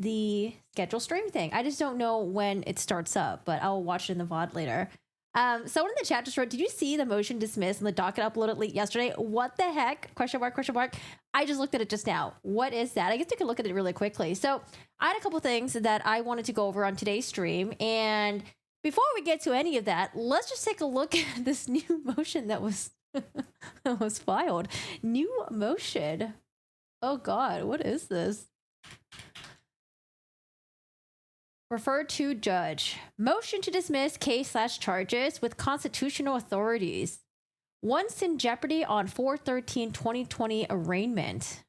the schedule stream thing. I just don't know when it starts up, but I'll watch it in the VOD later. Someone in the chat just wrote, did you see the motion dismissed and the docket uploaded late yesterday? What the heck? Question mark, question mark. I just looked at it just now. What is that? I guess we can look at it really quickly. So I had a couple things that I wanted to go over on today's stream. And before we get to any of that, let's just take a look at this new motion that was, that was filed. New motion. Oh God, what is this? Refer to judge. Motion to dismiss case/charges with constitutional authorities. Once in jeopardy on 4/13/2020 arraignment.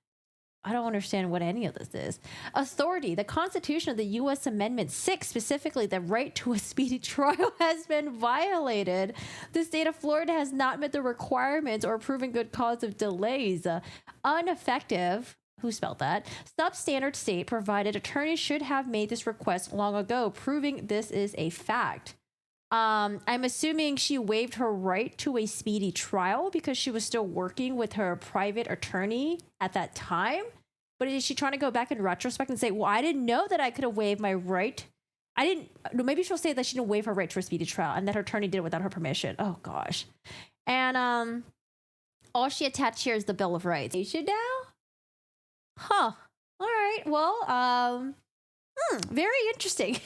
I don't understand what any of this is. Authority. The Constitution of the U.S. Amendment 6, specifically the right to a speedy trial, has been violated. The state of Florida has not met the requirements or proven good cause of delays. Ineffective. Who spelled that? Substandard state provided attorneys should have made this request long ago, proving this is a fact. I'm assuming she waived her right to a speedy trial because she was still working with her private attorney at that time. But is she trying to go back in retrospect and say, well, I didn't know that I could have waived my right? Maybe she'll say that she didn't waive her right to a speedy trial and that her attorney did it without her permission. Oh gosh. And all she attached here is the Bill of Rights. You should now? Huh. All right. Well, very interesting.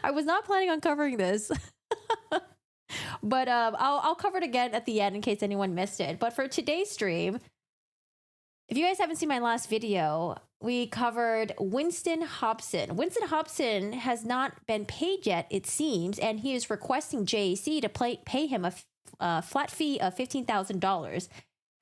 I was not planning on covering this. But I'll cover it again at the end in case anyone missed it. But for today's stream, if you guys haven't seen my last video, we covered Winston Hobson. Winston Hobson has not been paid yet, it seems, and he is requesting JAC to pay him a flat fee of $15,000.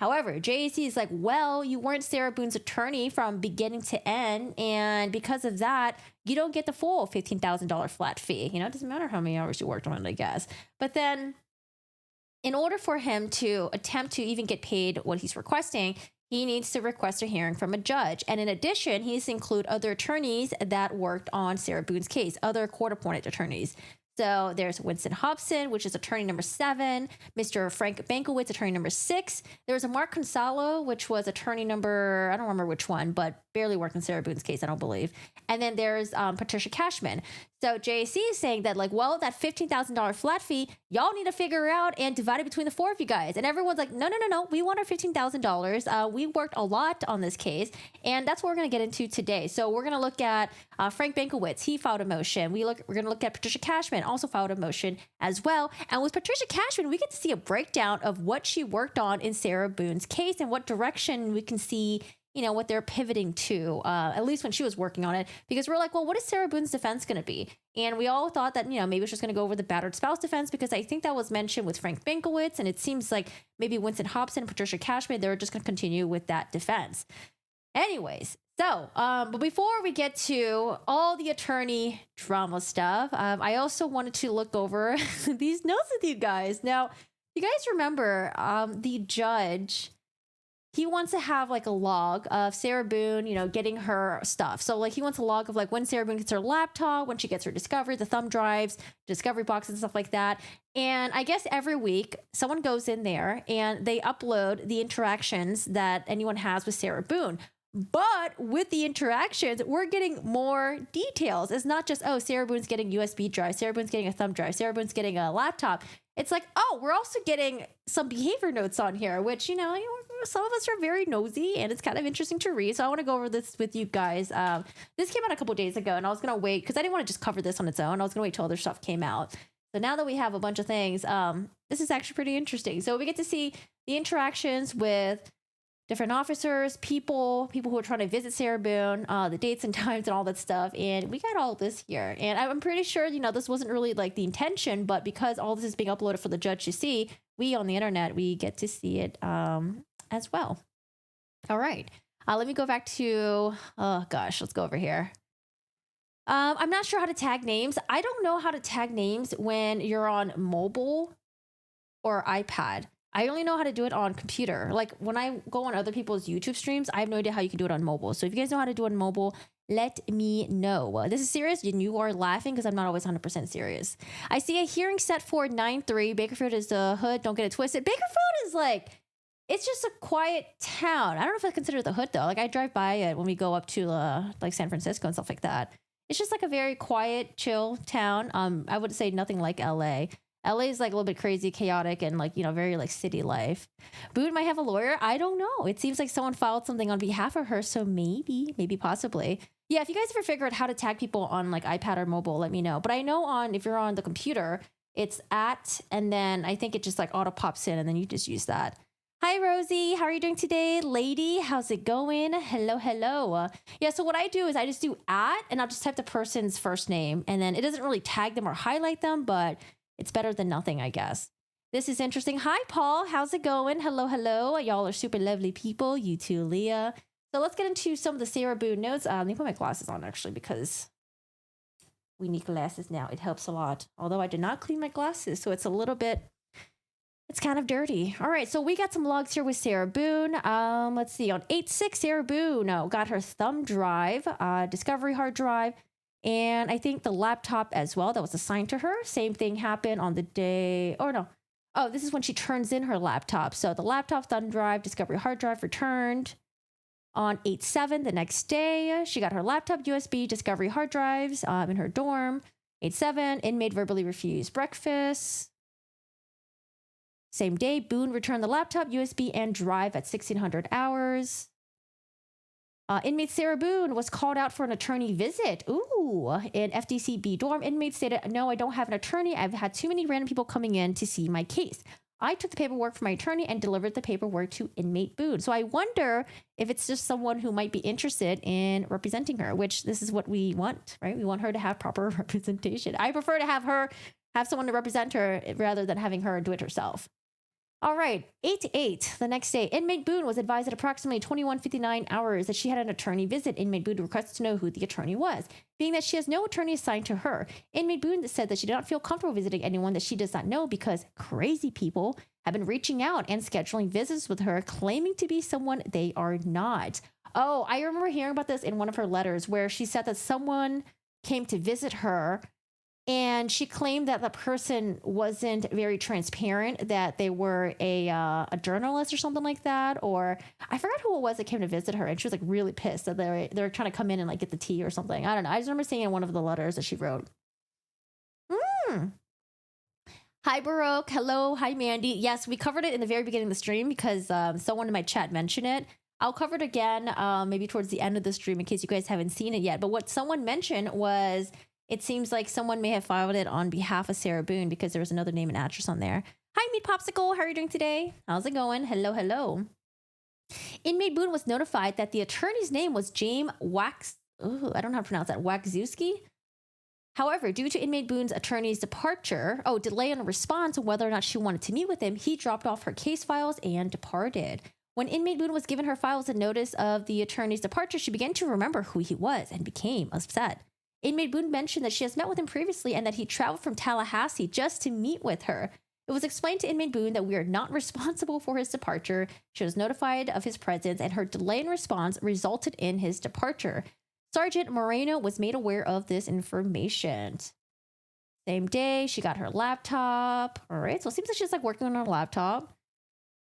However, JAC is like, well, you weren't Sarah Boone's attorney from beginning to end, and because of that, you don't get the full $15,000 flat fee. You know, it doesn't matter how many hours you worked on it, I guess. But then, in order for him to attempt to even get paid what he's requesting, he needs to request a hearing from a judge. And in addition, he needs to include other attorneys that worked on Sarah Boone's case, other court-appointed attorneys. So there's Winston Hobson, which is attorney number 7, Mr. Frank Bankowitz, attorney number 6. There was a Mark Consalo, which was attorney number, I don't remember which one, but barely worked in Sarah Boone's case, I don't believe. And then there's Patricia Cashman. So JAC is saying that, like, well, that $15,000 flat fee, y'all need to figure out and divide it between the 4 of you guys. And everyone's like, no, we want our $15,000. We worked a lot on this case, and that's what we're going to get into today. So we're going to look at Frank Bankowitz. He filed a motion. We're going to look at Patricia Cashman, also filed a motion as well. And with Patricia Cashman, we get to see a breakdown of what she worked on in Sarah Boone's case and what direction we can see, you know, what they're pivoting to, at least when she was working on it, because we're like, well, what is Sarah Boone's defense going to be? And we all thought that, you know, maybe she's going to go over the battered spouse defense, because I think that was mentioned with Frank Bankowitz, and it seems like maybe Winston Hobson, Patricia Cashman, they're just going to continue with that defense. Anyways, so, but before we get to all the attorney drama stuff, I also wanted to look over these notes with you guys. Now, you guys remember the judge, he wants to have like a log of Sarah Boone, you know, getting her stuff. So like he wants a log of like when Sarah Boone gets her laptop, when she gets her Discovery, the thumb drives, Discovery boxes and stuff like that. And I guess every week someone goes in there and they upload the interactions that anyone has with Sarah Boone. But with the interactions, we're getting more details. It's not just, oh, Sarah Boone's getting USB drive, Sarah Boone's getting a thumb drive, Sarah Boone's getting a laptop. It's like, oh, we're also getting some behavior notes on here, which, you know, some of us are very nosy and it's kind of interesting to read. So I want to go over this with you guys. This came out a couple days ago and I was going to wait because I didn't want to just cover this on its own. I was going to wait till other stuff came out. So now that we have a bunch of things, this is actually pretty interesting. So we get to see the interactions with different officers, people who are trying to visit Sarah Boone, the dates and times and all that stuff. And we got all this here. And I'm pretty sure, you know, this wasn't really like the intention, but because all this is being uploaded for the judge to see, we on the internet, we get to see it as well. All right. Let me go back to, oh gosh, let's go over here. I'm not sure how to tag names. I don't know how to tag names when you're on mobile or iPad. I only know how to do it on computer. Like when I go on other people's YouTube streams, I have no idea how you can do it on mobile. So if you guys know how to do it on mobile, let me know. This is serious and you are laughing because I'm not always 100% serious. I see a hearing set for 9/3. Bakerfield is the hood. Don't get it twisted. Bakerfield is like It's just a quiet town. I don't know if I consider it the hood though. Like I drive by it when we go up to like San Francisco and stuff like that. It's just like a very quiet, chill town. I would say nothing like LA. LA is like a little bit crazy, chaotic, and like, very like city life. Boone might have a lawyer. I don't know. It seems like someone filed something on behalf of her. So maybe, possibly. Yeah, if you guys ever figure out how to tag people on like iPad or mobile, let me know. But I know if you're on the computer, it's at, and then I think it just like auto pops in and then you just use that. Hi, Rosie. How are you doing today? Lady, how's it going? Hello. Yeah, so what I do is I just do at, and I'll just type the person's first name, and then it doesn't really tag them or highlight them, but it's better than nothing, I guess. This is interesting. Hi, Paul. How's it going? Hello. Y'all are super lovely people. You too, Leah. So let's get into some of the Sarah Boone notes. Let me put my glasses on, actually, because we need glasses now. It helps a lot. Although I did not clean my glasses, so it's a little bit... It's kind of dirty. All right, so we got some logs here with Sarah Boone. Let's see. On 8/6, Sarah Boone got her thumb drive, Discovery hard drive, and I think the laptop as well that was assigned to her. Same thing happened on the day... Oh, no. Oh, this is when she turns in her laptop. So the laptop, thumb drive, Discovery hard drive returned. On 8/7, the next day, she got her laptop, USB, Discovery hard drives in her dorm. 8/7, inmate verbally refused breakfast. Same day, Boone returned the laptop, USB, and drive at 1600 hours. Inmate Sarah Boone was called out for an attorney visit. Ooh, in FDCB dorm. Inmate stated, "No, I don't have an attorney. I've had too many random people coming in to see my case. I took the paperwork from my attorney and delivered the paperwork to inmate Boone." So I wonder if it's just someone who might be interested in representing her, which this is what we want, right? We want her to have proper representation. I prefer to have someone to represent her rather than having her do it herself. All right, 8/8, the next day, inmate Boone was advised at approximately 21:59 hours that she had an attorney visit. Inmate Boone requested to know who the attorney was. Being that she has no attorney assigned to her, inmate Boone said that she did not feel comfortable visiting anyone that she does not know because crazy people have been reaching out and scheduling visits with her, claiming to be someone they are not. Oh, I remember hearing about this in one of her letters where she said that someone came to visit her, and she claimed that the person wasn't very transparent, that they were a journalist or something like that. Or I forgot who it was that came to visit her. And she was like really pissed that they're trying to come in and like get the tea or something. I don't know. I just remember seeing in one of the letters that she wrote. Hi, Baroque. Hello. Hi, Mandy. Yes, we covered it in the very beginning of the stream because someone in my chat mentioned it. I'll cover it again maybe towards the end of the stream in case you guys haven't seen it yet. But what someone mentioned was... It seems like someone may have filed it on behalf of Sarah Boone because there was another name and address on there. Hi, Meat Popsicle. How are you doing today? How's it going? Hello. Inmate Boone was notified that the attorney's name was James Wax... Ooh, I don't know how to pronounce that. Waxewski? However, due to inmate Boone's attorney's delay in a response on whether or not she wanted to meet with him, he dropped off her case files and departed. When inmate Boone was given her files and notice of the attorney's departure, she began to remember who he was and became upset. Inmate Boone mentioned that she has met with him previously and that he traveled from Tallahassee just to meet with her. It was explained to inmate Boone that we are not responsible for his departure. She was notified of his presence, and her delay in response resulted in his departure. Sergeant Moreno was made aware of this information. Same day, she got her laptop. All right, so it seems like she's like working on her laptop.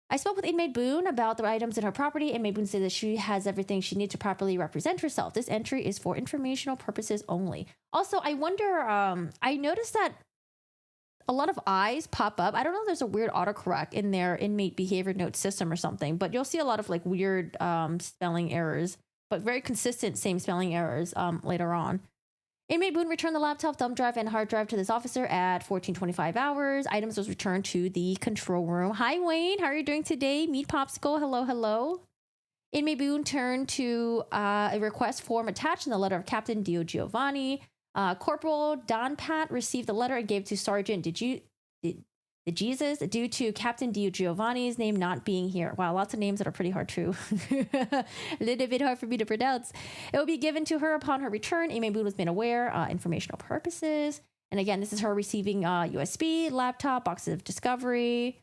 I spoke with inmate Boone about the items in her property. Inmate Boone said that she has everything she needs to properly represent herself. This entry is for informational purposes only. Also, I wonder, I noticed that a lot of I's pop up. I don't know if there's a weird autocorrect in their inmate behavior note system or something, but you'll see a lot of like weird spelling errors, but very consistent same spelling errors later on. Inmate Boone returned the laptop, thumb drive, and hard drive to this officer at 14:25 hours. Items was returned to the control room. Hi, Wayne. How are you doing today? Meat Popsicle. Hello. Inmate Boone turned to a request form attached in the letter of Captain Dio Giovanni. Corporal Don Pat received the letter and gave to Sergeant Jesus due to Captain Dio Giovanni's name not being here. Wow, lots of names that are pretty hard to. A little bit hard for me to pronounce. It will be given to her upon her return. Inmate Boone was made aware, informational purposes. And again, this is her receiving USB, laptop, boxes of Discovery,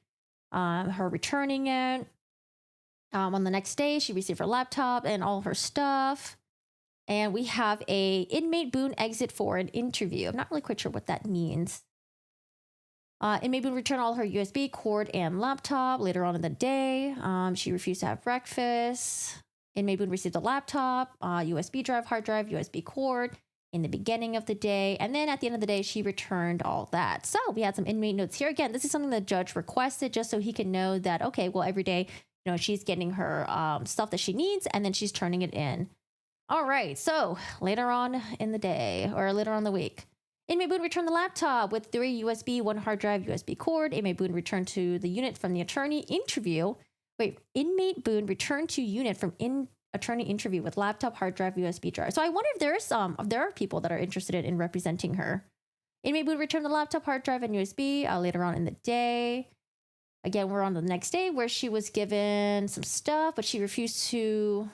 her returning it. On the next day, she received her laptop and all of her stuff. And we have a inmate Boone exit for an interview. I'm not really quite sure what that means. Inmate Boone returned all her USB cord and laptop later on in the day. She refused to have breakfast. Inmate Boone received a laptop, USB drive, hard drive, USB cord in the beginning of the day. And then at the end of the day, she returned all that. So we had some inmate notes here. Again, this is something the judge requested just so he can know that, okay, well, every day, she's getting her stuff that she needs and then she's turning it in. All right. So later on in the day or later on in the week, Inmate Boone returned the laptop with 3 USB, 1 hard drive, USB cord. Inmate Boone returned to the unit from the attorney interview. Inmate Boone returned to unit from attorney interview with laptop, hard drive, USB drive. So I wonder if there are people that are interested in representing her. Inmate Boone returned the laptop, hard drive, and USB later on in the day. Again, we're on the next day where she was given some stuff, but she refused due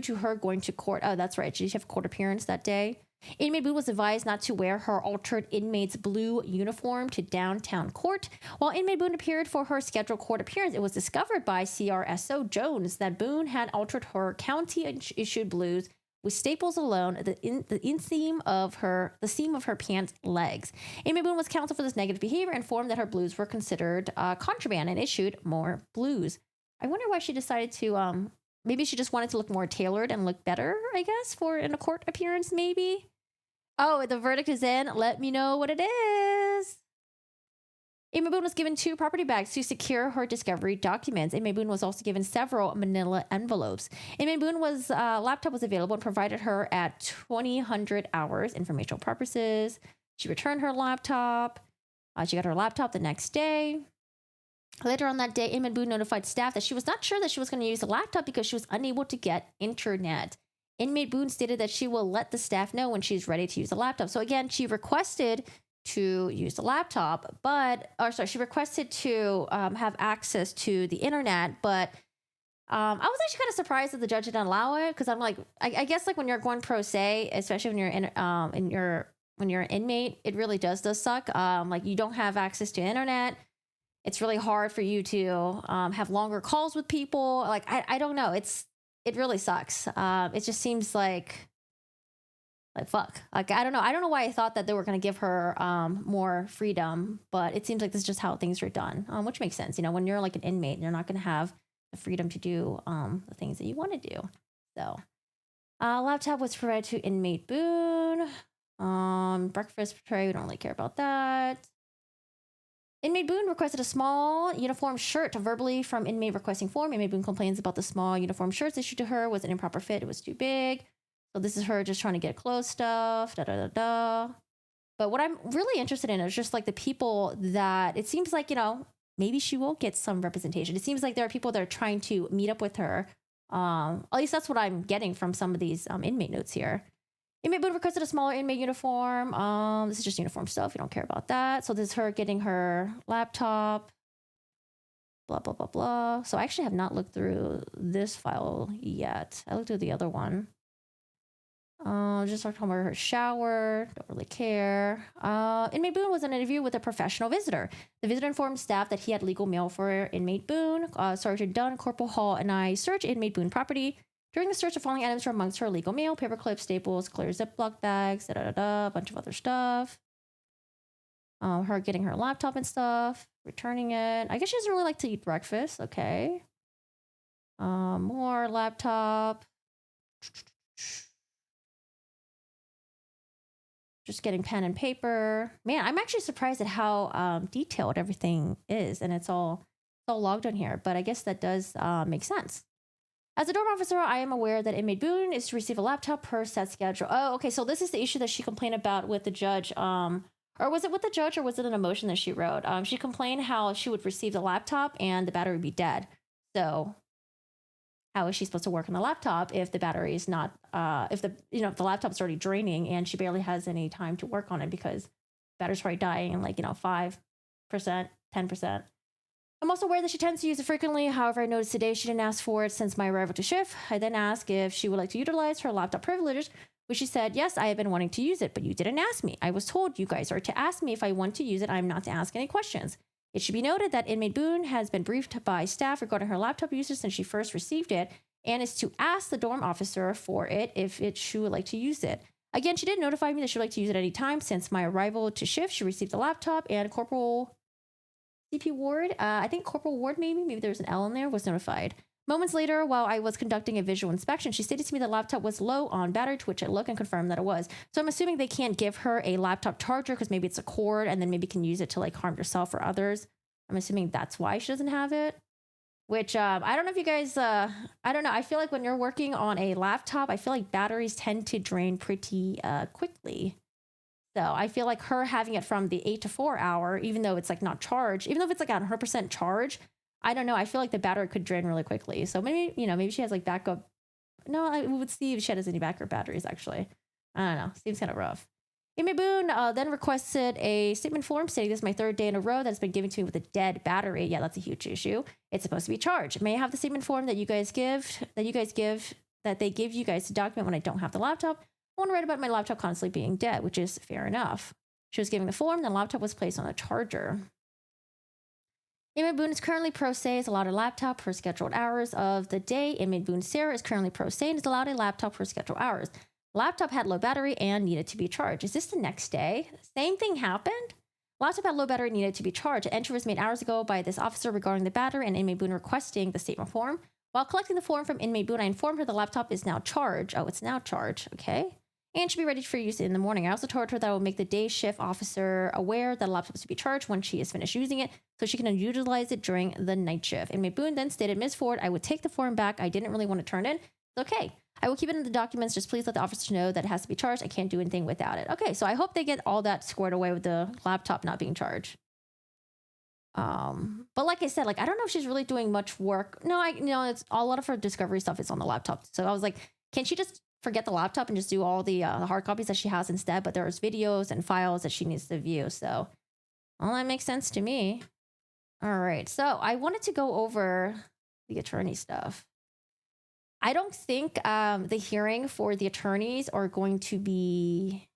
to her going to court. Oh, that's right. She had a court appearance that day. Inmate Boone was advised not to wear her altered inmate's blue uniform to downtown court. While Inmate Boone appeared for her scheduled court appearance, it was discovered by CRSO Jones that Boone had altered her county-issued blues with staples alone, the seam of her pants legs. Inmate Boone was counseled for this negative behavior and informed that her blues were considered contraband and issued more blues. I wonder why she decided to maybe she just wanted to look more tailored and look better, I guess, in a court appearance, maybe. Oh, the verdict is in. Let me know what it is. Inmate Boone was given 2 property bags to secure her discovery documents. Inmate Boone was also given several manila envelopes. Inmate Boone's laptop was available and provided her at 2000 hours informational purposes. She returned her laptop. She got her laptop the next day. Later on that day, Inmate Boone notified staff that she was not sure that she was going to use the laptop because she was unable to get internet. Inmate Boone stated that she will let the staff know when she's ready to use the laptop. So again, she requested to use the laptop, she requested to have access to the internet, but I was actually kind of surprised that the judge didn't allow it because I'm like, I guess like when you're going pro se, especially when you're when you're an inmate, it really does suck. Like you don't have access to internet. It's really hard for you to have longer calls with people. Like I don't know. It really sucks. It just seems like fuck. Like I don't know why I thought that they were going to give her more freedom, but it seems like this is just how things are done, which makes sense. When you're like an inmate, you're not going to have the freedom to do the things that you want to do. So, laptop was provided to Inmate Boone. Breakfast tray, we don't really care about that. Inmate Boone requested a small uniform shirt verbally from inmate requesting form. Inmate Boone complains about the small uniform shirts issued to her was an improper fit. It was too big. So this is her just trying to get clothes stuff. But what I'm really interested in is just like the people that it seems like, maybe she will get some representation. It seems like there are people that are trying to meet up with her. At least that's what I'm getting from some of these inmate notes here. Inmate Boone requested a smaller inmate uniform. This is just uniform stuff. We don't care about that. So this is her getting her laptop. Blah, blah, blah, blah. So I actually have not looked through this file yet. I looked through the other one. Just talking about her shower. Don't really care. Inmate Boone was in an interview with a professional visitor. The visitor informed staff that he had legal mail for Inmate Boone. Sergeant Dunn, Corporal Hall, and I searched Inmate Boone property. During the search, the following items were amongst her legal mail: paper clips, staples, clear Ziploc bags, a bunch of other stuff. Her getting her laptop and stuff, returning it. I guess she doesn't really like to eat breakfast. Okay. More laptop. Just getting pen and paper. Man, I'm actually surprised at how detailed everything is, and it's all logged on here. But I guess that does make sense. As a dorm officer, I am aware that Inmate Boone is to receive a laptop per set schedule. Oh, okay. So this is the issue that she complained about with the judge. Or was it with the judge, or was it an emotion that she wrote? She complained how she would receive the laptop and the battery would be dead. So how is she supposed to work on the laptop if the battery is not, if the laptop's already draining and she barely has any time to work on it because the battery's probably dying in 5%, 10%. I'm also aware that she tends to use it frequently. However, I noticed today she didn't ask for it since my arrival to shift. I then asked if she would like to utilize her laptop privileges, which she said, yes, I have been wanting to use it, but you didn't ask me. I was told you guys are to ask me if I want to use it. I'm not to ask any questions. It should be noted that Inmate Boone has been briefed by staff regarding her laptop usage since she first received it and is to ask the dorm officer for it if she would like to use it. Again, she did notify me that she'd like to use it any time. Since my arrival to shift, she received the laptop, and Corporal CP Ward, I think Corporal Ward maybe there's an L in there, was notified. Moments later, while I was conducting a visual inspection, she stated to me the laptop was low on battery, to which I looked and confirmed that it was. So I'm assuming they can't give her a laptop charger because maybe it's a cord and then maybe can use it to like harm yourself or others. I'm assuming that's why she doesn't have it. Which I don't know if you guys, I don't know. I feel like when you're working on a laptop, I feel like batteries tend to drain pretty quickly. So I feel like her having it from the 8 to 4 hour, even though it's like not charged, even though if it's like at 100% charge, I don't know. I feel like the battery could drain really quickly. So maybe, maybe she has like backup. No, I would see if she has any backup batteries actually. I don't know. Seems kind of rough. Inmate Boone then requested a statement form stating this is my third day in a row that's been given to me with a dead battery. Yeah, that's a huge issue. It's supposed to be charged. May I have the statement form that they give you guys to document when I don't have the laptop? I want to write about my laptop constantly being dead, which is fair enough. She was given the form, the laptop was placed on a charger. Inmate Boone is currently pro se, is allowed a laptop for scheduled hours of the day. Inmate Boone Sarah is currently pro se and is allowed a laptop for scheduled hours. Laptop had low battery and needed to be charged. Is this the next day? Same thing happened? Laptop had low battery, needed to be charged. An entry was made hours ago by this officer regarding the battery and Inmate Boone requesting the statement form. While collecting the form from Inmate Boone, I informed her the laptop is now charged. Oh, it's now charged. Okay. And should be ready for use in the morning. I also told her that I will make the day shift officer aware that the laptop is to be charged when she is finished using it so she can utilize it during the night shift. Inmate Boone then stated, Ms. Ford, I would take the form back. I didn't really want to turn it in. It's okay. I will keep it in the documents. Just please let the officer know that it has to be charged. I can't do anything without it. Okay, so I hope they get all that squared away with the laptop not being charged. But like I said, like I don't know if she's really doing much work. No, it's a lot of her discovery stuff is on the laptop. So I was like, can she just forget the laptop and just do all the hard copies that she has instead? But there's videos and files that she needs to view. So, well, that makes sense to me. All right, so I wanted to go over the attorney stuff. I don't think the hearing for the attorneys are going to be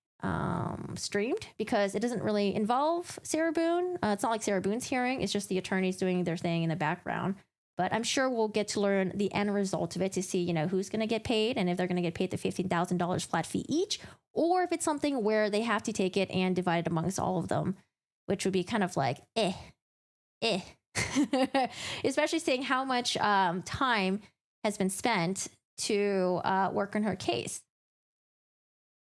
streamed because it doesn't really involve Sarah Boone. It's not like Sarah Boone's hearing. It's just the attorneys doing their thing in the background. But I'm sure we'll get to learn the end result of it to see, who's going to get paid and if they're going to get paid the $15,000 flat fee each, or if it's something where they have to take it and divide it amongst all of them, which would be kind of like, especially seeing how much time has been spent to work on her case.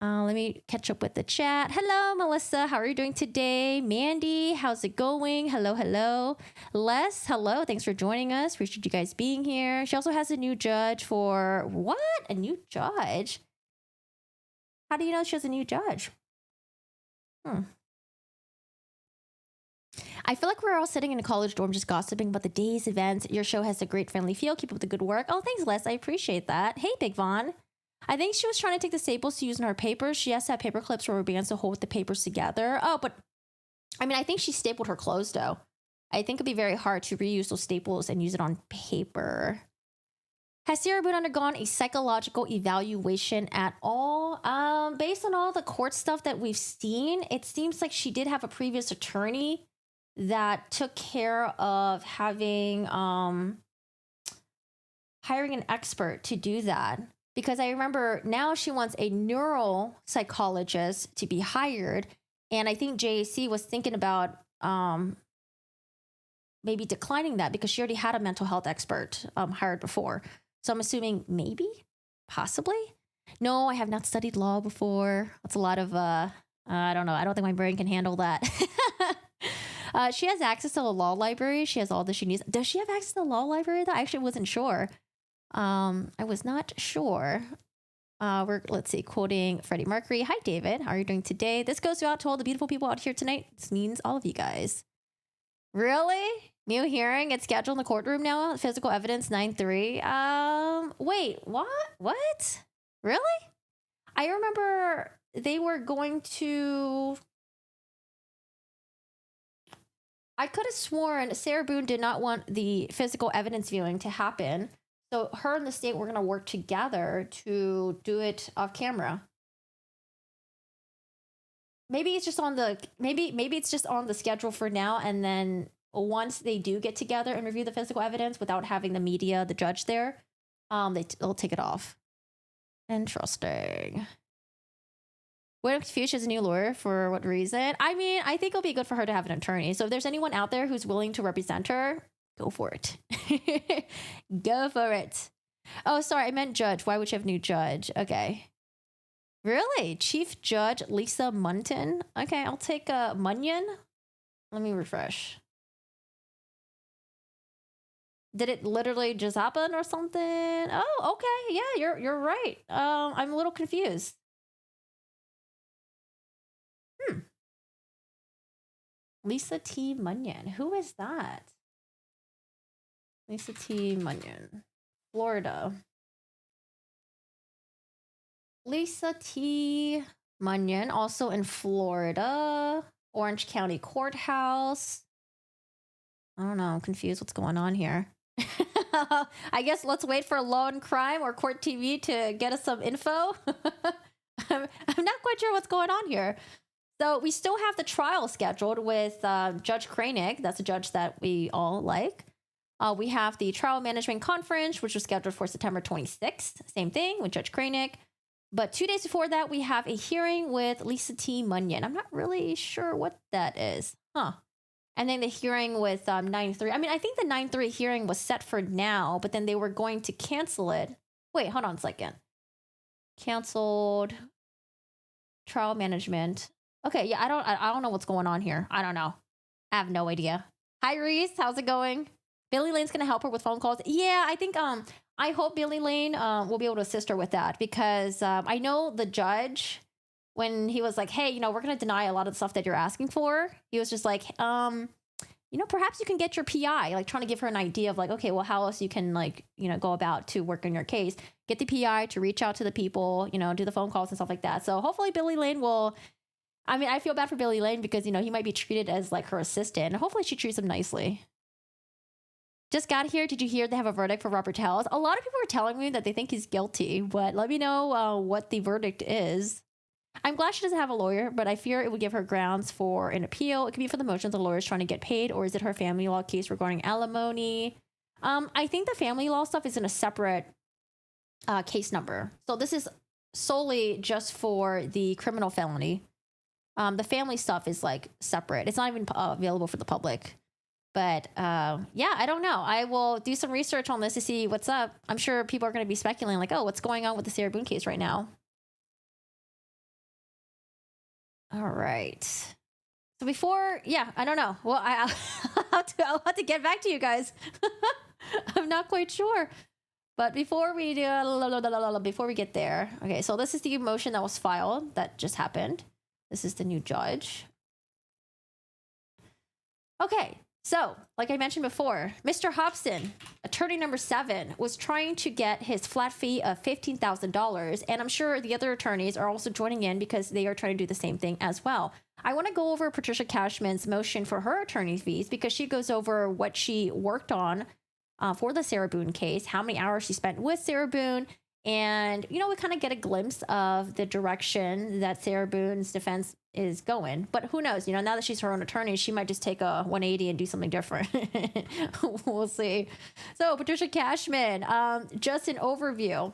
Let me catch up with the chat. Hello, Melissa. How are you doing today? Mandy, how's it going? Hello. Les, hello. Thanks for joining us. Appreciate you guys being here. She also has a new judge for... What? A new judge? How do you know she has a new judge? I feel like we're all sitting in a college dorm just gossiping about the day's events. Your show has a great friendly feel. Keep up the good work. Oh, thanks, Les. I appreciate that. Hey, Big Von. I think she was trying to take the staples to use in her papers. She has to have paper clips or rubber bands to hold the papers together. Oh, but I mean, I think she stapled her clothes, though. I think it'd be very hard to reuse those staples and use it on paper. Has Sarah Boone undergone a psychological evaluation at all? Based on all the court stuff that we've seen, it seems like she did have a previous attorney that took care of having hiring an expert to do that. Because I remember now she wants a neuropsychologist to be hired. And I think JAC was thinking about maybe declining that because she already had a mental health expert hired before. So I'm assuming maybe, possibly. No, I have not studied law before. That's a lot of, I don't know. I don't think my brain can handle that. She has access to a law library. She has all that she needs. Does she have access to the law library though? I actually wasn't sure. I was not sure. Let's see, quoting Freddie Mercury. Hi, David. How are you doing today? This goes out to all the beautiful people out here tonight. This means all of you guys. Really? New hearing? It's scheduled in the courtroom now? Physical evidence 9-3. Wait, what? What? Really? I remember they were going to... I could have sworn Sarah Boone did not want the physical evidence viewing to happen. So her and the state were going to work together to do it off camera. Maybe it's just on the maybe it's just on the schedule for now, and then once they do get together and review the physical evidence without having the media, the judge there, they'll take it off. Interesting. William Confucius is a new lawyer. For what reason? I mean, I think it'll be good for her to have an attorney. So if there's anyone out there who's willing to represent her, go for it. Go for it. Oh, sorry, I meant judge. Why would you have new judge? Okay. Really? Chief Judge Lisa Munton? Okay, I'll take Munyon. Let me refresh. Did it literally just happen or something? Oh, okay. Yeah, you're right. I'm a little confused. Lisa T. Munyon. Who is that? Lisa T. Munyon. Florida. Lisa T. Munyon, also in Florida. Orange County Courthouse. I don't know. I'm confused what's going on here. I guess let's wait for Law and Crime or Court TV to get us some info. I'm not quite sure what's going on here. So we still have the trial scheduled with Judge Kranig. That's a judge that we all like. We have the trial management conference, which was scheduled for September 26th. Same thing with Judge Kranig. But 2 days before that, we have a hearing with Lisa T. Munyon. I'm not really sure what that is. And then the hearing with 9-3. I mean, I think the 9-3 hearing was set for now, but then they were going to cancel it. Wait, hold on a second. Canceled trial management. Okay, yeah, I don't know what's going on here. I don't know. I have no idea. Hi, Reese. How's it going? Billy Lane's going to help her with phone calls. Yeah, I think I hope Billy Lane will be able to assist her with that because I know the judge, when he was like, hey, we're going to deny a lot of the stuff that you're asking for. He was just like, perhaps you can get your PI, like trying to give her an idea of like, okay, well, how else you can like, go about to work on your case, get the PI to reach out to the people, do the phone calls and stuff like that. So hopefully Billy Lane will, I mean, I feel bad for Billy Lane because, he might be treated as like her assistant. Hopefully she treats him nicely. Just got here. Did you hear they have a verdict for Robert Tells? A lot of people are telling me that they think he's guilty, but let me know what the verdict is. I'm glad she doesn't have a lawyer, but I fear it would give her grounds for an appeal. It could be for the motions the lawyer's trying to get paid, or is it her family law case regarding alimony? I think the family law stuff is in a separate case number. So this is solely just for the criminal felony. The family stuff is like separate. It's not even available for the public. But yeah, I don't know. I will do some research on this to see what's up. I'm sure people are going to be speculating like, oh, what's going on with the Sarah Boone case right now? All right. So before, yeah, I don't know. Well, I'll have to get back to you guys. I'm not quite sure. But before we get there, okay, so this is the motion that was filed that just happened. This is the new judge. Okay, so like I mentioned before, Mr. Hobson, attorney number 7, was trying to get his flat fee of $15,000. And I'm sure the other attorneys are also joining in because they are trying to do the same thing as well. I want to go over Patricia Cashman's motion for her attorney fees because she goes over what she worked on for the Sarah Boone case, how many hours she spent with Sarah Boone. And, we kind of get a glimpse of the direction that Sarah Boone's defense is going. But who knows? Now that she's her own attorney, she might just take a 180 and do something different. We'll see. So Patricia Cashman, just an overview.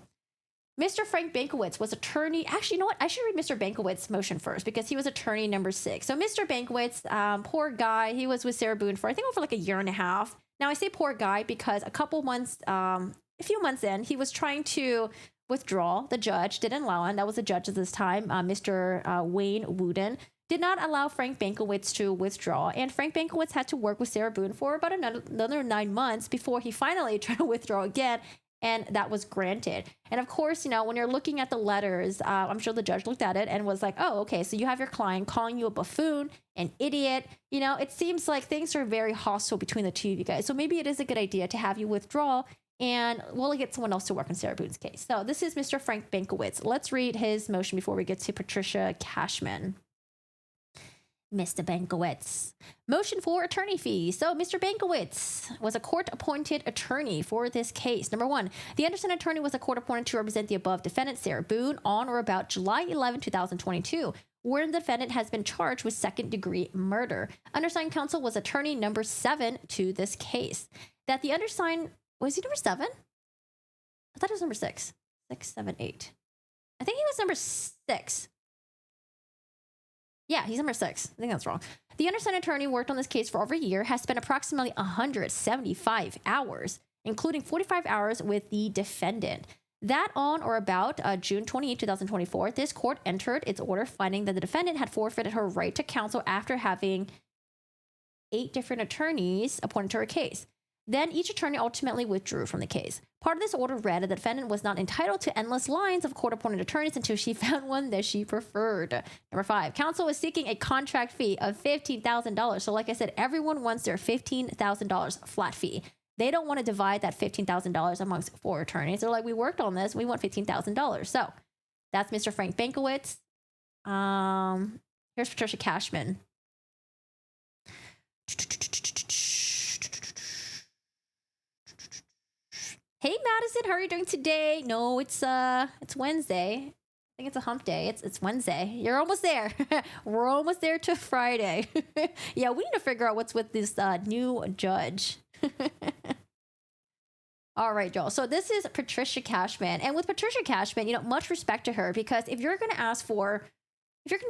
Mr. Frank Bankowitz was attorney. Actually, you know what? I should read Mr. Bankowitz's motion first because he was attorney number 6. So Mr. Bankowitz, poor guy, he was with Sarah Boone for, I think, over like a year and a half. Now, I say poor guy because a few months in, he was trying to withdraw. The judge didn't allow him. That was the judge at this time, Mr. Wayne Wooden, did not allow Frank Bankowitz to withdraw. And Frank Bankowitz had to work with Sarah Boone for about another 9 months before he finally tried to withdraw again. And that was granted. And of course, when you're looking at the letters, I'm sure the judge looked at it and was like, oh, okay, so you have your client calling you a buffoon, an idiot. It seems like things are very hostile between the two of you guys. So maybe it is a good idea to have you withdraw and we'll get someone else to work on Sarah Boone's case. So this is Mr. Frank Bankowitz. Let's read his motion before we get to Patricia Cashman. Mr. Bankowitz. Motion for attorney fees. So Mr. Bankowitz was a court-appointed attorney for this case. Number 1, the Anderson attorney was a court-appointed to represent the above defendant, Sarah Boone, on or about July 11, 2022, wherein the defendant has been charged with second-degree murder. Undersigned counsel was attorney number 7 to this case. That the undersigned... Was he number 7? I thought it was number 6. 6, 7, 8. I think he was number 6. Yeah, he's number 6. I think that's wrong. The undersigned attorney worked on this case for over a year, has spent approximately 175 hours, including 45 hours with the defendant. That on or about June 28, 2024, this court entered its order finding that the defendant had forfeited her right to counsel after having 8 different attorneys appointed to her case. Then each attorney ultimately withdrew from the case. Part of this order read that the defendant was not entitled to endless lines of court-appointed attorneys until she found one that she preferred. Number 5, counsel was seeking a contract fee of $15,000. So like I said, everyone wants their $15,000 flat fee. They don't want to divide that $15,000 amongst 4 attorneys. They're like, we worked on this. We want $15,000. So that's Mr. Frank Bankowitz. Here's Patricia Cashman. Hey Madison, how are you doing today? No, it's Wednesday. I think it's a hump day. It's Wednesday. You're almost there. We're almost there to Friday. Yeah, we need to figure out what's with this new judge. All right, Joel. So this is Patricia Cashman, and with Patricia Cashman, much respect to her, because if you're going to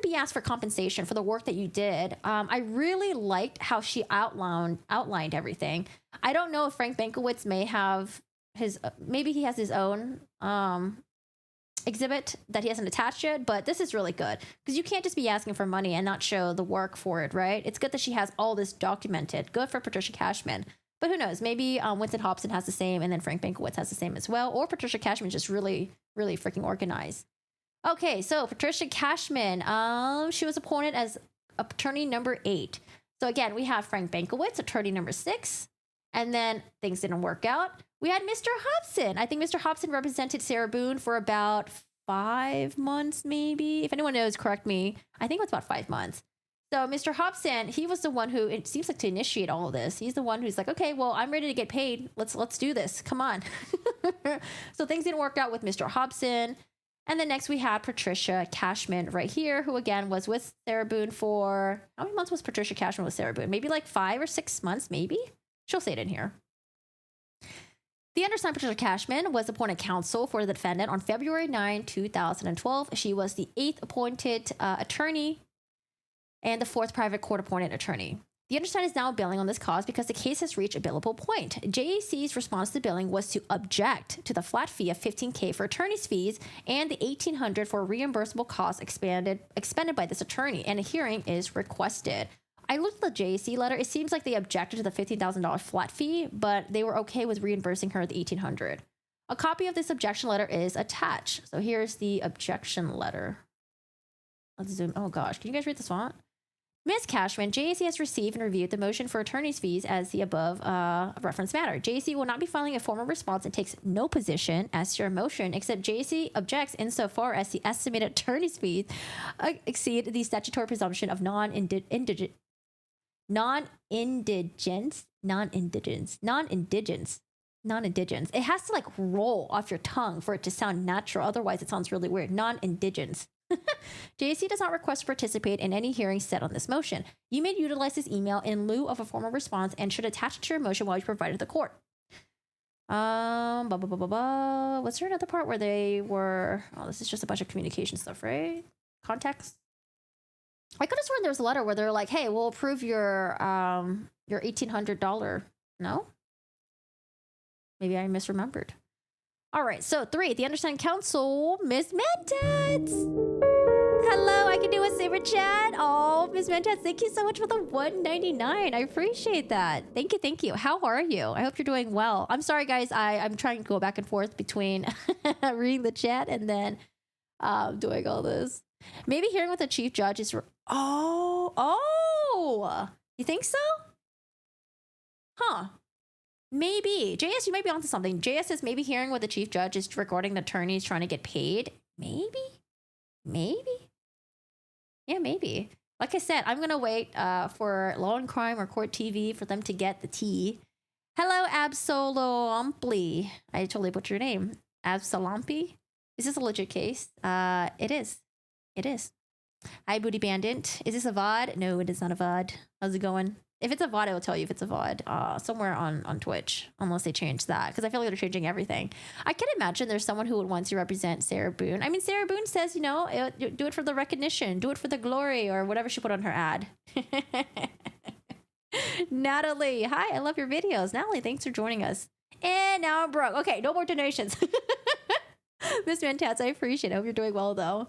be asked for compensation for the work that you did, I really liked how she outlined everything. I don't know if Frank Bankowitz may have maybe he has his own exhibit that he hasn't attached yet, but this is really good because you can't just be asking for money and not show the work for it, right? It's good that she has all this documented. Good for Patricia Cashman. But who knows? Maybe Winston Hobson has the same, and then Frank Bankowitz has the same as well, or Patricia Cashman just really, really freaking organized. Okay, so Patricia Cashman, she was appointed as attorney number 8. So again, we have Frank Bankowitz, attorney number 6, and then things didn't work out. We had Mr. Hobson. I think Mr. Hobson represented Sarah Boone for about 5 months, maybe. If anyone knows, correct me. I think it was about 5 months. So Mr. Hobson, he was the one who, it seems like, to initiate all of this. He's the one who's like, okay, well, I'm ready to get paid. Let's do this. Come on. So things didn't work out with Mr. Hobson. And then next we had Patricia Cashman right here, who again was with Sarah Boone for, how many months was Patricia Cashman with Sarah Boone? Maybe like 5 or 6 months, maybe? She'll say it in here. The undersigned Patricia Cashman was appointed counsel for the defendant on February 9, 2012. She was the 8th appointed attorney and the 4th private court-appointed attorney. The undersigned is now billing on this cause because the case has reached a billable point. JAC's response to billing was to object to the flat fee of $15,000 for attorney's fees and the $1,800 for reimbursable costs expended by this attorney, and a hearing is requested. I looked at the JAC letter. It seems like they objected to the $15,000 flat fee, but they were okay with reimbursing her the $1,800. A copy of this objection letter is attached. So here's the objection letter. Let's zoom. Oh gosh, can you guys read this font? Ms. Cashman, JAC has received and reviewed the motion for attorney's fees as the above reference matter. JAC will not be filing a formal response and takes no position as to your motion, except JAC objects insofar as the estimated attorney's fees exceed the statutory presumption of non-indigence. It has to like roll off your tongue for it to sound natural. Otherwise, it sounds really weird. Non-indigence. JAC does not request to participate in any hearing set on this motion. You may utilize this email in lieu of a formal response and should attach it to your motion while you provide it to the court. Was there another part where they were... Oh, this is just a bunch of communication stuff, right? Context? I could have sworn there was a letter where they're like, hey, we'll approve your $1,800. No? Maybe I misremembered. All right, so 3, the undersigned counsel, Ms. Mentats. Hello, I can do a super chat. Oh, Ms. Mentats, thank you so much for the $1.99. I appreciate that. Thank you. How are you? I hope you're doing well. I'm sorry, guys. I'm trying to go back and forth between reading the chat and then doing all this. Maybe hearing what the chief judge is... Oh! You think so? Huh. Maybe. JS, you might be onto something. JS is maybe hearing what the chief judge is regarding the attorneys trying to get paid. Maybe? Yeah, maybe. Like I said, I'm going to wait for Law and Crime or Court TV for them to get the tea. Hello, Absolomply. I totally butchered your name. Absolompy? Is this a legit case? It is. Hi, Booty Bandit. Is this a VOD? No, it is not a VOD. How's it going? If it's a VOD, it will tell you if it's a VOD somewhere on Twitch, unless they change that. Because I feel like they're changing everything. I can imagine there's someone who would want to represent Sarah Boone. I mean, Sarah Boone says, you know, do it for the recognition, do it for the glory, or whatever she put on her ad. Natalie, hi, I love your videos. Natalie, thanks for joining us. And now I'm broke. Okay, no more donations. Miss Mantats, I appreciate it. I hope you're doing well, though.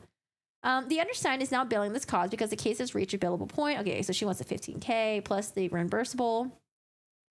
The undersigned is now billing this cause because the case has reached a billable point. Okay, so she wants a $15K plus the reimbursable.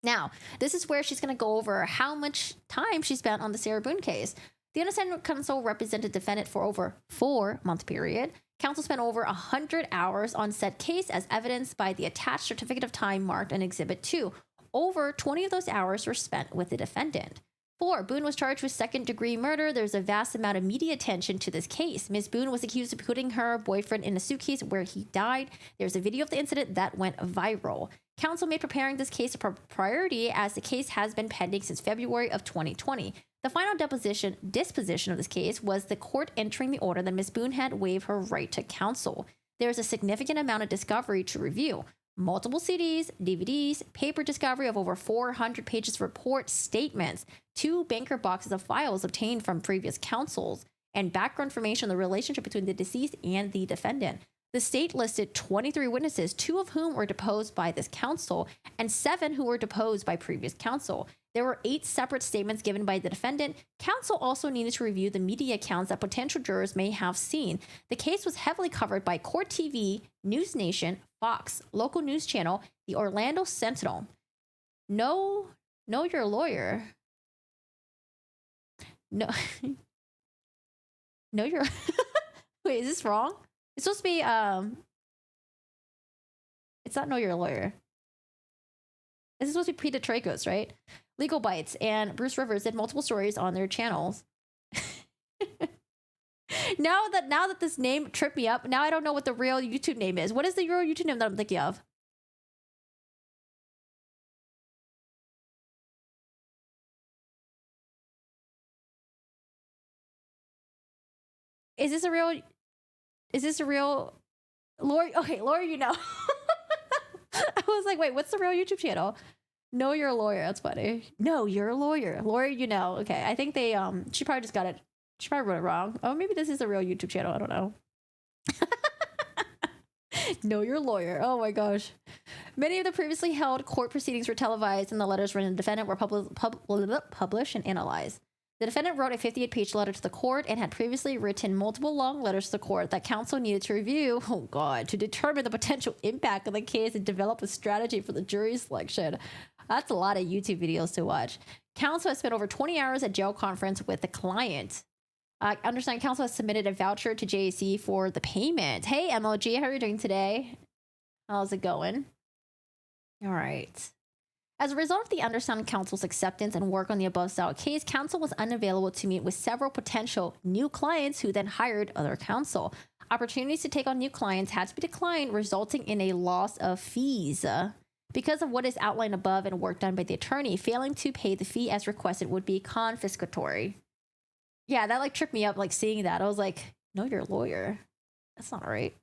Now, this is where she's going to go over how much time she spent on the Sarah Boone case. The undersigned counsel represented defendant for over 4-month period. Counsel spent over 100 hours on said case as evidenced by the attached certificate of time marked in Exhibit 2. Over 20 of those hours were spent with the defendant. 4. Boone was charged with second-degree murder. There's a vast amount of media attention to this case. Ms. Boone was accused of putting her boyfriend in a suitcase where he died. There's a video of the incident that went viral. Counsel made preparing this case a priority as the case has been pending since February of 2020. The final disposition of this case was the court entering the order that Ms. Boone had waived her right to counsel. There's a significant amount of discovery to review. Multiple CDs, DVDs, paper discovery of over 400 pages of report statements, 2 banker boxes of files obtained from previous counsels, and background information on the relationship between the deceased and the defendant. The state listed 23 witnesses, 2 of whom were deposed by this counsel, and 7 who were deposed by previous counsel. There were 8 separate statements given by the defendant. Counsel also needed to review the media accounts that potential jurors may have seen. The case was heavily covered by Court TV, News Nation, Fox, local news channel, the Orlando Sentinel. Know your lawyer. No, know your. Wait, is this wrong? It's supposed to be It's not know your lawyer. This is supposed to be Peter Tracos, right? Legal Bites and Bruce Rivers did multiple stories on their channels. Now that this name tripped me up, now I don't know what the real YouTube name is. What is the real YouTube name that I'm thinking of? Is this a real Lori? Okay, Lori, you know. I was like, wait, what's the real YouTube channel? Know your lawyer. That's funny. No, you're a lawyer. Lori, you know. Okay, I think they she probably just got it. She probably wrote it wrong. Oh, maybe this is a real YouTube channel. I don't know. Know your lawyer. Oh my gosh. Many of the previously held court proceedings were televised, and the letters written to the defendant were published and analyzed. The defendant wrote a 58-page letter to the court and had previously written multiple long letters to the court that counsel needed to review, to determine the potential impact of the case and develop a strategy for the jury selection. That's a lot of YouTube videos to watch. Counsel has spent over 20 hours at jail conference with the client. I understand counsel has submitted a voucher to JAC for the payment. Hey, MLG, how are you doing today? How's it going? All right. As a result of the undersigned counsel's acceptance and work on the above-style case, counsel was unavailable to meet with several potential new clients who then hired other counsel. Opportunities to take on new clients had to be declined, resulting in a loss of fees. Because of what is outlined above and work done by the attorney, failing to pay the fee as requested would be confiscatory. Yeah, that tripped me up, seeing that. I was like, know your lawyer. That's not right.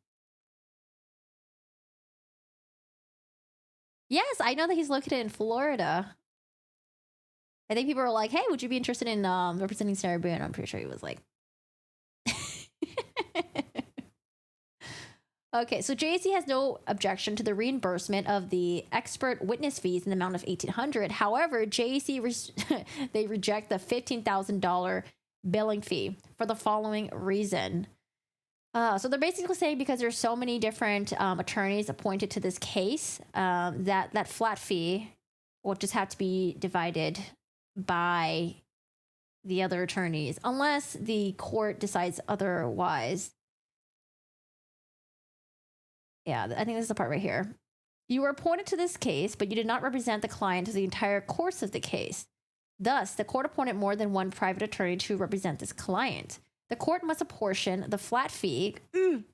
Yes, I know that he's located in Florida. I think people were like, hey, would you be interested in representing Sarah Boone? I'm pretty sure he was like. Okay, so JAC has no objection to the reimbursement of the expert witness fees in the amount of $1,800. However, JAC they reject the $15,000 billing fee for the following reason. So they're basically saying because there's so many different attorneys appointed to this case, that flat fee will just have to be divided by the other attorneys, unless the court decides otherwise. Yeah, I think this is the part right here. You were appointed to this case, but you did not represent the client through the entire course of the case. Thus, the court appointed more than one private attorney to represent this client. The court must apportion the flat fee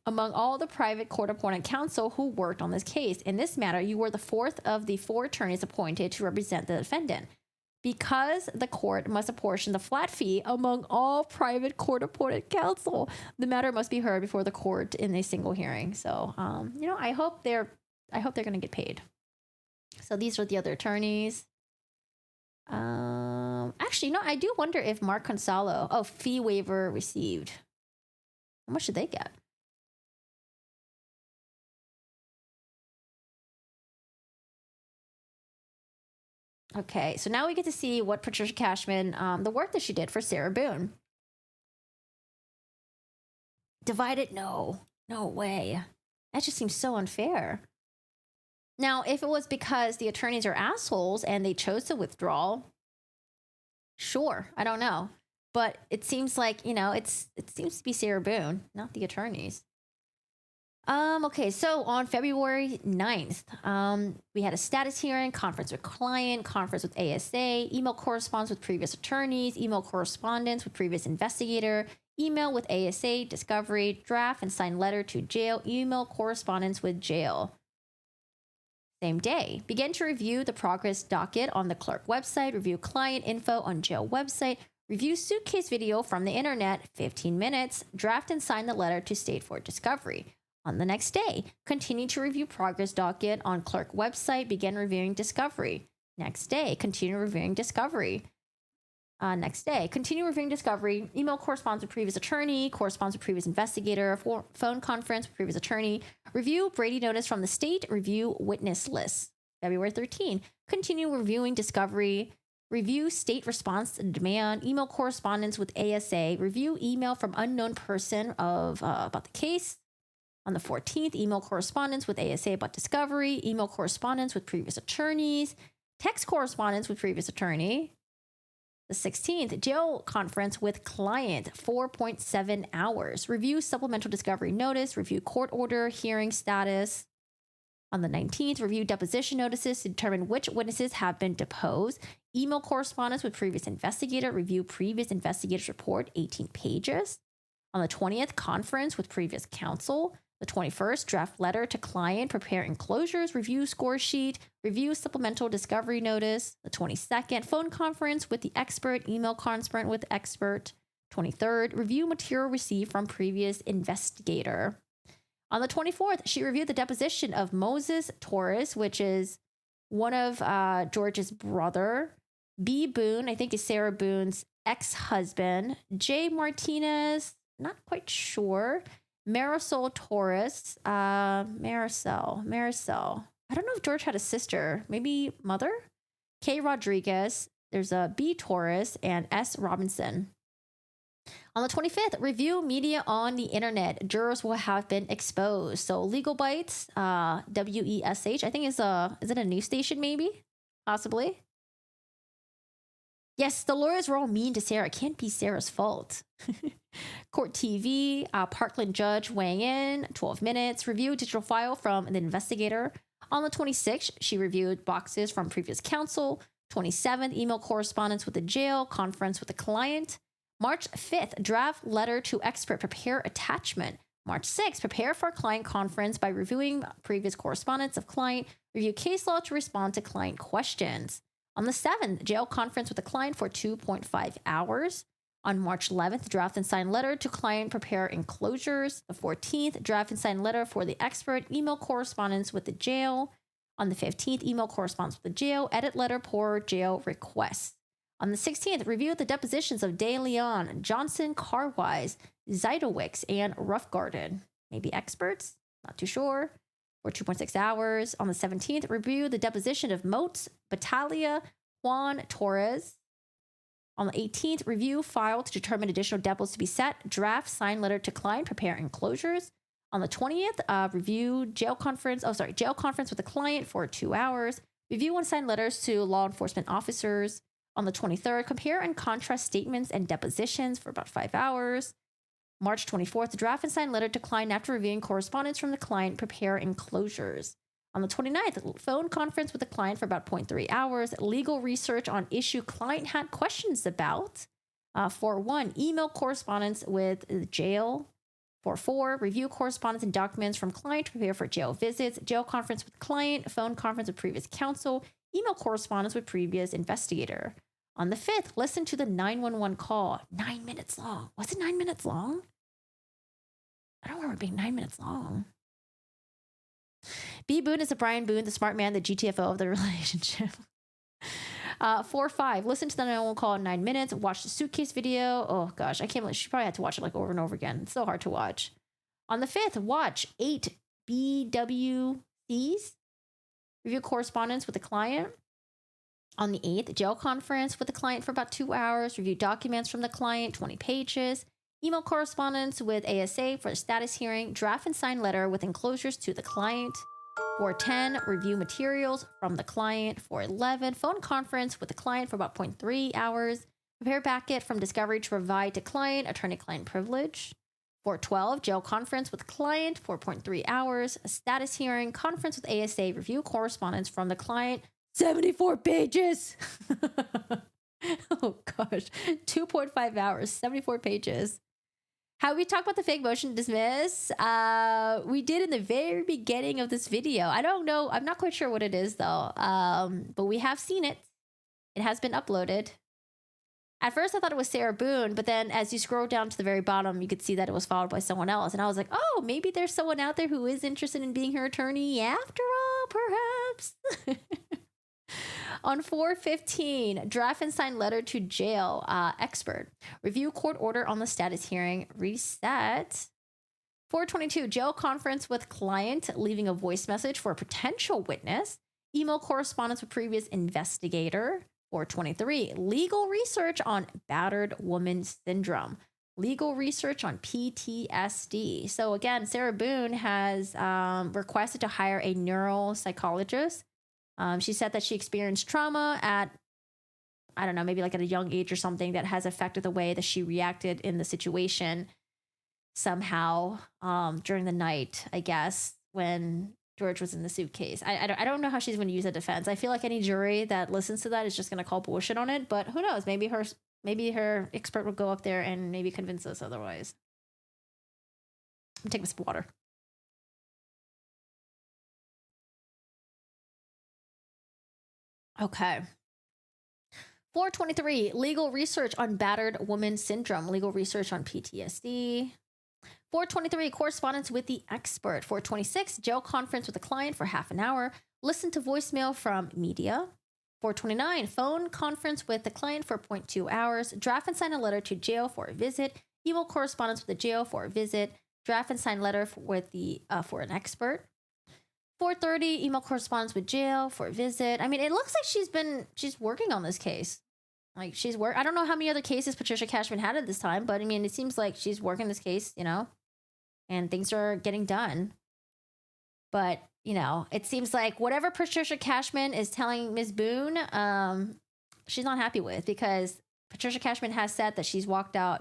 among all the private court-appointed counsel who worked on this case. In this matter, you were the 4th of the 4 attorneys appointed to represent the defendant. Because the court must apportion the flat fee among all private court-appointed counsel, the matter must be heard before the court in a single hearing. So, I hope they're going to get paid. So these are the other attorneys. Actually, no, I do wonder if Mark Consalo, fee waiver received. How much did they get? Okay, so now we get to see what Patricia Cashman, the work that she did for Sarah Boone. Divided? No way. That just seems so unfair. Now, if it was because the attorneys are assholes and they chose to withdraw, sure, I don't know. But it seems like, it seems to be Sarah Boone, not the attorneys. Okay, so on February 9th, we had a status hearing, conference with client, conference with ASA, email correspondence with previous attorneys, email correspondence with previous investigator, email with ASA, discovery, draft and signed letter to jail, email correspondence with jail. Same day, begin to review the progress docket on the clerk website, review client info on jail website, review suitcase video from the internet, 15 minutes, draft and sign the letter to state for discovery. On the next day, continue to review progress docket on clerk website, begin reviewing discovery. Next day, continue reviewing discovery. Next day, continue reviewing discovery, email correspondence with previous attorney, correspondence with previous investigator, phone conference with previous attorney, review Brady notice from the state, review witness list. February 13, continue reviewing discovery, review state response to demand, email correspondence with ASA, review email from unknown person about the case. On the 14th, email correspondence with ASA about discovery, email correspondence with previous attorneys, text correspondence with previous attorney. The 16th, jail conference with client, 4.7 hours. Review supplemental discovery notice, review court order, hearing status. On the 19th, review deposition notices to determine which witnesses have been deposed. Email correspondence with previous investigator, review previous investigator's report, 18 pages. On the 20th, conference with previous counsel. The 21st, draft letter to client, prepare enclosures, review score sheet, review supplemental discovery notice. The 22nd, phone conference with the expert, email conference with expert. 23rd, review material received from previous investigator. On the 24th, she reviewed the deposition of Moses Torres, which is one of George's brother. B. Boone, I think is Sarah Boone's ex-husband. J. Martinez, not quite sure. Marisol Torres, Marisol. I don't know if George had a sister, maybe mother? K. Rodriguez, there's a B. Torres, and S. Robinson. On the 25th, review media on the internet. Jurors will have been exposed. So Legal Bites, WESH, I think is it a news station maybe? Possibly. Yes, the lawyers were all mean to Sarah. It can't be Sarah's fault. Court TV, Parkland judge weighing in, 12 minutes. Review digital file from the investigator. On the 26th, she reviewed boxes from previous counsel. 27th, email correspondence with the jail, conference with the client. March 5th, draft letter to expert, prepare attachment. March 6th, prepare for client conference by reviewing previous correspondence of client. Review case law to respond to client questions. On the 7th, jail conference with the client for 2.5 hours. On March 11th, draft and sign letter to client, prepare enclosures. The 14th, draft and sign letter for the expert, email correspondence with the jail. On the 15th, email correspondence with the jail, edit letter per jail request. On the 16th, review the depositions of De Leon, Johnson, Carwise, Zeidowicz, and Roughgarden. Maybe experts? Not too sure. For 2.6 hours. On the 17th, review the deposition of Motes, Battaglia, Juan Torres. On the 18th, review file to determine additional depots to be set. Draft, sign letter to client, prepare enclosures. On the 20th, review jail conference with the client for 2 hours. Review and sign letters to law enforcement officers. On the 23rd, compare and contrast statements and depositions for about 5 hours. March 24th, draft and sign letter to client after reviewing correspondence from the client, prepare enclosures. On the 29th, phone conference with the client for about 0.3 hours. Legal research on issue client had questions about. For 1, email correspondence with the jail. For 4, review correspondence and documents from client to prepare for jail visits. Jail conference with client. Phone conference with previous counsel. Email correspondence with previous investigator. On the 5th, listen to the 911 call. 9 minutes long. Was it 9 minutes long? I don't remember it being 9 minutes long. B. Boone is the Brian Boone, the smart man, the GTFO of the relationship. 4-5. Listen to the 911 call in 9 minutes. Watch the suitcase video. Oh gosh, I can't believe she probably had to watch it like over and over again. It's so hard to watch. On the 5th, watch 8 BWCs. Review correspondence with the client. On the 8th, jail conference with the client for about 2 hours. Review documents from the client, 20 pages. Email correspondence with ASA for the status hearing. Draft and sign letter with enclosures to the client. 4:10, review materials from the client. 4:11, phone conference with the client for about 0.3 hours. Prepare packet from discovery to provide to client, attorney-client privilege. 4:12, jail conference with client, 4.3 hours. A status hearing, conference with ASA, review correspondence from the client, 74 pages. Oh gosh, 2.5 hours, 74 pages. How we talk about the fake motion to dismiss? We did in the very beginning of this video. I don't know. I'm not quite sure what it is though. But we have seen it. It has been uploaded. At first I thought it was Sarah Boone, but then as you scroll down to the very bottom, you could see that it was followed by someone else. And I was like, oh, maybe there's someone out there who is interested in being her attorney after all, perhaps. On 4/15, draft and sign letter to jail expert. Review court order on the status hearing. Reset. 4/22, jail conference with client, leaving a voice message for a potential witness. Email correspondence with previous investigator. 4/23, legal research on battered woman syndrome. Legal research on PTSD. So again, Sarah Boone has requested to hire a neuropsychologist. She said that she experienced trauma at, I don't know, maybe like at a young age or something that has affected the way that she reacted in the situation somehow during the night, I guess, when George was in the suitcase. I don't know how she's going to use a defense. I feel like any jury that listens to that is just going to call bullshit on it, but who knows? Maybe her expert will go up there and maybe convince us otherwise. I'm taking some water. Okay. 4/23, legal research on battered woman syndrome. Legal research on PTSD. 4/23, correspondence with the expert. 4/26, jail conference with the client for half an hour. Listen to voicemail from media. 4/29, phone conference with the client for 0.2 hours. Draft and sign a letter to jail for a visit. Email correspondence with the jail for a visit. Draft and sign letter with the for an expert. 4:30, email correspondence with jail for a visit. I mean, it looks like she's working on this case. Like I don't know how many other cases Patricia Cashman had at this time, but I mean, it seems like she's working this case, and things are getting done. But, it seems like whatever Patricia Cashman is telling Ms. Boone, she's not happy with, because Patricia Cashman has said that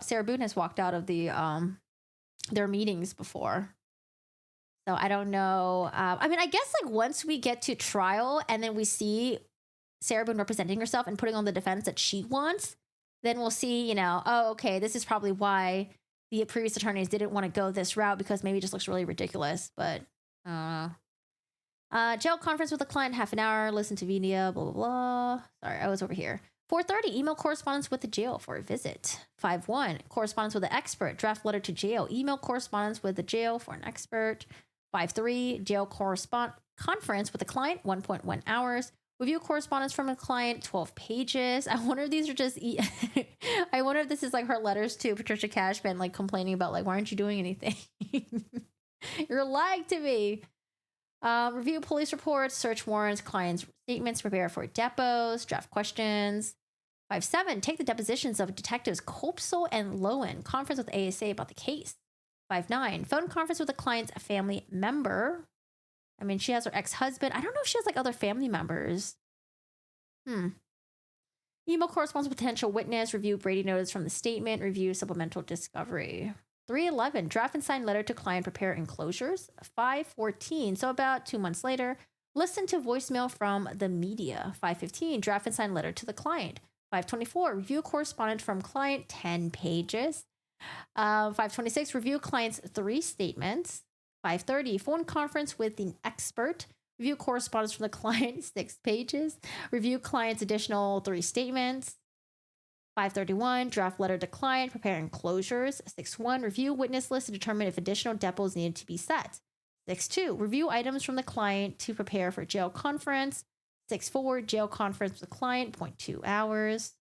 Sarah Boone has walked out of their meetings before. So I don't know. I mean, I guess like once we get to trial and then we see Sarah Boone representing herself and putting on the defense that she wants, then we'll see, oh, okay, this is probably why the previous attorneys didn't want to go this route, because maybe it just looks really ridiculous. But jail conference with the client, half an hour, listen to video, blah, blah, blah. Sorry, I was over here. 4:30, email correspondence with the jail for a visit. 5:1, correspondence with the expert, draft letter to jail, email correspondence with the jail for an expert. 5:3, jail conference with the client, 1.1 hours. Review correspondence from a client, 12 pages. I wonder if these are just, I wonder if this is like her letters to Patricia Cashman, like complaining about like, why aren't you doing anything? You're lying to me. Review police reports, search warrants, client's statements, prepare for depots, draft questions. 5:7, take the depositions of detectives Kopsel and Lowen, conference with ASA about the case. 5:9, phone conference with a client's family member. I mean, she has her ex-husband. I don't know if she has like other family members. Email correspondence with potential witness, review Brady notice from the statement, review supplemental discovery. 3:11, draft and sign letter to client, prepare enclosures. 5:14, so about 2 months later, listen to voicemail from the media. 5:15, draft and sign letter to the client. 5:24, review correspondence from client, 10 pages. 5:26, review client's 3 statements. 5:30, phone conference with the expert. Review correspondence from the client, 6 pages. Review client's additional 3 statements. 5:31, draft letter to client, prepare enclosures. 6:1, review witness list to determine if additional depots needed to be set. 6.2, review items from the client to prepare for jail conference. 6.4, jail conference with client, 0.2 hours.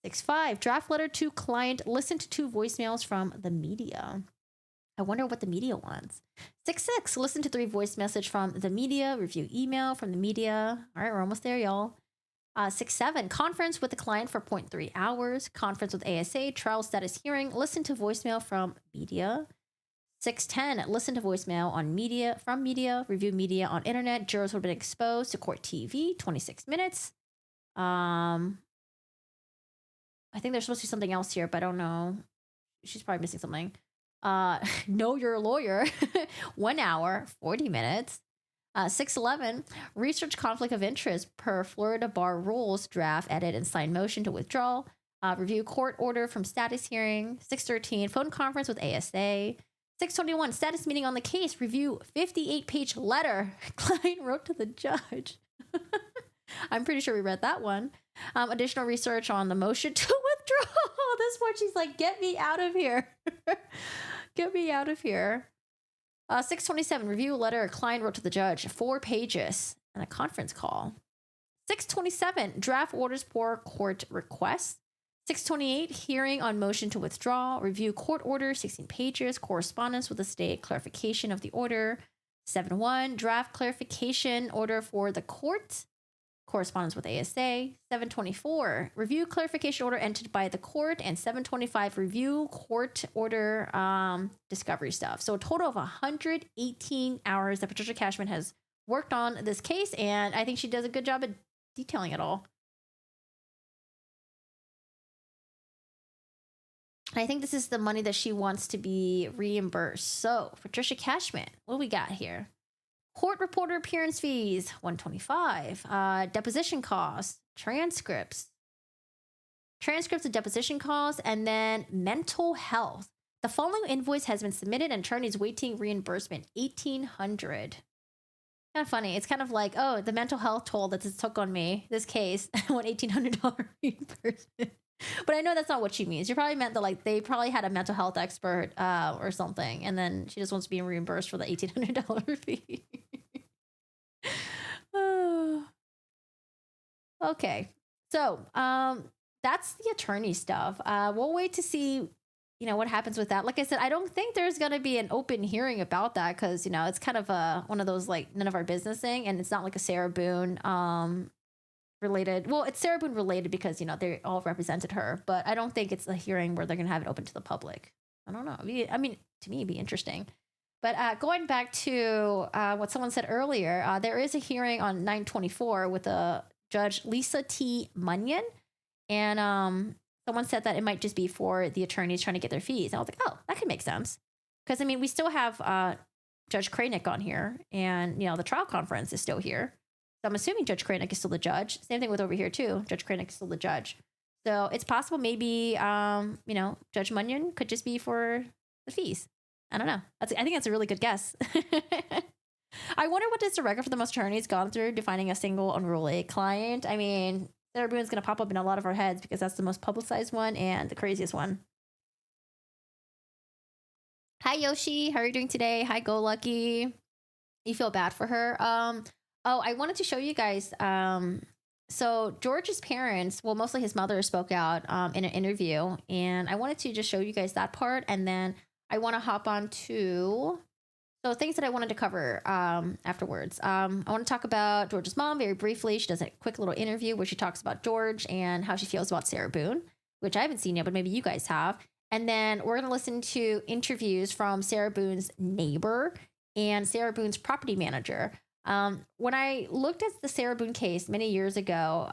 6.5, draft letter to client, listen to 2 voicemails from the media. I wonder what the media wants. 6.6, listen to 3 voice message from the media, review email from the media. All right, we're almost there, y'all. 6.7, conference with the client for 0.3 hours. Conference with ASA, trial status hearing, listen to voicemail from media. 6.10, listen to voicemail on media from media, review media on internet. Jurors would have been exposed to court TV, 26 minutes. I think there's supposed to be something else here, but I don't know. She's probably missing something. Know your lawyer, 1 hour, 40 minutes. 6.11, research conflict of interest per Florida bar rules, draft, edit, and sign motion to withdraw. Review court order from status hearing. 6.13, phone conference with ASA. 6.21, status meeting on the case. Review 58-page letter client wrote to the judge. I'm pretty sure we read that one. Additional research on the motion to withdraw. This one, she's like, get me out of here. Get me out of here. 6.27, review a letter a client wrote to the judge, 4 pages, and a conference call. 6.27, draft orders for court requests. 6.28, hearing on motion to withdraw, review court order, 16 pages, correspondence with the state, clarification of the order. 7.1, draft clarification order for the court, correspondence with ASA. 7.24, review clarification order entered by the court. And 7.25, review court order discovery stuff. So a total of 118 hours that Patricia Cashman has worked on this case, and I think she does a good job at detailing it all. And I think this is the money that she wants to be reimbursed. So Patricia Cashman, what do we got here? Court reporter appearance fees, $125. Deposition costs, transcripts of deposition costs, and then mental health. The following invoice has been submitted and attorney's waiting reimbursement, $1,800. Kind of funny. It's kind of like, oh, the mental health toll that this took on me, this case, I want $1,800 reimbursement. But I know that's not what she means. She probably meant that, like, they probably had a mental health expert or something, and then she just wants to be reimbursed for the $1,800 fee. Okay, so that's the attorney stuff. We'll wait to see, what happens with that. Like I said, I don't think there's going to be an open hearing about that because, it's kind of one of those, like, none of our business thing, and it's not like a Sarah Boone related. Well, it's Sarah Boone related because, they all represented her, but I don't think it's a hearing where they're going to have it open to the public. I don't know. I mean, to me, it'd be interesting. But going back to what someone said earlier, there is a hearing on 9/24 with Judge Lisa T. Munyon. And someone said that it might just be for the attorneys trying to get their fees. And I was like, oh, that could make sense. Because, we still have Judge Kranick on here. And, the trial conference is still here. So I'm assuming Judge Kranick is still the judge. Same thing with over here, too. Judge Kranick is still the judge. So it's possible maybe, Judge Munyon could just be for the fees. I don't know. I think that's a really good guess. I wonder what does the record for the most attorneys gone through defining a single unruly client. I mean, Sarah Boone's going to pop up in a lot of our heads because that's the most publicized one and the craziest one. Hi, Yoshi. How are you doing today? Hi, Go Lucky. You feel bad for her? I wanted to show you guys. So George's parents, well, mostly his mother spoke out in an interview. And I wanted to just show you guys that part. And then I want to hop on to things that I wanted to cover afterwards. I want to talk about George's mom very briefly. She does a quick little interview where she talks about George and how she feels about Sarah Boone, which I haven't seen yet, but maybe you guys have. And then we're going to listen to interviews from Sarah Boone's neighbor and Sarah Boone's property manager. When I looked at the Sarah Boone case many years ago,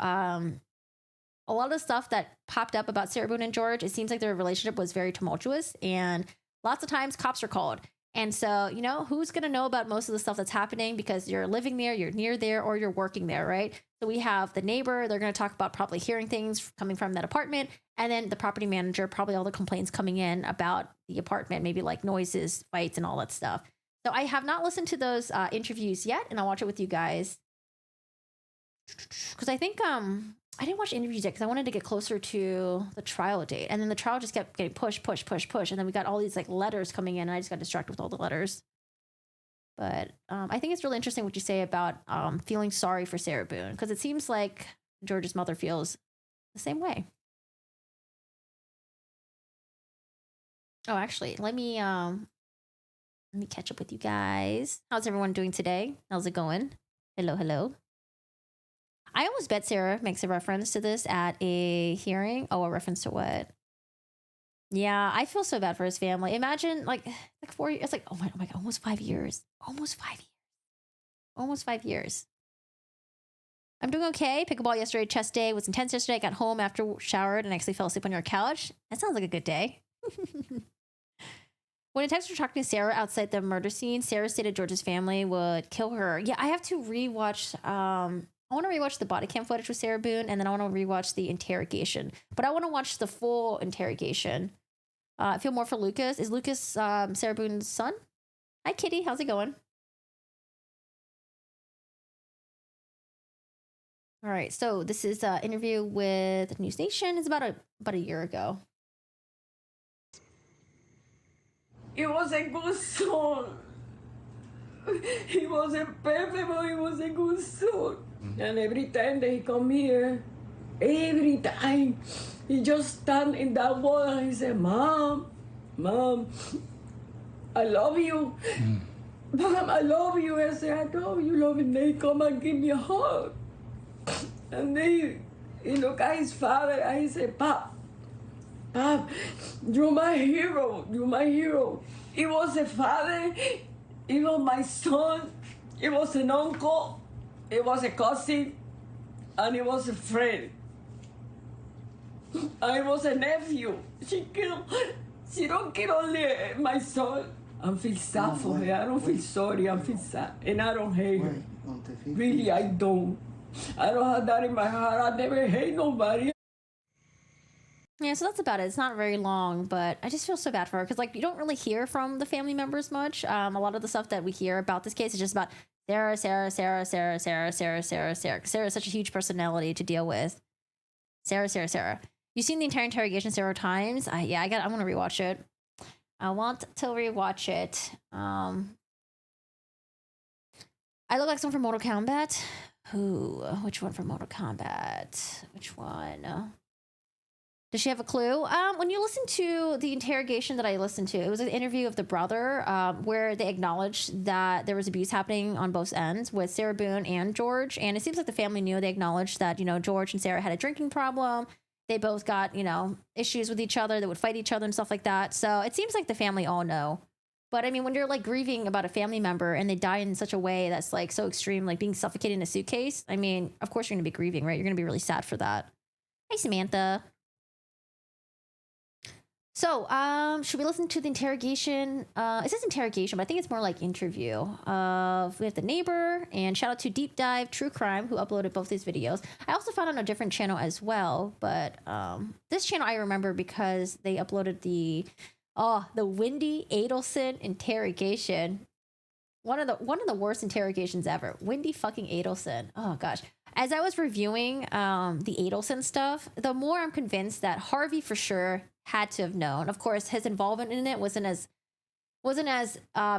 a lot of the stuff that popped up about Sarah Boone and George, it seems like their relationship was very tumultuous and lots of times cops are called. And so, who's going to know about most of the stuff that's happening because you're living there, you're near there, or you're working there, right? So we have the neighbor. They're going to talk about probably hearing things coming from that apartment. And then the property manager, probably all the complaints coming in about the apartment, maybe like noises, fights, and all that stuff. So I have not listened to those interviews yet, and I'll watch it with you guys. Because I think I didn't watch interviews yet because I wanted to get closer to the trial date. And then the trial just kept getting pushed. And then we got all these like letters coming in, and I just got distracted with all the letters. But I think it's really interesting what you say about feeling sorry for Sarah Boone, because it seems like George's mother feels the same way. Oh, actually, let me catch up with you guys. How's everyone doing today? How's it going? Hello, hello. I almost bet Sarah makes a reference to this at a hearing. Oh, a reference to what? Yeah, I feel so bad for his family. Imagine like 4 years. It's like, oh my god, almost 5 years. Almost 5 years. Almost 5 years. I'm doing okay. Pickleball yesterday, chest day was intense yesterday. I got home after showered and actually fell asleep on your couch. That sounds like a good day. When detectives were talking to Sarah outside the murder scene, Sarah stated George's family would kill her. Yeah, I have to rewatch. I want to rewatch the body cam footage with Sarah Boone, and then I want to rewatch the interrogation. But I want to watch the full interrogation. I feel more for Lucas. Is Lucas Sarah Boone's son? Hi, Kitty. How's it going? All right. So this is an interview with News Nation. It's about a year ago. He was a good son. He wasn't perfect, but he was a good son. And every time that he come here, every time, he just stand in that wall and he said, Mom, I love you. Mom, I love you. I said, I love you, love. And they come and give me a hug. And then he look at his father and he said, Pop, you're my hero. You're my hero. He was a father. He was my son. He was an uncle. He was a cousin. And he was a friend. And he was a nephew. She don't kill only my son. I feel sad for her. I don't feel sorry. I feel sad. And I don't hate her. Really, I don't. I don't have that in my heart. I never hate nobody. Yeah, so that's about it. It's not very long, but I just feel so bad for her because, like, you don't really hear from the family members much. A lot of the stuff that we hear about this case is just about Sarah. Sarah is such a huge personality to deal with. Sarah. You've seen the entire interrogation several times. I want to rewatch it. I want to rewatch it. I look like someone from Mortal Kombat. Who? Which one from Mortal Kombat? Which one? Does she have a clue? When you listen to the interrogation that I listened to, it was an interview of the brother where they acknowledged that there was abuse happening on both ends with Sarah Boone and George. And it seems like the family knew. They acknowledged that, George and Sarah had a drinking problem. They both got, issues with each other. They would fight each other and stuff like that. So it seems like the family all know. But I mean, when you're like grieving about a family member and they die in such a way that's like so extreme, like being suffocated in a suitcase, I mean, of course you're going to be grieving, right? You're going to be really sad for that. Hey, Samantha. So, should we listen to the interrogation? It says interrogation, but I think it's more like interview. We have the neighbor, and shout out to Deep Dive True Crime, who uploaded both these videos. I also found on a different channel as well, but this channel I remember because they uploaded the Wendy Adelson interrogation. One of the worst interrogations ever. Wendy fucking Adelson. Oh gosh. As I was reviewing the Adelson stuff, the more I'm convinced that Harvey for sure had to have known. Of course, his involvement in it wasn't as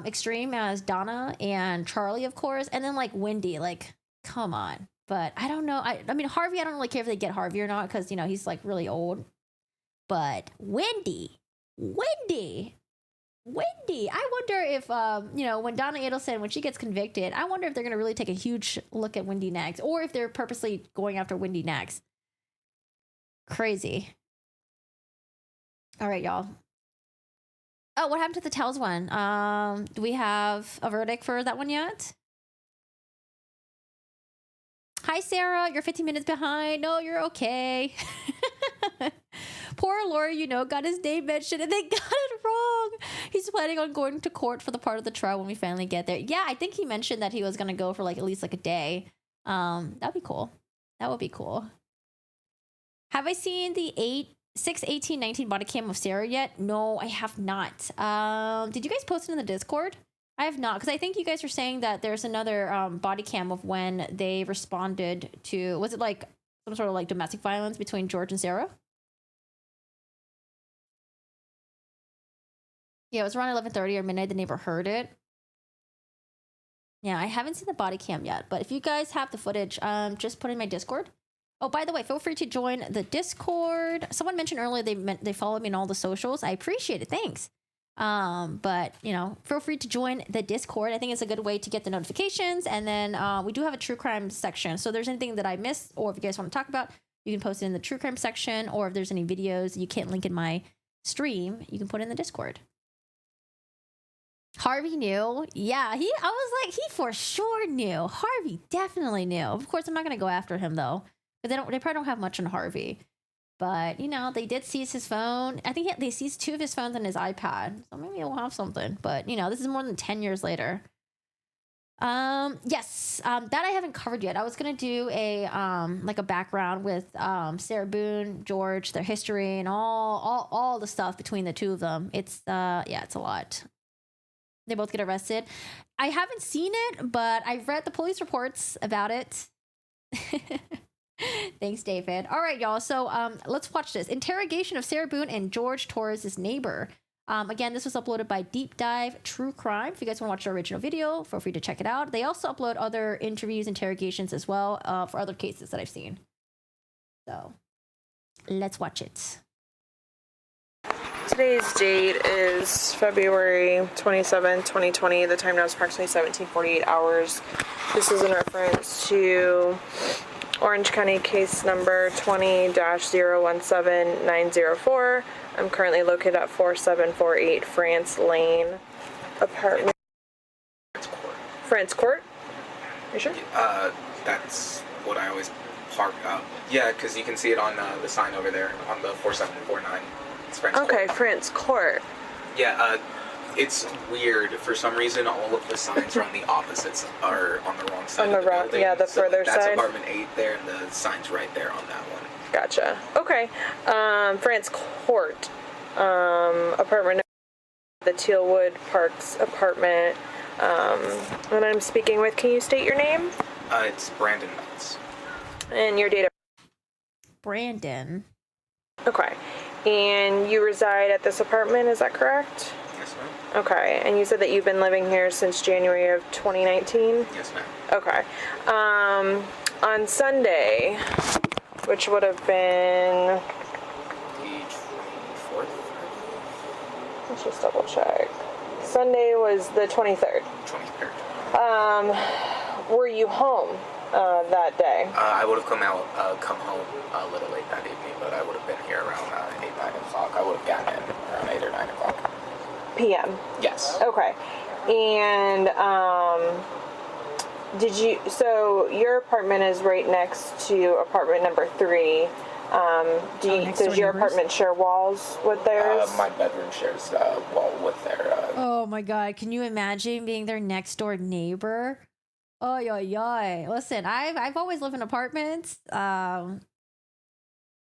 extreme as Donna and Charlie, of course, and then like Wendy, like come on. But I don't know. I mean Harvey, I don't really care if they get Harvey or not because he's like really old. But Wendy, I wonder if when Donna Adelson, when she gets convicted, I wonder if they're gonna really take a huge look at Wendy next, or if they're purposely going after Wendy next. Crazy. All right, y'all. Oh, what happened to the Tells one? Do we have a verdict for that one yet? Hi, Sarah. You're 15 minutes behind. No, you're okay. Poor Lori, got his name mentioned and they got it wrong. He's planning on going to court for the part of the trial when we finally get there. Yeah, I think he mentioned that he was going to go for like at least like a day. That'd be cool. That would be cool. Have I seen the 6/18/19 body cam of Sarah yet? No, I have not. Did you guys post it in the Discord? I have not, because I think you guys were saying that there's another body cam of when they responded to, was it like some sort of like domestic violence between George and Sarah? Yeah, it was around 11:30 or midnight. The neighbor heard it. Yeah, I haven't seen the body cam yet, but if you guys have the footage, just put in my Discord. Oh, by the way, feel free to join the Discord. Someone mentioned earlier they follow me on all the socials. I appreciate it. Thanks. But feel free to join the Discord. I think it's a good way to get the notifications. And then we do have a true crime section. So if there's anything that I missed, or if you guys want to talk about, you can post it in the true crime section. Or if there's any videos you can't link in my stream, you can put it in the Discord. Harvey knew. Yeah, I was like, he for sure knew. Harvey definitely knew. Of course, I'm not gonna go after him though, but they probably don't have much on Harvey. But they did seize his phone. I think they seized 2 of his phones and his iPad. So maybe he'll have something. But this is more than 10 years later. Yes. That I haven't covered yet. I was gonna do a like a background with Sarah Boone, George, their history, and all the stuff between the two of them. It's it's a lot. They both get arrested. I haven't seen it, but I've read the police reports about it. Thanks, David. All right, y'all. So let's watch this. Interrogation of Sarah Boone and George Torres' neighbor. Again, this was uploaded by Deep Dive True Crime. If you guys want to watch the original video, feel free to check it out. They also upload other interviews, interrogations as well for other cases that I've seen. So let's watch it. Today's date is February 27, 2020. The time now is approximately 17:48 hours. This is in reference to Orange County case number 20-017904. I'm currently located at 4748 France Lane, apartment. France Court? You sure? That's what I always park up. Yeah, because you can see it on the sign over there on the 4749. France okay, Court. France Court. Yeah, it's weird. For some reason, all of the signs are on the opposites, are on the wrong side on the of the wrong, building. yeah, the further that's side. That's apartment 8 there, and the sign's right there on that one. Gotcha. Okay. France Court. Apartment, the Tealwood Parks apartment. And I'm speaking with, can you state your name? It's Brandon Knights. And your date of Brandon. Okay. And you reside at this apartment, is that correct? Yes, ma'am. Okay. And you said that you've been living here since January of 2019? Yes, ma'am. Okay. On Sunday, which would have been... The 24th? Let's just double check. Sunday was the 23rd. 23rd. Were you home that day? I would have come home a little late that evening, but I would have been here around 8, 9 o'clock. I would have gotten in around 8 or 9 o'clock. PM? Yes. Okay. And, so your apartment is right next to apartment number 3. Does your apartment share walls with theirs? My bedroom shares a wall with their... Oh my God. Can you imagine being their next door neighbor? Oh, yeah. Listen, I've always lived in apartments, in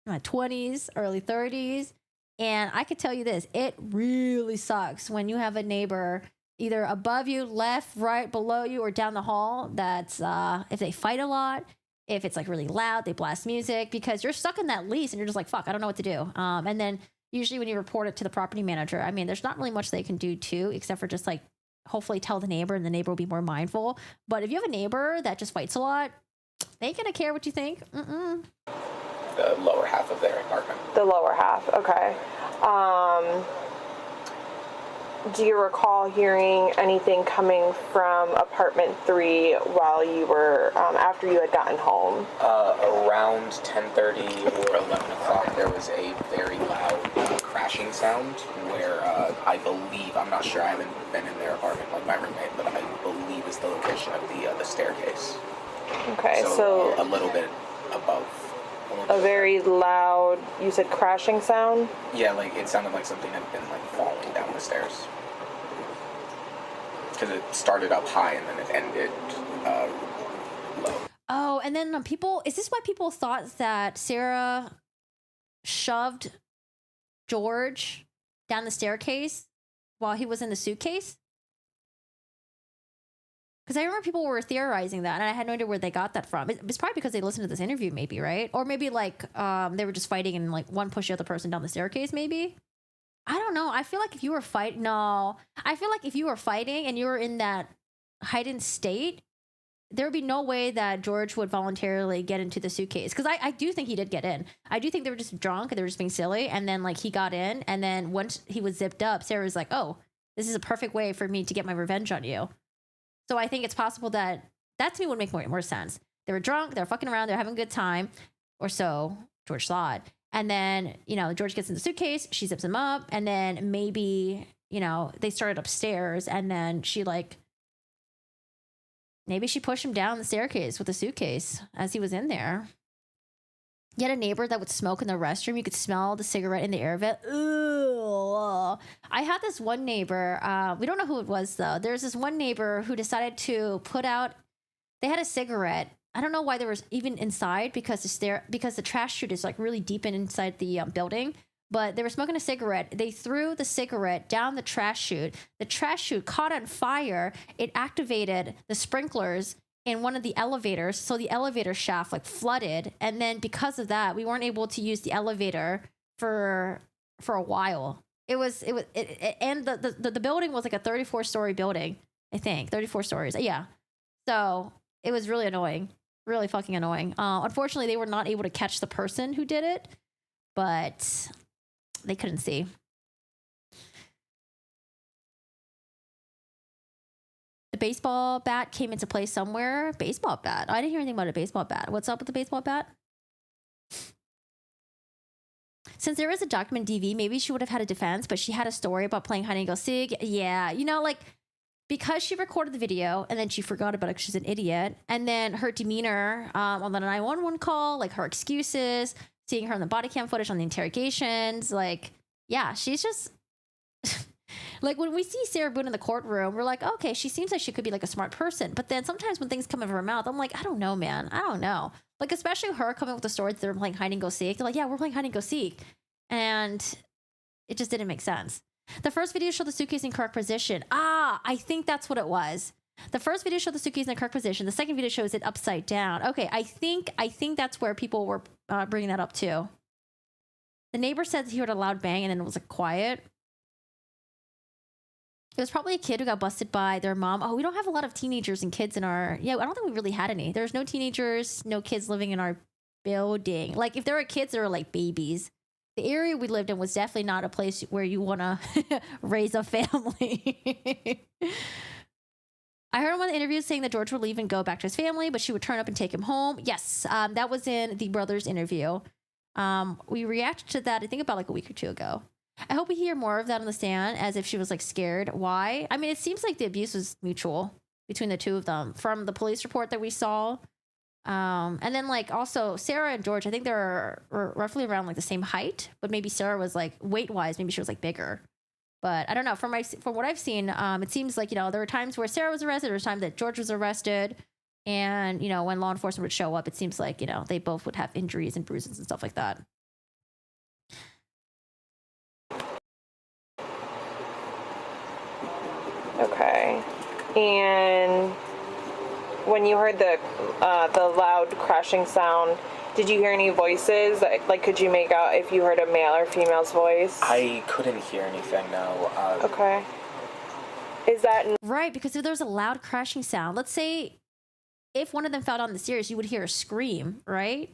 my 20s, early 30s. And I could tell you this, it really sucks when you have a neighbor either above you, left, right, below you, or down the hall. That's if they fight a lot, if it's like really loud, they blast music, because you're stuck in that lease and you're just like, fuck, I don't know what to do. And then usually when you report it to the property manager, I mean, there's not really much they can do too, except for just like hopefully tell the neighbor, and the neighbor will be more mindful. But if you have a neighbor that just fights a lot, they ain't gonna care what you think. The lower half of their apartment. The lower half, okay. Do you recall hearing anything coming from apartment 3 while you were, after you had gotten home? Around 10:30 or 11 o'clock, there was a very loud crashing sound where I believe, I'm not sure, I haven't been in their apartment like my roommate, but I believe is the location of the staircase. Okay, so a little bit above. A very loud, you said crashing sound? Yeah, like it sounded like something had been like falling down the stairs. Because it started up high and then it ended low. Oh, and then is this why people thought that Sarah shoved George down the staircase while he was in the suitcase? Because I remember people were theorizing that, and I had no idea where they got that from. It's probably because they listened to this interview, maybe, right? Or maybe like they were just fighting and like one pushed the other person down the staircase, maybe. I don't know. I feel like if you were fighting and you were in that heightened state, there would be no way that George would voluntarily get into the suitcase. Because I do think he did get in. I do think they were just drunk and they were just being silly. And then like he got in. And then once he was zipped up, Sarah was like, oh, this is a perfect way for me to get my revenge on you. So I think it's possible that to me would make more sense. They were drunk. They were fucking around. They're having a good time. Or so George thought. And then, you know, George gets in the suitcase. She zips him up. And then maybe, you know, they started upstairs. And then she like... Maybe she pushed him down the staircase with the suitcase as he was in there. You had a neighbor that would smoke in the restroom. You could smell the cigarette in the air vent. Ooh. I had this one neighbor. We don't know who it was, though. There's this one neighbor who decided to put out... They had a cigarette. I don't know why they were even inside because the trash chute is like really deep inside the building. But they were smoking a cigarette. They threw the cigarette down the trash chute. The trash chute caught on fire. It activated the sprinklers in one of the elevators. So the elevator shaft like flooded. And then because of that, we weren't able to use the elevator for a while. And the building was like a 34-story building, I think. 34 stories. Yeah. So it was really annoying. Really fucking annoying. Unfortunately, they were not able to catch the person who did it. But... they couldn't see. The baseball bat came into play somewhere. Baseball bat. I didn't hear anything about a baseball bat. What's up with the baseball bat? Since there is a document DV, maybe she would have had a defense, but she had a story about playing hide and go seek. Yeah, you know, like because she recorded the video and then she forgot about it because she's an idiot, and then her demeanor on the 911 call, like her excuses. Seeing her on the body cam footage on the interrogations, like, yeah, she's just like when we see Sarah Boone in the courtroom, we're like, okay, she seems like she could be like a smart person. But then sometimes when things come out of her mouth, I'm like, I don't know, man. I don't know. Like, especially her coming with the story that they're playing hide and go seek. They're like, yeah, we're playing hide and go seek. And it just didn't make sense. The first video showed the suitcase in correct position. I think that's what it was. The first video showed the suitcase in the correct position. The second video shows it upside down. Okay, I think that's where people were bringing that up too. The neighbor said he heard a loud bang and then it was like quiet. It was probably a kid who got busted by their mom. Oh, we don't have a lot of teenagers and kids in our... Yeah, I don't think we really had any. There's no teenagers, no kids living in our building. Like, if there were kids, they were like babies. The area we lived in was definitely not a place where you want to raise a family. I heard in one of the interviews saying that George would leave and go back to his family, but she would turn up and take him home. Yes, that was in the brothers interview. We reacted to that, I think, about like a week or two ago. I hope we hear more of that on the stand, as if she was like scared. Why? I mean, it seems like the abuse was mutual between the two of them from the police report that we saw. And then like also Sarah and George, I think were roughly around like the same height, but maybe Sarah was like weight wise, maybe she was like bigger. But I don't know. From what I've seen, it seems like, you know, there were times where Sarah was arrested, there was times that George was arrested. And, you know, when law enforcement would show up, it seems like, you know, they both would have injuries and bruises and stuff like that. Okay. And when you heard the loud crashing sound, did you hear any voices? Like, could you make out if you heard a male or female's voice? I couldn't hear anything, no. Okay. Is that... Right, because if there's a loud crashing sound, let's say if one of them fell down the stairs, you would hear a scream, right?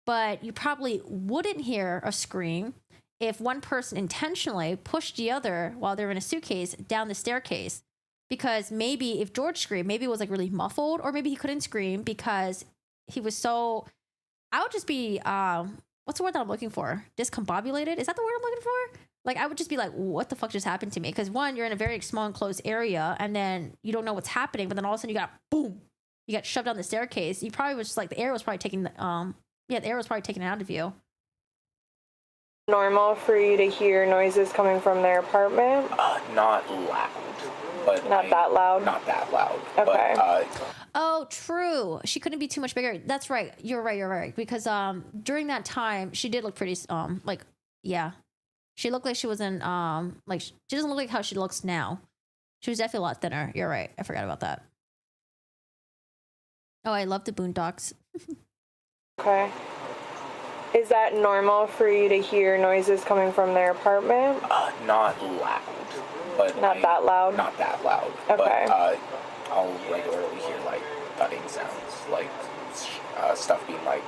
But you probably wouldn't hear a scream if one person intentionally pushed the other while they're in a suitcase down the staircase. Because maybe if George screamed, maybe it was like really muffled, or maybe he couldn't scream because he was so... I would just be, what's the word that I'm looking for? Discombobulated? Is that the word I'm looking for? Like, I would just be like, what the fuck just happened to me? Because one, you're in a very small enclosed area, and then you don't know what's happening, but then all of a sudden you got, boom, you got shoved down the staircase. You probably was just like, the air was probably taking, the air was probably taken out of you. Normal for you to hear noises coming from their apartment? Not loud. But not that loud? Not that loud. Okay. But, oh, true. She couldn't be too much bigger. That's right. You're right. Because during that time, she did look pretty, yeah. She looked like she was in, she doesn't look like how she looks now. She was definitely a lot thinner. You're right. I forgot about that. Oh, I love the Boondocks. Okay. Is that normal for you to hear noises coming from their apartment? Not loud. But not that loud? Not that loud. Okay. But I'll regularly hear like thudding sounds, like stuff being like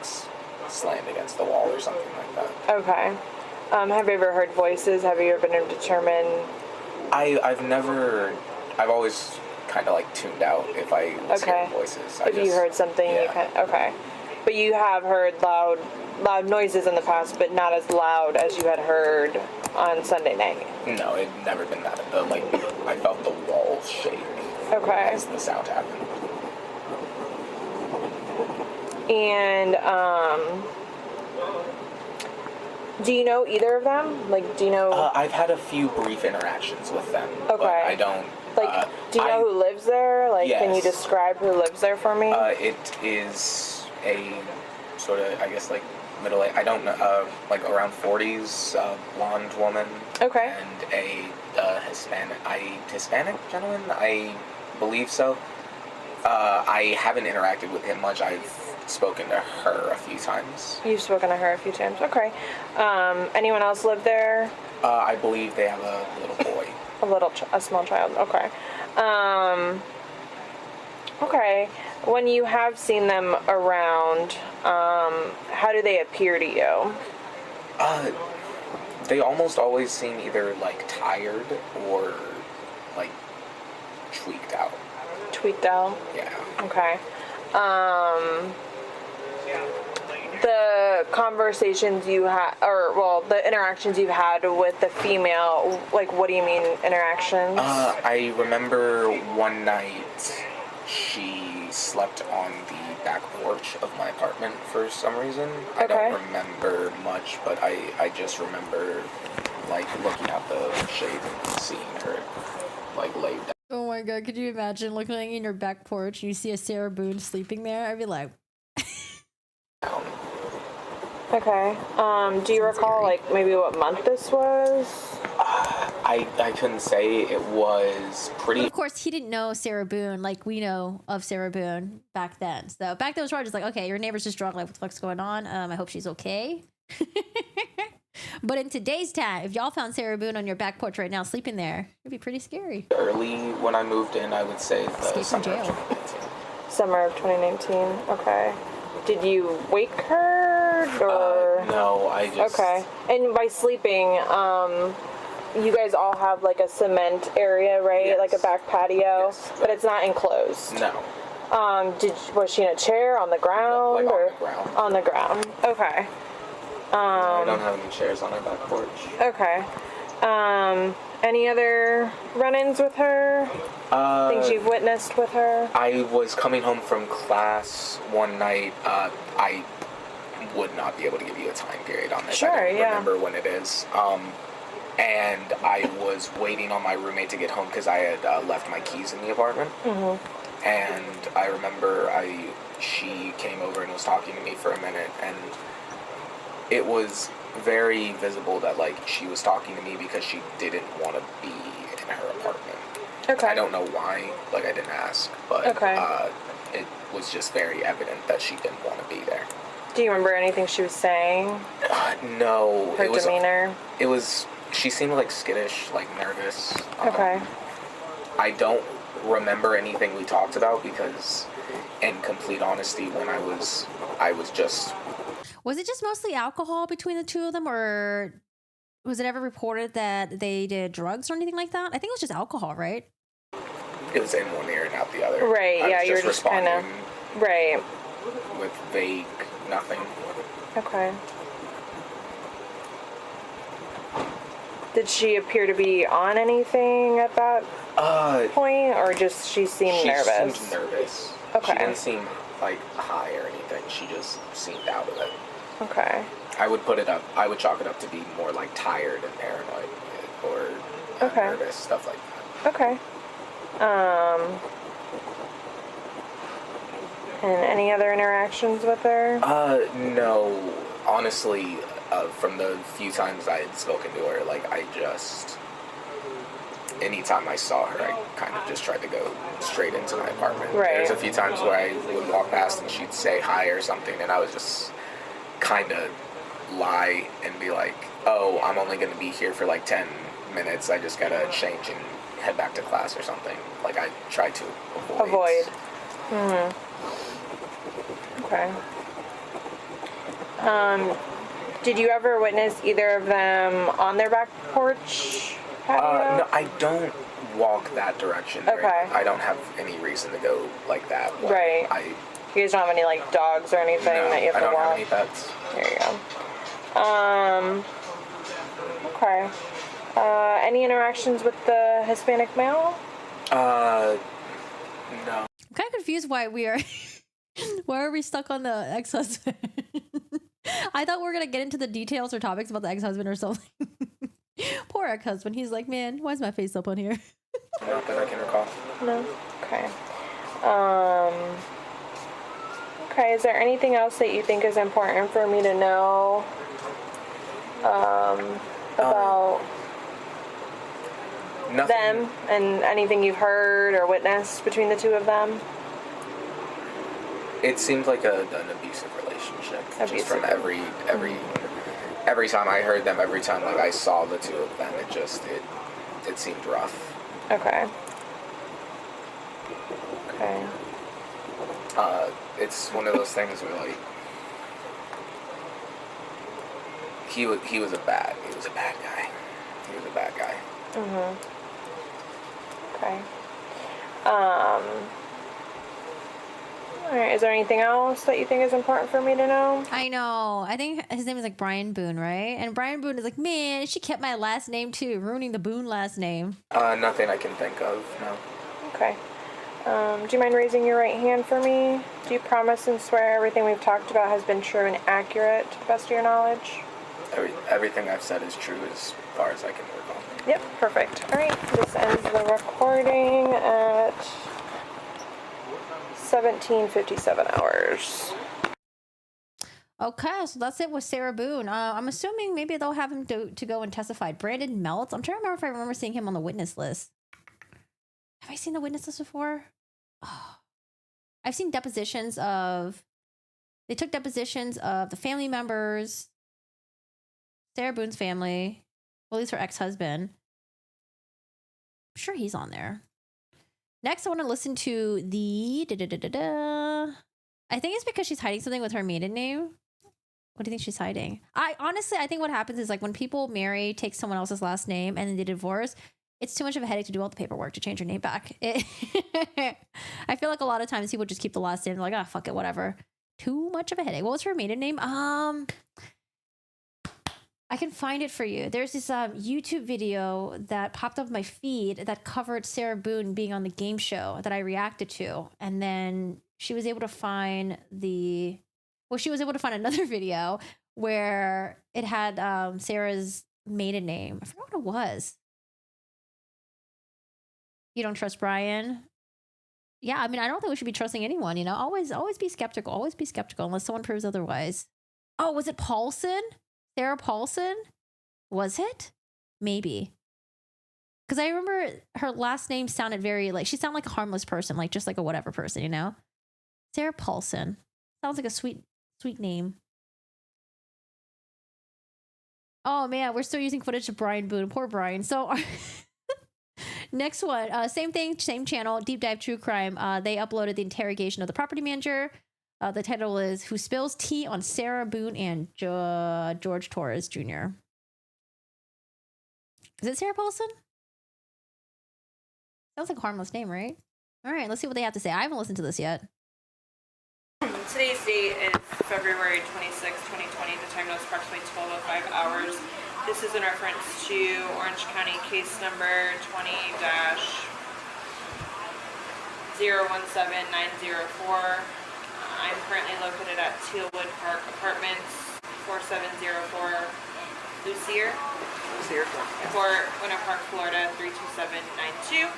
slammed against the wall or something like that. Okay. Have you ever heard voices? Have you ever been determined? I've always kind of like tuned out if I was hearing voices. If you heard something, you okay. But you have heard loud noises in the past, but not as loud as you had heard on Sunday night. No, it never been that. Like I felt the walls shake. Okay. As the sound happened. And do you know either of them? Like, do you know? I've had a few brief interactions with them. Okay. But I don't. Like, do you know who lives there? Like, yes. Can you describe who lives there for me? It is a sort of, I guess, like middle-aged. I don't know, like around 40s, blonde woman. Okay. And a Hispanic gentleman. I believe so. I haven't interacted with him much. I've spoken to her a few times. You've spoken to her a few times. Okay. Anyone else live there? I believe they have a little boy. A small child. Okay. Okay. When you have seen them around, how do they appear to you? They almost always seem either like tired or like tweaked out. Tweaked out? Yeah. Okay. The conversations you had, the interactions you've had with the female, like, what do you mean interactions? I remember one night she slept on the back porch of my apartment for some reason. Okay. I don't remember much, but I just remember, like, looking out the shade and seeing her, like, laid down. Oh my god, could you imagine looking in your back porch and you see a Sarah Boone sleeping there? I'd be like... Okay. Do you recall, like, maybe what month this was? I couldn't say. It was pretty... But of course, he didn't know Sarah Boone like we know of Sarah Boone back then. So back then it was probably just like, okay, your neighbor's just drunk, like, what the fuck's going on? I hope she's okay. But in today's time, if y'all found Sarah Boone on your back porch right now sleeping there, it'd be pretty scary. Early when I moved in, I would say the Escape from jail. Summer of 2019. Okay. Did you wake her, or? No, I just... Okay. And by sleeping, you guys all have, like, a cement area, right? Yes. Like a back patio? Yes. But it's not enclosed? No. Was she in a chair, on the ground? Like, or? on the ground. On the ground. Okay. I don't have any chairs on our back porch. Okay. Any other run-ins with her? Things you've witnessed with her? I was coming home from class one night. I would not be able to give you a time period on this. Sure, I don't yeah. remember when it is. And I was waiting on my roommate to get home because I had left my keys in the apartment. Mm-hmm. And I remember she came over and was talking to me for a minute, and it was very visible that, like, she was talking to me because she didn't want to be in her apartment. Okay. I don't know why, like, I didn't ask, but it was just very evident that she didn't want to be there. Do you remember anything she was saying? No. Her demeanor? She seemed, like, skittish, like, nervous. Okay. I don't remember anything we talked about because, in complete honesty, when I was just... Was it just mostly alcohol between the two of them, or was it ever reported that they did drugs or anything like that? I think it was just alcohol, right? It was in one ear and out the other. Right, yeah, you were just kind of... Right. With vague nothing. Okay. Did she appear to be on anything at that point, or just she seemed nervous? She seemed nervous. Okay. She didn't seem, like, high or anything. She just seemed out of it. Okay. I would chalk it up to be more like tired and paranoid or nervous, stuff like that. Okay. And any other interactions with her? No. Honestly, from the few times I had spoken to her, like, anytime I saw her, I kind of just tried to go straight into my apartment. Right. There's a few times where I would walk past and she'd say hi or something, and I was just kind of lie and be like, oh, I'm only going to be here for like 10 minutes. I just got to change and head back to class or something. Like, I try to Avoid. Okay. Did you ever witness either of them on their back porch patio? No, I don't walk that direction. Okay. I don't have any reason to go like that. Right. You guys don't have any, like, dogs or anything that you have to walk? I don't have any pets. There you go. Okay. Any interactions with the Hispanic male? No. I'm kind of confused why we are why are we stuck on the ex-husband? I thought we were gonna get into the details or topics about the ex-husband or something. Poor ex-husband. He's like, man, why is my face up on here? Not that I can recall. No. Okay. Okay. Is there anything else that you think is important for me to know about Nothing. them and anything you've heard or witnessed between the two of them? It seemed like an abusive relationship. Just from every time I heard them, every time like I saw the two of them, it seemed rough. Okay. Okay. It's one of those things where like he was a bad guy. He was a bad guy. Okay. Alright, is there anything else that you think is important for me to know? I know. I think his name is like Brian Boone, right? And Brian Boone is like, man, she kept my last name too, ruining the Boone last name. Nothing I can think of, no. Okay. Do you mind raising your right hand for me? Do you promise and swear everything we've talked about has been true and accurate to the best of your knowledge? Everything I've said is true as far as I can recall. Yep, perfect. Alright, this ends the recording at 17:57 hours. Okay, so that's it with Sarah Boone. I'm assuming maybe they'll have him to go and testify. Brandon Meltz. I'm trying to remember if I remember seeing him on the witness list. Have I seen the witness list before? Oh. I've seen depositions of... They took depositions of the family members, Sarah Boone's family, well, at least her ex-husband. I'm sure he's on there. Next, I want to listen to the... I think it's because she's hiding something with her maiden name. What do you think she's hiding? I think what happens is like when people marry, take someone else's last name, and then they divorce, it's too much of a headache to do all the paperwork to change your name back. I feel like a lot of times people just keep the last name. They're like, ah, fuck it, whatever. Too much of a headache. What was her maiden name? I can find it for you. There's this YouTube video that popped up my feed that covered Sarah Boone being on the game show that I reacted to. And then she was able to find she was able to find another video where it had Sarah's maiden name. I forgot what it was. You don't trust Brian? Yeah, I mean, I don't think we should be trusting anyone, you know? Always be skeptical. Always be skeptical unless someone proves otherwise. Oh, was it Paulson? Sarah Paulson? Was it? Maybe. Because I remember her last name sounded very like, she sounded like a harmless person, like just like a whatever person, you know? Sarah Paulson. Sounds like a sweet name. Oh man, we're still using footage of Brian Boone. Poor Brian. So next one, same thing, same channel, Deep Dive True Crime. They uploaded the interrogation of the property manager. The title is Who Spills Tea on Sarah Boone and George Torres Jr. Is it Sarah Paulson? Sounds like a harmless name, right? All right, let's see what they have to say. I haven't listened to this yet. Today's date is February 26, 2020. The time now is approximately 12:05 hours. This is in reference to Orange County case number 20-017904. I'm currently located at Tealwood Park Apartments, 4704 Lucier Court, Winter Park, Florida, 32792.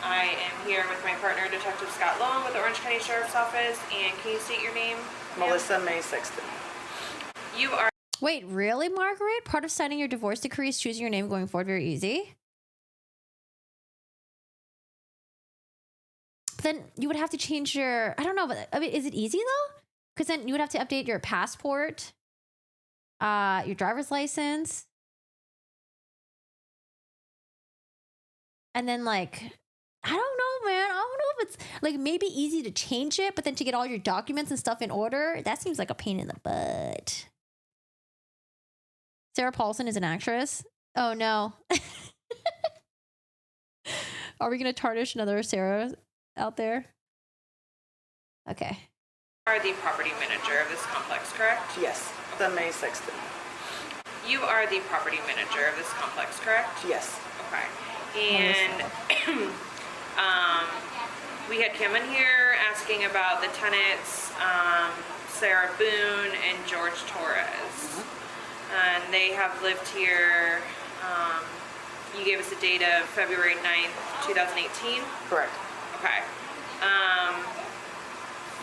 I am here with my partner, Detective Scott Long, with the Orange County Sheriff's Office. And can you state your name? Melissa May Sexton. You are... Wait, really, Margaret? Part of signing your divorce decree is choosing your name going forward very easy? Then you would have to change your... I don't know, but I mean, is it easy, though? Because then you would have to update your passport, your driver's license. And then like, I don't know, man. I don't know if it's like maybe easy to change it, but then to get all your documents and stuff in order, that seems like a pain in the butt. Sarah Paulson is an actress. Oh no. Are we gonna tarnish another Sarah out there? Okay. You are the property manager of this complex, correct? Yes, the May 6th. You are the property manager of this complex, correct? Yes. Okay. And we had Kim in here asking about the tenants, Sarah Boone and George Torres. And they have lived here, you gave us a date of February 9th, 2018? Correct. Okay.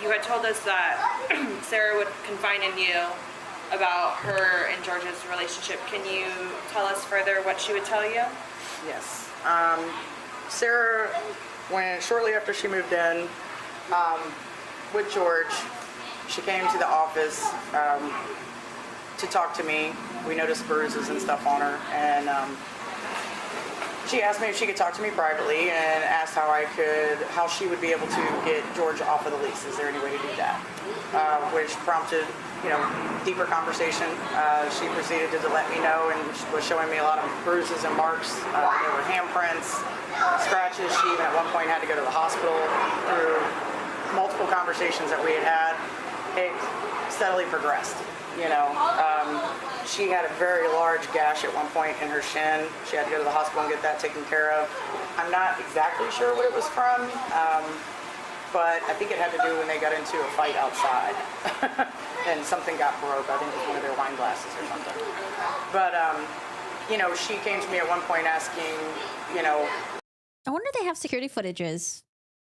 You had told us that Sarah would confide in you about her and George's relationship. Can you tell us further what she would tell you? Yes. Sarah, shortly after she moved in with George, she came to the office to talk to me. We noticed bruises and stuff on her, and she asked me if she could talk to me privately and asked how she would be able to get George off of the lease. Is there any way to do that? Which prompted, deeper conversation. She proceeded to let me know and was showing me a lot of bruises and marks. There were handprints, scratches. She even at one point had to go to the hospital. Through multiple conversations that we had, it steadily progressed. She had a very large gash at one point in her shin. She had to go to the hospital and get that taken care of. I'm not exactly sure what it was from, but I think it had to do when they got into a fight outside and something got broke. I think it was one of their wine glasses or something. But, she came to me at one point asking, I wonder if they have security footages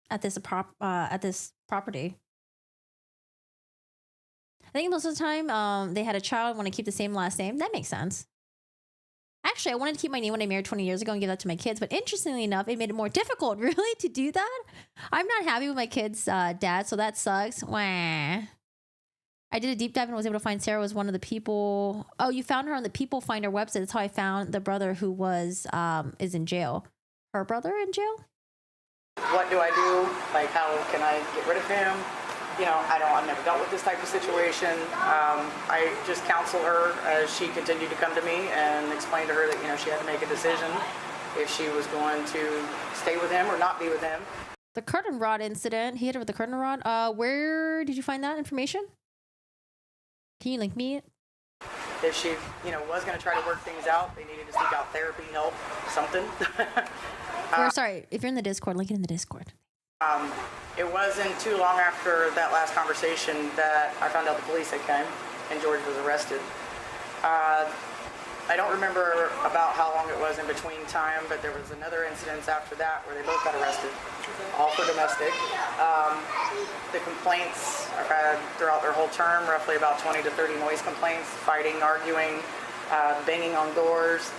at this property. I think most of the time they had a child want to keep the same last name. That makes sense. Actually, I wanted to keep my name when I married 20 years ago and give that to my kids. But interestingly enough, it made it more difficult, really, to do that. I'm not happy with my kid's dad, so that sucks. Wah. I did a deep dive and was able to find Sarah was one of the people. Oh, you found her on the People Finder website. That's how I found the brother who is in jail. Her brother in jail? What do I do? Like, how can I get rid of him? I've never dealt with this type of situation. I just counsel her as she continued to come to me and explain to her that, she had to make a decision if she was going to stay with him or not be with him. The curtain rod incident. He hit her with the curtain rod. Where did you find that information? Can you link me it? If she, was going to try to work things out, they needed to seek out therapy, help, something. Sorry, if you're in the Discord, link it in the Discord. It wasn't too long after that last conversation that I found out the police had come and George was arrested. I don't remember about how long it was in between time, but there was another incident after that where they both got arrested, all for domestic. The complaints throughout their whole term, roughly about 20 to 30 noise complaints, fighting, arguing, banging on doors,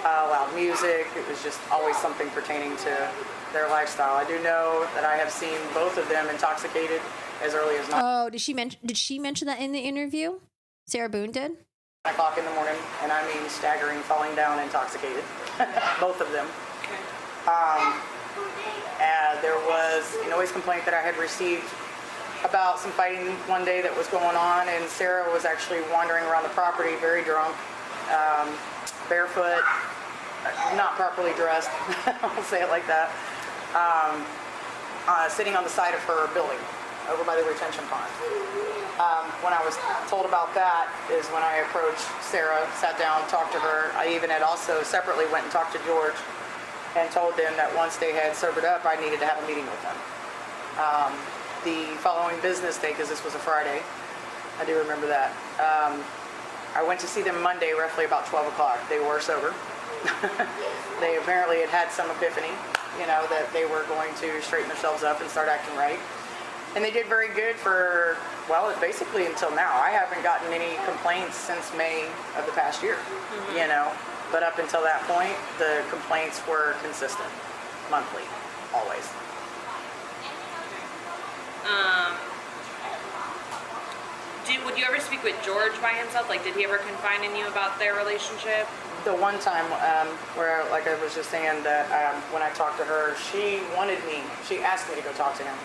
loud music. It was just always something pertaining to their lifestyle. I do know that I have seen both of them intoxicated as early as 9. Oh, did she mention that in the interview? Sarah Boone did? 9 o'clock in the morning, and I mean staggering, falling down, intoxicated. Both of them. There was a noise complaint that I had received about some fighting one day that was going on, and Sarah was actually wandering around the property very drunk, barefoot, not properly dressed, I'll say it like that, sitting on the side of her building over by the retention pond. When I was told about that is when I approached Sarah, sat down, talked to her. I even had also separately went and talked to George and told them that once they had sobered up, I needed to have a meeting with them. The following business day, because this was a Friday, I do remember that, I went to see them Monday, roughly about 12 o'clock. They were sober. They apparently had some epiphany, that they were going to straighten themselves up and start acting right. And they did very good for, basically until now. I haven't gotten any complaints since May of the past year, But up until that point, the complaints were consistent, monthly, always. Do Would you ever speak with George by himself? Like, did he ever confide in you about their relationship? The one time where, like I was just saying, that when I talked to her, she asked me to go talk to him.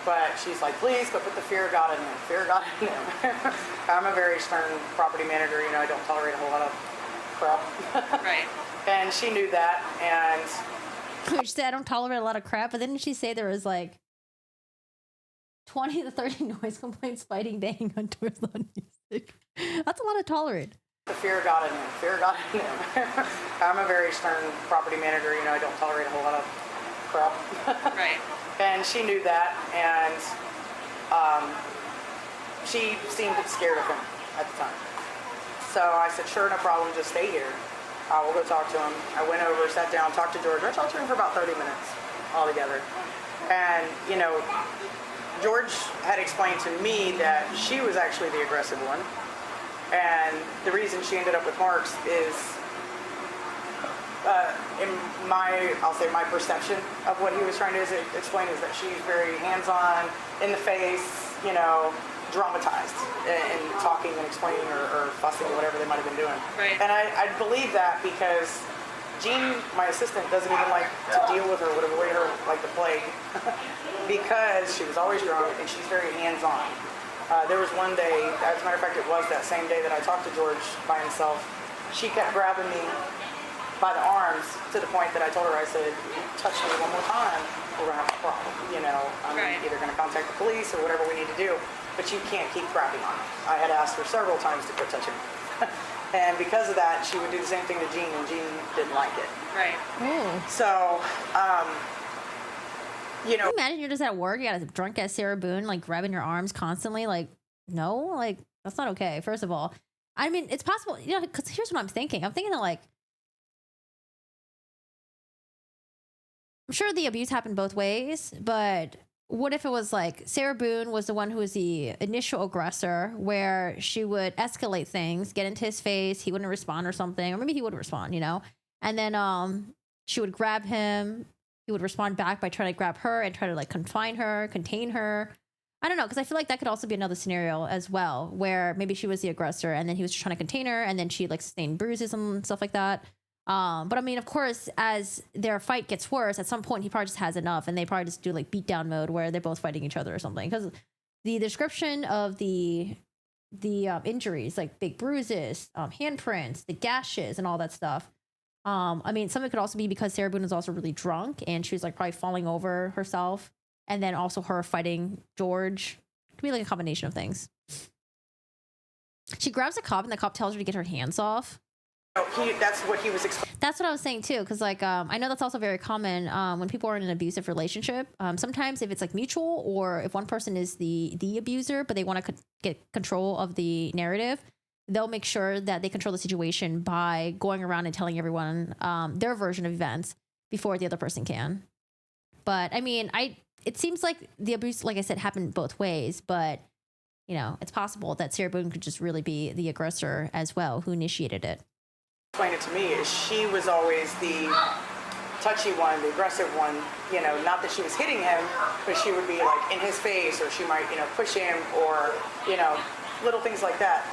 But she's like, please go put the fear of God in him. Fear of God in him. I'm a very stern property manager. I don't tolerate a whole lot of crap. Right. And she knew that. And She said, I don't tolerate a lot of crap. But then she say there was like 20 to 30 noise complaints, fighting, banging on doors, loud music. That's a lot to tolerate. the fear of God in him. Fear of God in him. I'm a very stern property manager. I don't tolerate a whole lot of crap. Right. And she knew that, and she seemed scared of him at the time. So I said, sure, no problem, just stay here. We'll go talk to him. I went over, sat down, talked to George. I talked to him for about 30 minutes altogether. And, George had explained to me that she was actually the aggressive one. And the reason she ended up with Marks is, my perception of what he was trying to explain is that she's very hands-on, in the face, dramatized in talking and explaining or fussing or whatever they might have been doing. Right. And I believe that because Jean, my assistant, doesn't even like to deal with her, would avoid her like the plague, because she was always drunk and she's very hands-on. There was one day, as a matter of fact, it was that same day that I talked to George by himself, she kept grabbing me by the arms to the point that I told her, I said, if you touch me one more time, we're going to have a problem. I'm Right. either going to contact the police or whatever we need to do, but you can't keep grabbing on me. I had asked her several times to quit touching me. And because of that, she would do the same thing to Jean, and Jean didn't like it. Right. So, Can you imagine you're just at work, you got a drunk ass Sarah Boone, like grabbing your arms constantly, like, no, like, that's not okay, first of all. I mean, it's possible, because here's what I'm thinking. I'm thinking that, like, I'm sure the abuse happened both ways, but what if it was like Sarah Boone was the one who was the initial aggressor, where she would escalate things, get into his face, he wouldn't respond or something, or maybe he would respond, and then she would grab him, he would respond back by trying to grab her and try to like contain her. I don't know, because I feel like that could also be another scenario as well, where maybe she was the aggressor and then he was just trying to contain her, and then she like sustained bruises and stuff like that. But I mean, of course, as their fight gets worse, at some point he probably just has enough, and they probably just do like beatdown mode where they're both fighting each other or something. Because the description of the injuries, like big bruises, handprints, the gashes, and all that stuff. I mean, some of it could also be because Sarah Boone was also really drunk and she was like probably falling over herself, and then also her fighting George. It could be like a combination of things. She grabs a cop and the cop tells her to get her hands off. that's what he was explaining. That's what I was saying too, because like I know that's also very common when people are in an abusive relationship. Sometimes if it's like mutual, or if one person is the abuser but they want to get control of the narrative, they'll make sure that they control the situation by going around and telling everyone their version of events before the other person can. But I mean, it seems like the abuse, like I said, happened both ways, but it's possible that Sarah Boone could just really be the aggressor as well, who initiated it. Explained it to me is she was always the touchy one, the aggressive one, not that she was hitting him, but she would be like in his face, or she might, push him, or, little things like that.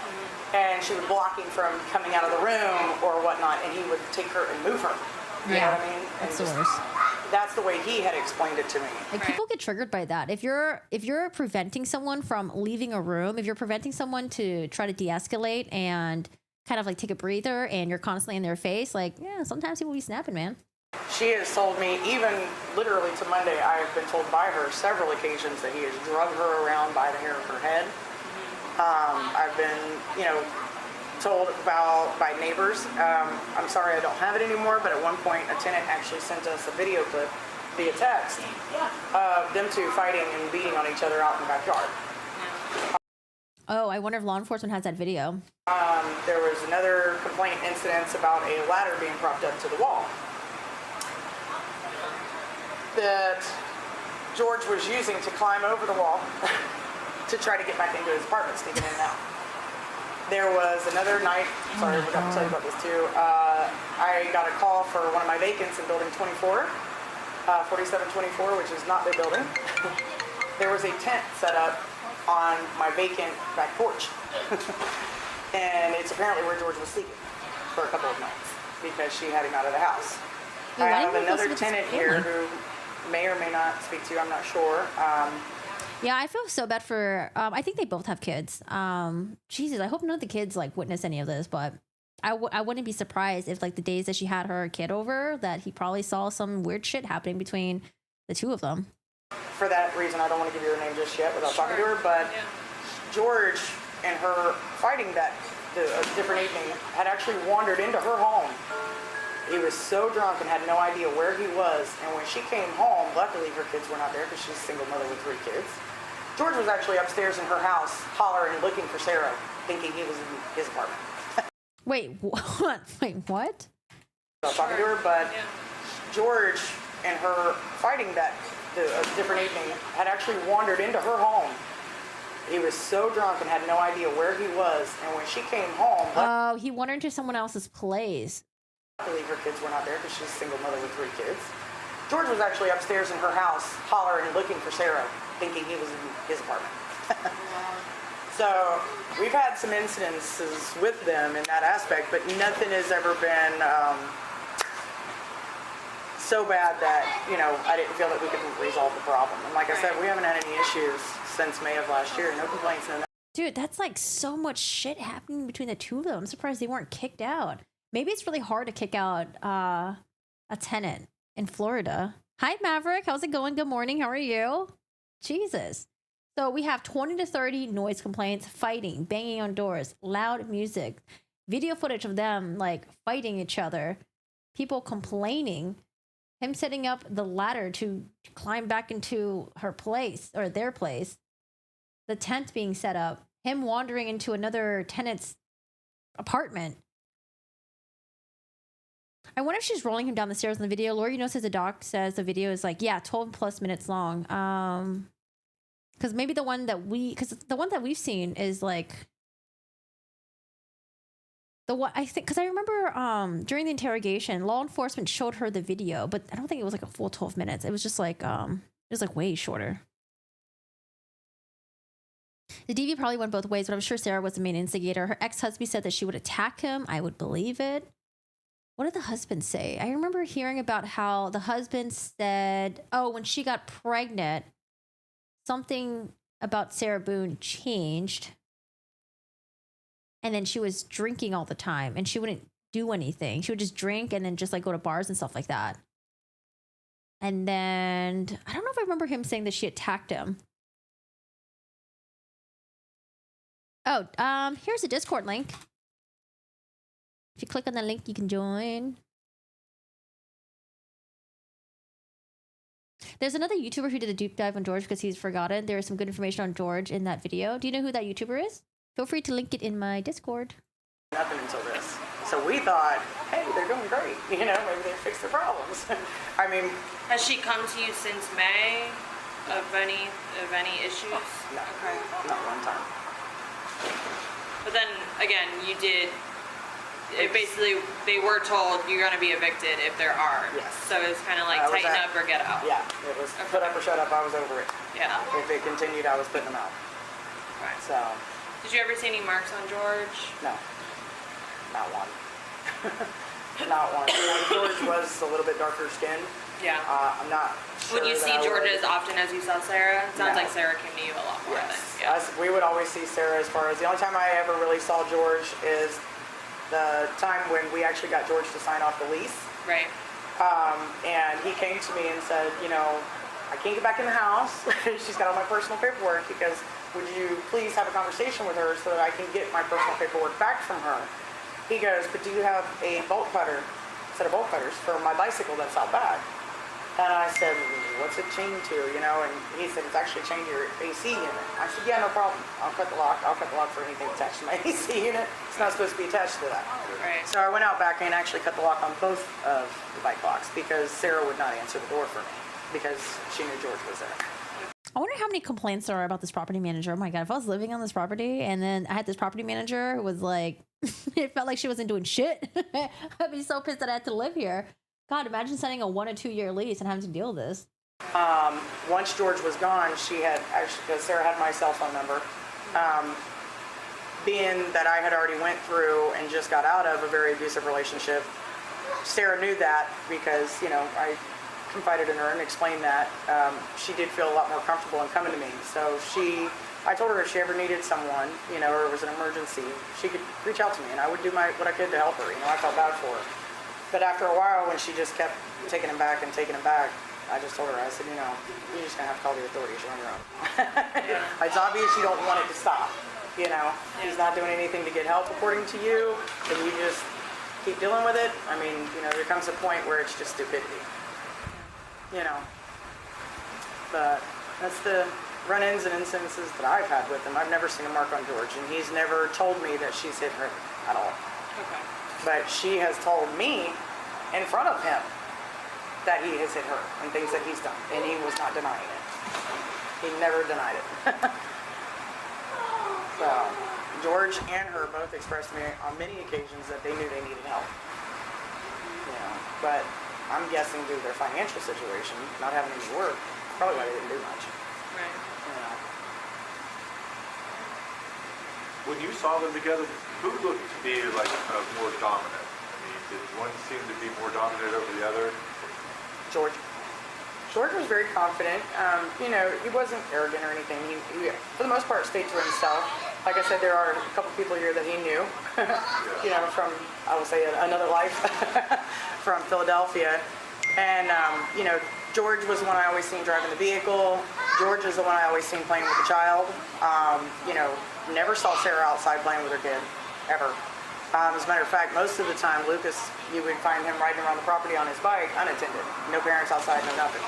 And she would block him from coming out of the room or whatnot, and he would take her and move her. You know what I mean? And That's the worst. That's the way he had explained it to me. Like, people get triggered by that. If you're preventing someone from leaving a room, if you're preventing someone to try to de-escalate and kind of like take a breather, and you're constantly in their face, like, yeah, sometimes people be snapping, man. She has told me, even literally to Monday, I have been told by her several occasions that he has drugged her around by the hair of her head. I've been, told about by neighbors. I'm sorry I don't have it anymore, but at one point a tenant actually sent us a video clip via text of them two fighting and beating on each other out in the backyard. Oh, I wonder if law enforcement has that video. There was another complaint incident about a ladder being propped up to the wall that George was using to climb over the wall to try to get back into his apartment, sneaking in and out. There was another night, sorry, I forgot to tell you about this too. I got a call for one of my vacants in building 24, 4724, which is not their building. There was a tent set up on my vacant back porch. And it's apparently where George was sleeping for a couple of nights because she had him out of the house. Wait, I why have didn't you go another with his tenant here family? who may or may not speak to you, I'm not sure. Yeah, I feel so bad for. I think they both have kids. Jesus, I hope none of the kids like witness any of this, but I wouldn't be surprised if like the days that she had her kid over, that he probably saw some weird shit happening between the two of them. For that reason, I don't want to give you her name just yet without talking to her, but George and her fighting that a different evening had actually wandered into her home. He was so drunk and had no idea where he was, and when she came home, luckily her kids were not there because she's a single mother with 3 kids. George was actually upstairs in her house hollering, looking for Sarah, thinking he was in his apartment. Wait, what? Wait, what? I was talking to her, but George and her fighting that a different evening had actually wandered into her home. He was so drunk and had no idea where he was, and when she came home, Oh, he wandered into someone else's place. luckily her kids were not there because she's a single mother with 3 kids. George was actually upstairs in her house hollering, looking for Sarah, thinking he was in his apartment. So we've had some incidences with them in that aspect, but nothing has ever been so bad that, I didn't feel that we could resolve the problem. And like I said, we haven't had any issues since May of last year. No complaints, no. Dude, that's like so much shit happening between the two of them. I'm surprised they weren't kicked out. Maybe it's really hard to kick out a tenant in Florida. Hi, Maverick. How's it going? Good morning. How are you? Jesus. So we have 20 to 30 noise complaints, fighting, banging on doors, loud music, video footage of them like fighting each other, people complaining, him setting up the ladder to climb back into her place or their place, the tent being set up, him wandering into another tenant's apartment. I wonder if she's rolling him down the stairs in the video. Laura, says the doc says the video is like, 12 plus minutes long. Because maybe the one that we've seen is like the one I think, because I remember during the interrogation, law enforcement showed her the video, but I don't think it was like a full 12 minutes. It was just like it was like way shorter. The DV probably went both ways, but I'm sure Sarah was the main instigator. Her ex-husband said that she would attack him. I would believe it. What did the husband say? I remember hearing about how the husband said, when she got pregnant, something about Sarah Boone changed. And then she was drinking all the time and she wouldn't do anything. She would just drink and then just like go to bars and stuff like that. And then I don't know if I remember him saying that she attacked him. Oh, here's a Discord link. If you click on the link, you can join. There's another YouTuber who did a deep dive on George because he's forgotten. There is some good information on George in that video. Do you know who that YouTuber is? Feel free to link it in my Discord. Nothing until this. So we thought, hey, they're doing great. Maybe they fixed their problems. I mean, Has she come to you since May of any issues? no, Okay. not one time. But then again, you did. It basically, they were told you're going to be evicted if there are. Yes. So it's kind of like tighten up or get out. Yeah, it was put up or shut up. I was over it. Yeah. If it continued, I was putting them out. Right. So, Did you ever see any marks on George? no, not one. Not one. George was a little bit darker skinned. Yeah. I'm not sure. Would you see that I George would- as often as you saw Sarah? It sounds No. like Sarah came to you a lot more Yes. than. Yeah. We would always see Sarah as far as the only time I ever really saw George is the time when we actually got George to sign off the lease. Right. And he came to me and said, I can't get back in the house. She's got all my personal paperwork because would you please have a conversation with her so that I can get my personal paperwork back from her? He goes, but do you have a set of bolt cutters for my bicycle that's out back? And I said, what's it chained to, And he said, it's actually chained to your AC unit. I said, yeah, no problem. I'll cut the lock. I'll cut the lock for anything attached to my AC unit. It's not supposed to be attached to that. Right. So I went out back and actually cut the lock on both of the bike locks because Sarah would not answer the door for me because she knew George was there. I wonder how many complaints there are about this property manager. Oh my God, if I was living on this property and then I had this property manager who was like, it felt like she wasn't doing shit. I'd be so pissed that I had to live here. God, imagine signing a 1 or 2 year lease and having to deal with this. Once George was gone, she had actually, because Sarah had my cell phone number, being that I had already went through and just got out of a very abusive relationship, Sarah knew that because, you know, I confided in her and explained that. She did feel a lot more comfortable in coming to me. So I told her if she ever needed someone, you know, or it was an emergency, she could reach out to me and I would do what I could to help her. You know, I felt bad for her. But after a while, when she just kept taking him back, I just told her, I said, you know, you're just gonna have to call the authorities. You're on your own. It's obvious you don't want it to stop. You know, he's not doing anything to get help according to you, and you just keep dealing with it. I mean, you know, there comes a point where it's just stupidity. You know, but that's the run-ins and incidences that I've had with him. I've never seen a mark on George, and he's never told me that she's hit her at all. Okay. But she has told me in front of him that he has hit her and things that he's done, and he was not denying it. He never denied it. So George and her both expressed to me on many occasions that they knew they needed help. You know, but I'm guessing due to their financial situation, not having any work, probably why they didn't do much. Right. You know. When you saw them together, who looked to be like more dominant? I mean, did one seem to be more dominant over the other? George. George was very confident. You know, he wasn't arrogant or anything. He, for the most part, stayed to himself. Like I said, there are a couple people here that he knew, you know, from, I would say, another life, from Philadelphia. And, you know, George was the one I always seen driving the vehicle. George is the one I always seen playing with the child. You know, never saw Sarah outside playing with her kid, ever. As a matter of fact, most of the time, Lucas, you would find him riding around the property on his bike, unattended. No parents outside, no nothing.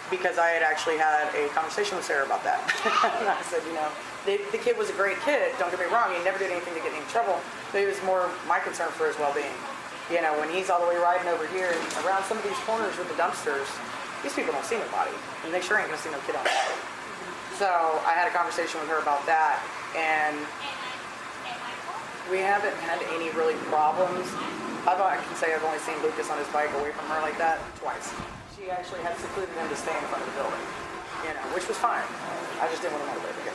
Because I had actually had a conversation with Sarah about that. And I said, you know, the kid was a great kid, don't get me wrong, he never did anything to get me in trouble, but it was more my concern for his well-being. You know, when he's all the way riding over here and around some of these corners with the dumpsters, these people don't see nobody, and they sure ain't gonna see no kid on the road. So I had a conversation with her about that, and we haven't had any really problems. I can say I've only seen Lucas on his bike away from her like that twice. She actually had secluded him to stay in front of the building, you know, which was fine. I just didn't want him over there.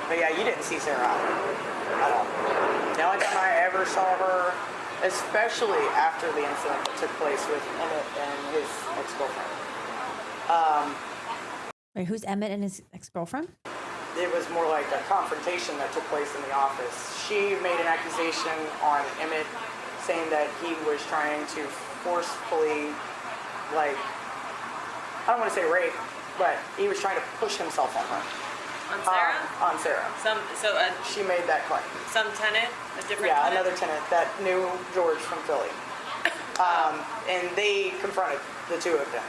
But yeah, you didn't see Sarah out at all. The only time I ever saw her, especially after the incident that took place with Emmett and his ex-girlfriend. Wait, who's Emmett and his ex-girlfriend? It was more like a confrontation that took place in the office. She made an accusation on Emmett saying that he was trying to forcefully, like, I don't want to say rape, but he was trying to push himself on her. On Sarah? On Sarah. She made that claim. Some tenant, a different Yeah, tenant? another tenant that knew George from Philly. And they confronted the two of them.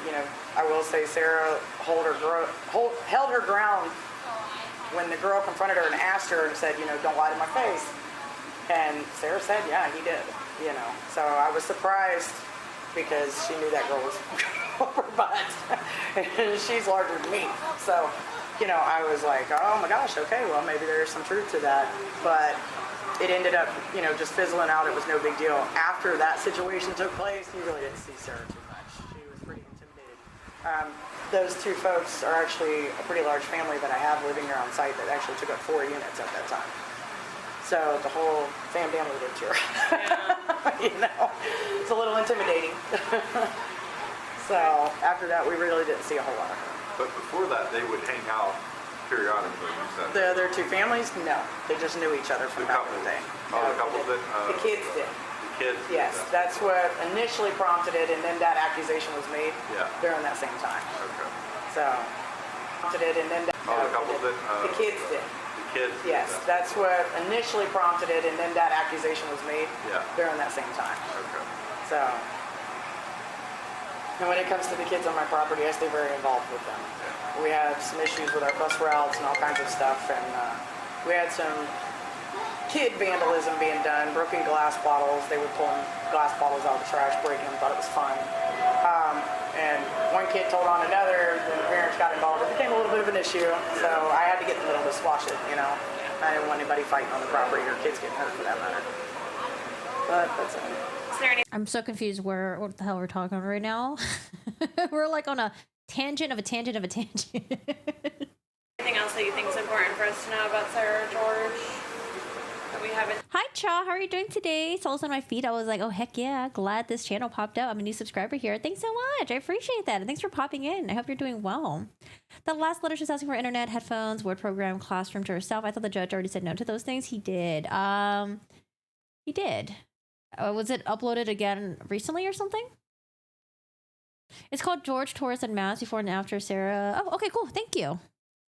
You know, I will say Sarah held her ground when the girl confronted her and asked her and said, you know, don't lie to my face. And Sarah said, yeah, he did, you know. So I was surprised because she knew that girl was over butt. And she's larger than me. So, you know, I was like, oh my gosh, okay, well, maybe there's some truth to that. But it ended up, you know, just fizzling out. It was no big deal. After that situation took place, you really didn't see Sarah too much. She was pretty intimidated. Those two folks are actually a pretty large family that I have living here on site that actually took up 4 units at that time. So the whole family lived here. Yeah. You know, it's a little intimidating. So after that, we really didn't see a whole lot of her. But before that, they would hang out periodically, you said. The other two families, no. They just knew each other from back in the day. Oh, the couple did? The kids did. The kids did? Yes, that's what initially prompted it, and then that accusation was made during that same time. Okay. So, prompted it, and then Oh, the couple did? the kids did. The kids did? Yes, that's what initially prompted it, and then that accusation was made during that same time. Okay. So, and when it comes to the kids on my property, I stay very involved with them. We have some issues with our bus routes and all kinds of stuff, and we had some kid vandalism being done, broken glass bottles. They were pulling glass bottles out of the trash, breaking them, thought it was fun. And one kid told on another, then the parents got involved. It became a little bit of an issue, so I had to get in the middle to squash it, you know. I didn't want anybody fighting on the property or kids getting hurt for that matter. but that's it. Is there I'm so confused what the hell we're talking about right now. We're like on a tangent of a tangent of a tangent. anything else that you think is important for us to know about Sarah or George that we haven't? Hi, Cha. How are you doing today? Souls on my feet. I was like, oh, heck yeah. Glad this channel popped up. I'm a new subscriber here. Thanks so much. I appreciate that. And thanks for popping in. I hope you're doing well. The last letter she's asking for internet, headphones, word program, classroom to herself. I thought the judge already said no to those things. He did. He did. Was it uploaded again recently or something? It's called George Torres and Mass before and after Sarah. Oh, okay, cool. Thank you.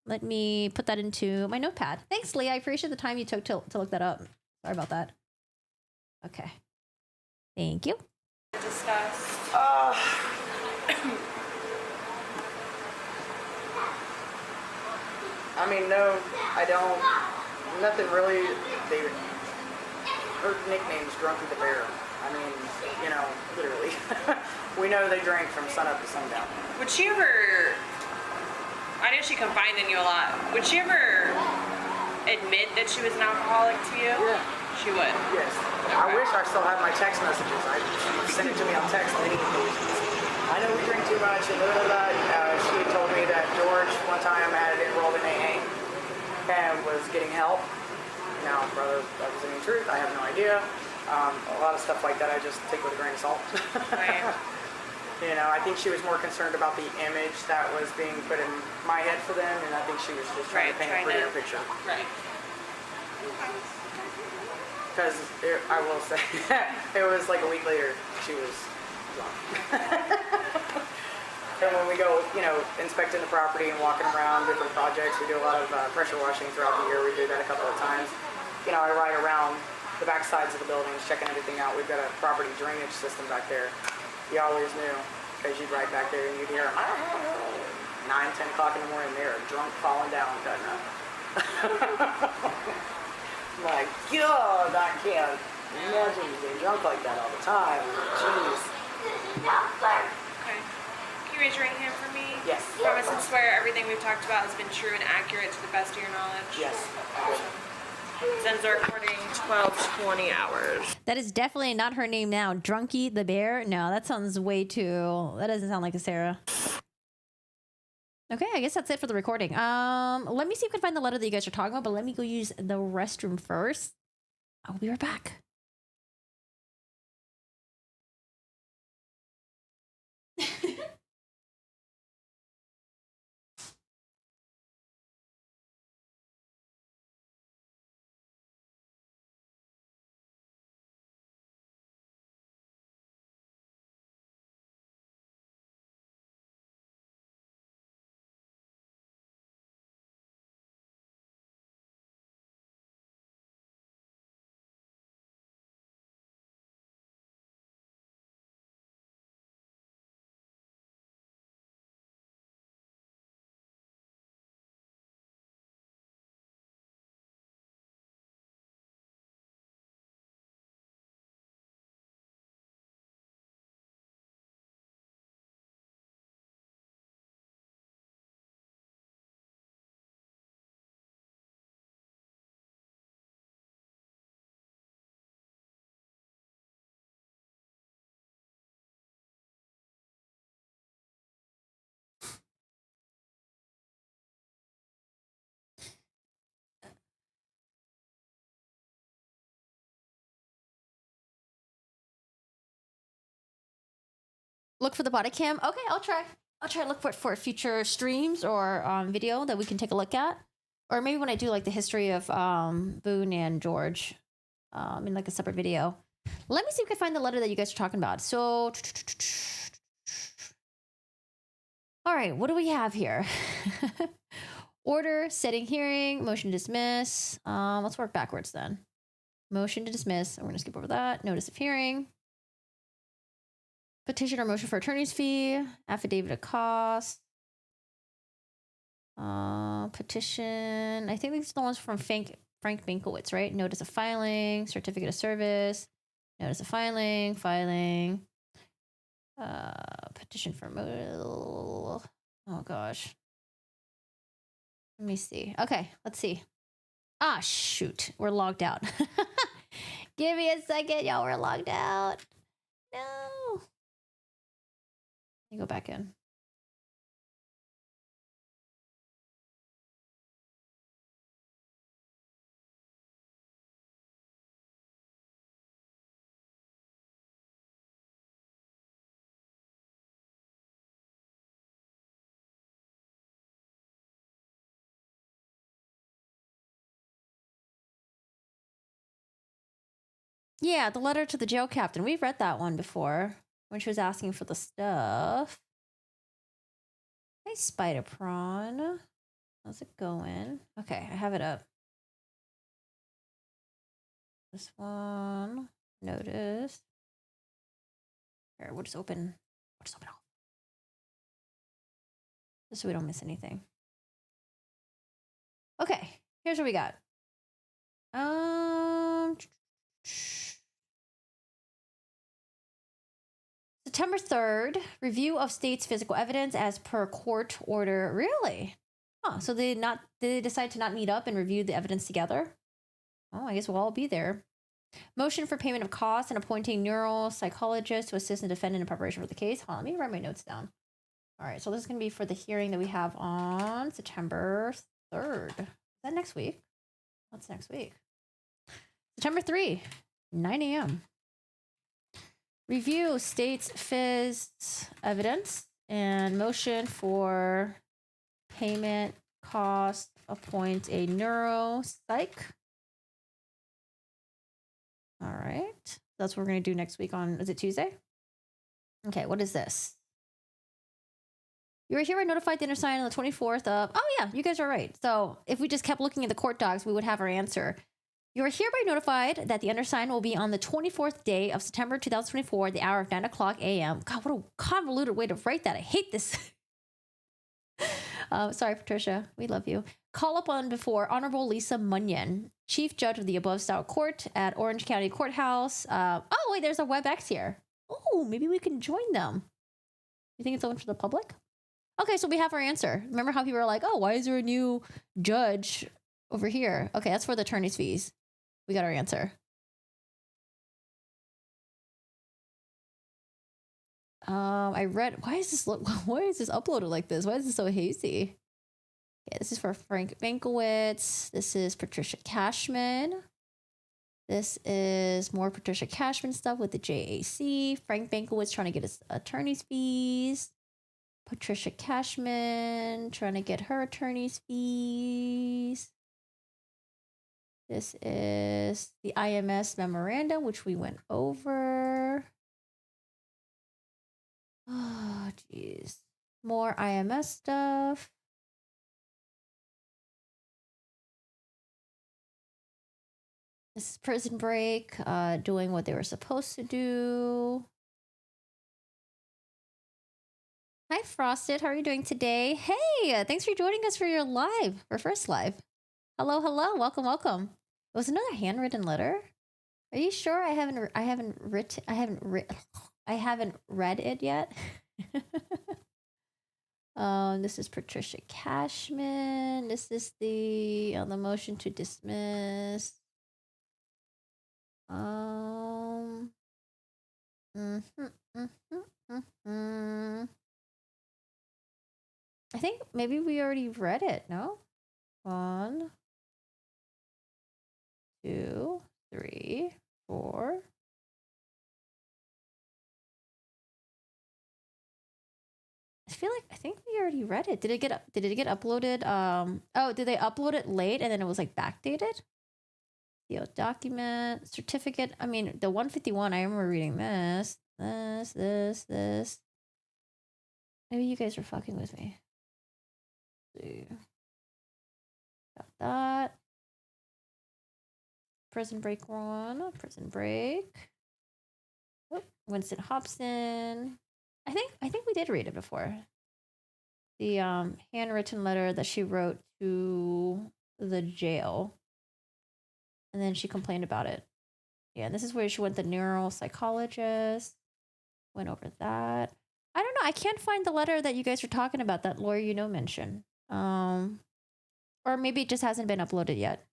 Let me put that into my notepad. Thanks, Lee. I appreciate the time you took to look that up. Sorry about that. Okay. Thank you. Discussed. I mean, no, I don't. Nothing really. Her nickname's Drunky the Bear. I mean, you know, literally. We know they drank from sunup to sundown. Would she ever? I know she confided in you a lot. Would she ever admit that she was an alcoholic to you? Yeah. She would. Yes. I wish I still had my text messages. She sent it to me on text many occasions. I know we drink too much and blah, blah, blah. She had told me that George one time had enrolled in AA and was getting help. Now, brother, that was any truth. I have no idea. A lot of stuff like that I just take with a grain of salt. Right. You know, I think she was more concerned about the image that was being put in my head for them, and I think she was just trying to paint a prettier picture. Right. Because I will say, it was like a week later, she was drunk. And when we go, you know, inspecting the property and walking around different projects, we do a lot of pressure washing throughout the year. We do that a couple of times. You know, I ride around the back sides of the buildings, checking everything out. We've got a property drainage system back there. You always knew, because you'd ride back there and you'd hear them 9, 10 o'clock in the morning, they're drunk, falling down, cutting up. My God, I can't imagine being drunk like that all the time. Jeez. Okay. Can you raise your right hand for me? Yes. Promise and swear everything we've talked about has been true and accurate to the best of your knowledge. Yes. Sends are recording 12 to 20 hours. That is definitely not her name now. Drunky the Bear? No, that sounds way too... That doesn't sound like a Sarah. Okay, I guess that's it for the recording. Let me see if I can find the letter that you guys are talking about, but let me go use the restroom first. I'll be right back. Look for the body cam. Okay, I'll try to look for future streams or video that we can take a look at. Or maybe when I do like the history of Boone and George in like a separate video. Let me see if I can find the letter that you guys are talking about. So, all right, what do we have here? Order, setting hearing, motion to dismiss. Let's work backwards then. Motion to dismiss. I'm going to skip over that. Notice of hearing. Petition or motion for attorney's fee. Affidavit of cost. Petition. I think these are the ones from Frank Binkowitz, right? Notice of filing. Certificate of service. Notice of filing. Petition for oh gosh. Let me see. Okay, let's see. Ah, shoot. We're logged out. Give me a second, y'all. We're logged out. No. Let me go back in. Yeah, the letter to the jail captain. We've read that one before when she was asking for the stuff. Hey, Spider Prawn. How's it going? Okay, I have it up. This one. Notice. Here, we'll just open. We'll just open all. Just so we don't miss anything. Okay, here's what we got. September 3rd, review of state's physical evidence as per court order. Really? Huh, so they decide to not meet up and review the evidence together? Oh, I guess we'll all be there. Motion for payment of costs and appointing neuropsychologist to assist the defendant in preparation for the case. Hold on, let me write my notes down. All right, so this is going to be for the hearing that we have on September 3rd. Is that next week? What's next week? September 3, 9 a.m. Review state's phys evidence and motion for payment cost, appoint a neuropsych. All right. That's what we're going to do next week on, is it Tuesday? Okay, what is this? You are hereby notified the undersigned on the 24th of, oh yeah, you guys are right. So if we just kept looking at the court docs, we would have our answer. You are hereby notified that the undersigned will be on the 24th day of September 2024, the hour of 9 o'clock a.m. God, what a convoluted way to write that. I hate this. Sorry, Patricia. We love you. Call upon before Honorable Lisa Munyon, Chief Judge of the above style court at Orange County Courthouse. Oh, wait, there's a WebEx here. Oh, maybe we can join them. You think it's open for the public? Okay, so we have our answer. Remember how people were like, oh, why is there a new judge over here? Okay, that's for the attorney's fees. We got our answer. I read, why is this uploaded like this? Why is this so hazy? Okay, this is for Frank Bankowitz. This is Patricia Cashman. This is more Patricia Cashman stuff with the JAC. Frank Bankowitz trying to get his attorney's fees. Patricia Cashman trying to get her attorney's fees. This is the IMS memorandum, which we went over. Oh, geez. More IMS stuff. This is Prison Break, doing what they were supposed to do. Hi, Frosted. How are you doing today? Hey, thanks for joining us for your first live. Hello, hello. Welcome, welcome. It was another handwritten letter. Are you sure I haven't read it yet? This is Patricia Cashman. This is the motion to dismiss. I think maybe we already read it, no? 1, 2, 3, 4. I think we already read it. Did it get uploaded? Oh, did they upload it late and then it was like backdated? The document, certificate. I mean, the 151, I remember reading this. This. Maybe you guys are fucking with me. Let's see. Got that. Prison Break 1. Prison Break. Oh, Winston Hobson. I think we did read it before. The handwritten letter that she wrote to the jail. And then she complained about it. Yeah, this is where she went to the neuropsychologist. Went over that. I don't know. I can't find the letter that you guys were talking about, that lawyer mentioned. Or maybe it just hasn't been uploaded yet.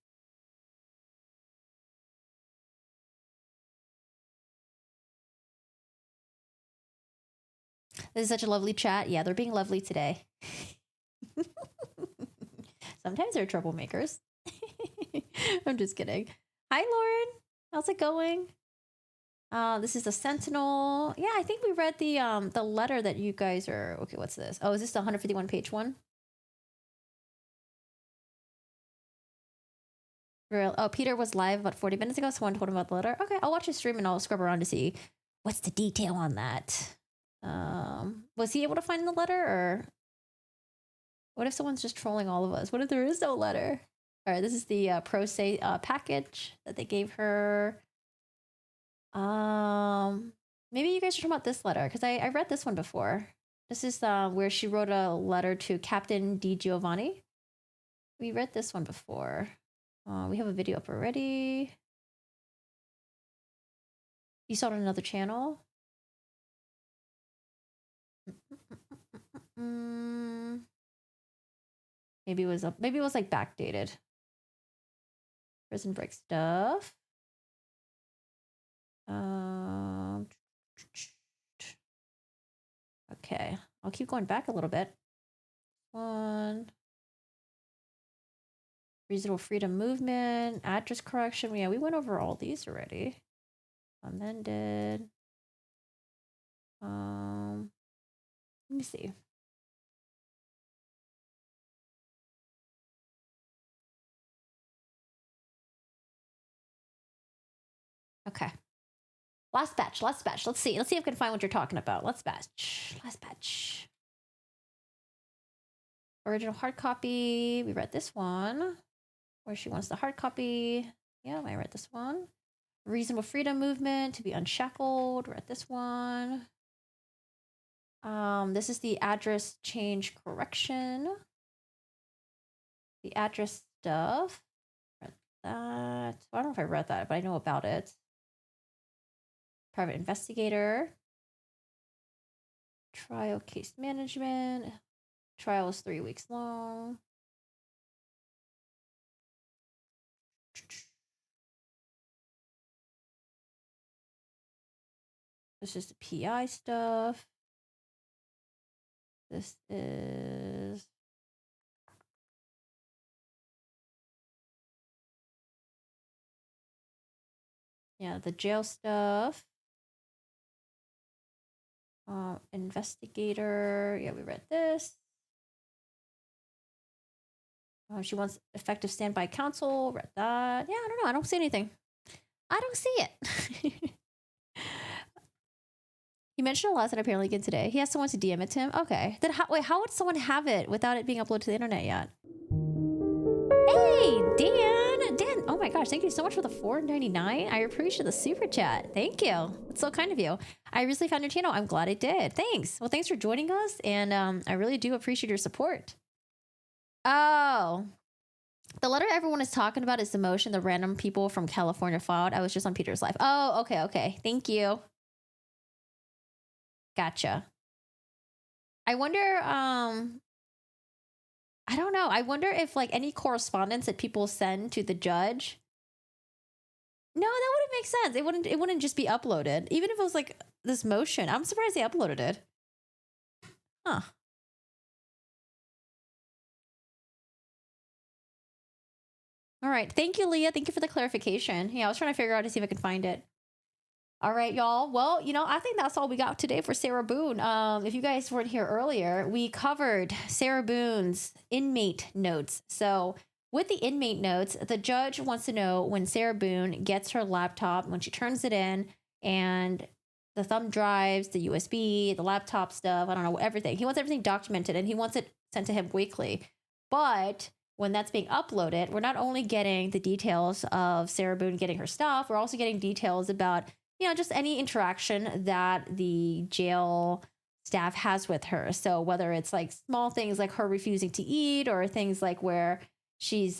This is such a lovely chat. Yeah, they're being lovely today. Sometimes they're troublemakers. I'm just kidding. Hi, Lauren. How's it going? This is the Sentinel. Yeah, I think we read the letter that you guys are. Okay, what's this? Oh, is this the 151 page one? Real. Oh, Peter was live about 40 minutes ago. Someone told him about the letter. Okay, I'll watch his stream and I'll scrub around to see what's the detail on that. Was he able to find the letter, or what if someone's just trolling all of us? What if there is no letter? All right, this is the pro se package that they gave her. Maybe you guys are talking about this letter, because I read this one before. This is where she wrote a letter to Captain Di Giovanni. We read this one before. We have a video up already. You saw it on another channel? Maybe it was up. Maybe it was like backdated. Prison break stuff. Okay, I'll keep going back a little bit. One. Reasonable freedom movement, address correction. Yeah, we went over all these already. Amended. Let me see. Okay. Last batch. Let's see if we can find what you're talking about. Last batch. Original hard copy. We read this one. Where she wants the hard copy. Yeah, I read this one. Reasonable freedom movement, to be unshackled. Read this one. This is the address change correction. The address stuff. Read that. I don't know if I read that, but I know about it. Private investigator. Trial case management. Trial is 3 weeks long. This is the PI stuff. This is the jail stuff. Investigator. Yeah, we read this. She wants effective standby counsel. Read that. Yeah, I don't know. I don't see anything. I don't see it. He mentioned a lesson apparently again today. He has someone to DM it to him. Okay. Then how would someone have it without it being uploaded to the internet yet? Hey, Dan, oh my gosh, thank you so much for the $4.99. I appreciate the super chat. Thank you. It's so kind of you. I recently found your channel. I'm glad I did. Thanks. Well, thanks for joining us, and I really do appreciate your support. Oh, the letter everyone is talking about is the motion the random people from California filed. I was just on Peter's live. Oh, okay. Thank you. Gotcha. I wonder, I don't know. I wonder if like any correspondence that people send to the judge. No, that wouldn't make sense. It wouldn't just be uploaded. Even if it was like this motion. I'm surprised they uploaded it. Huh. All right. Thank you, Leah. Thank you for the clarification. Yeah, I was trying to figure out to see if I could find it. All right, y'all. Well, I think that's all we got today for Sarah Boone. If you guys weren't here earlier, we covered Sarah Boone's inmate notes. So with the inmate notes, the judge wants to know when Sarah Boone gets her laptop, when she turns it in, and the thumb drives, the USB, the laptop stuff, I don't know, everything. He wants everything documented, and he wants it sent to him weekly. But when that's being uploaded, we're not only getting the details of Sarah Boone getting her stuff, we're also getting details about just any interaction that the jail staff has with her. So whether it's like small things like her refusing to eat, or things like where she's,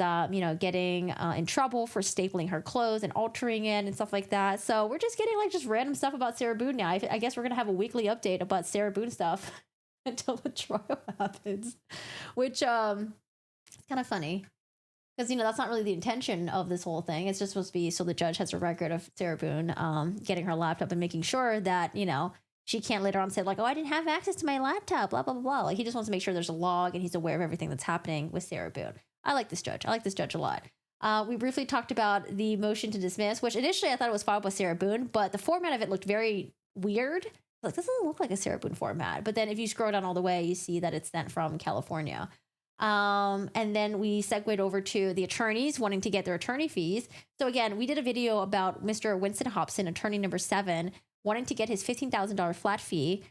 getting in trouble for stapling her clothes and altering it and stuff like that. So we're just getting like just random stuff about Sarah Boone now. I guess we're going to have a weekly update about Sarah Boone stuff until the trial happens, which it's kind of funny. Because, that's not really the intention of this whole thing. It's just supposed to be so the judge has a record of Sarah Boone getting her laptop and making sure that, she can't later on say like, oh, I didn't have access to my laptop, blah, blah, blah, blah. Like he just wants to make sure there's a log and he's aware of everything that's happening with Sarah Boone. I like this judge. I like this judge a lot. We briefly talked about the motion to dismiss, which initially I thought it was filed by Sarah Boone, but the format of it looked very weird. Like, this doesn't look like a Sarah Boone format. But then if you scroll down all the way, you see that it's sent from California. And then we segued over to the attorneys wanting to get their attorney fees. So again, we did a video about Mr. Winston Hobson, attorney number 7, wanting to get his $15,000 flat fee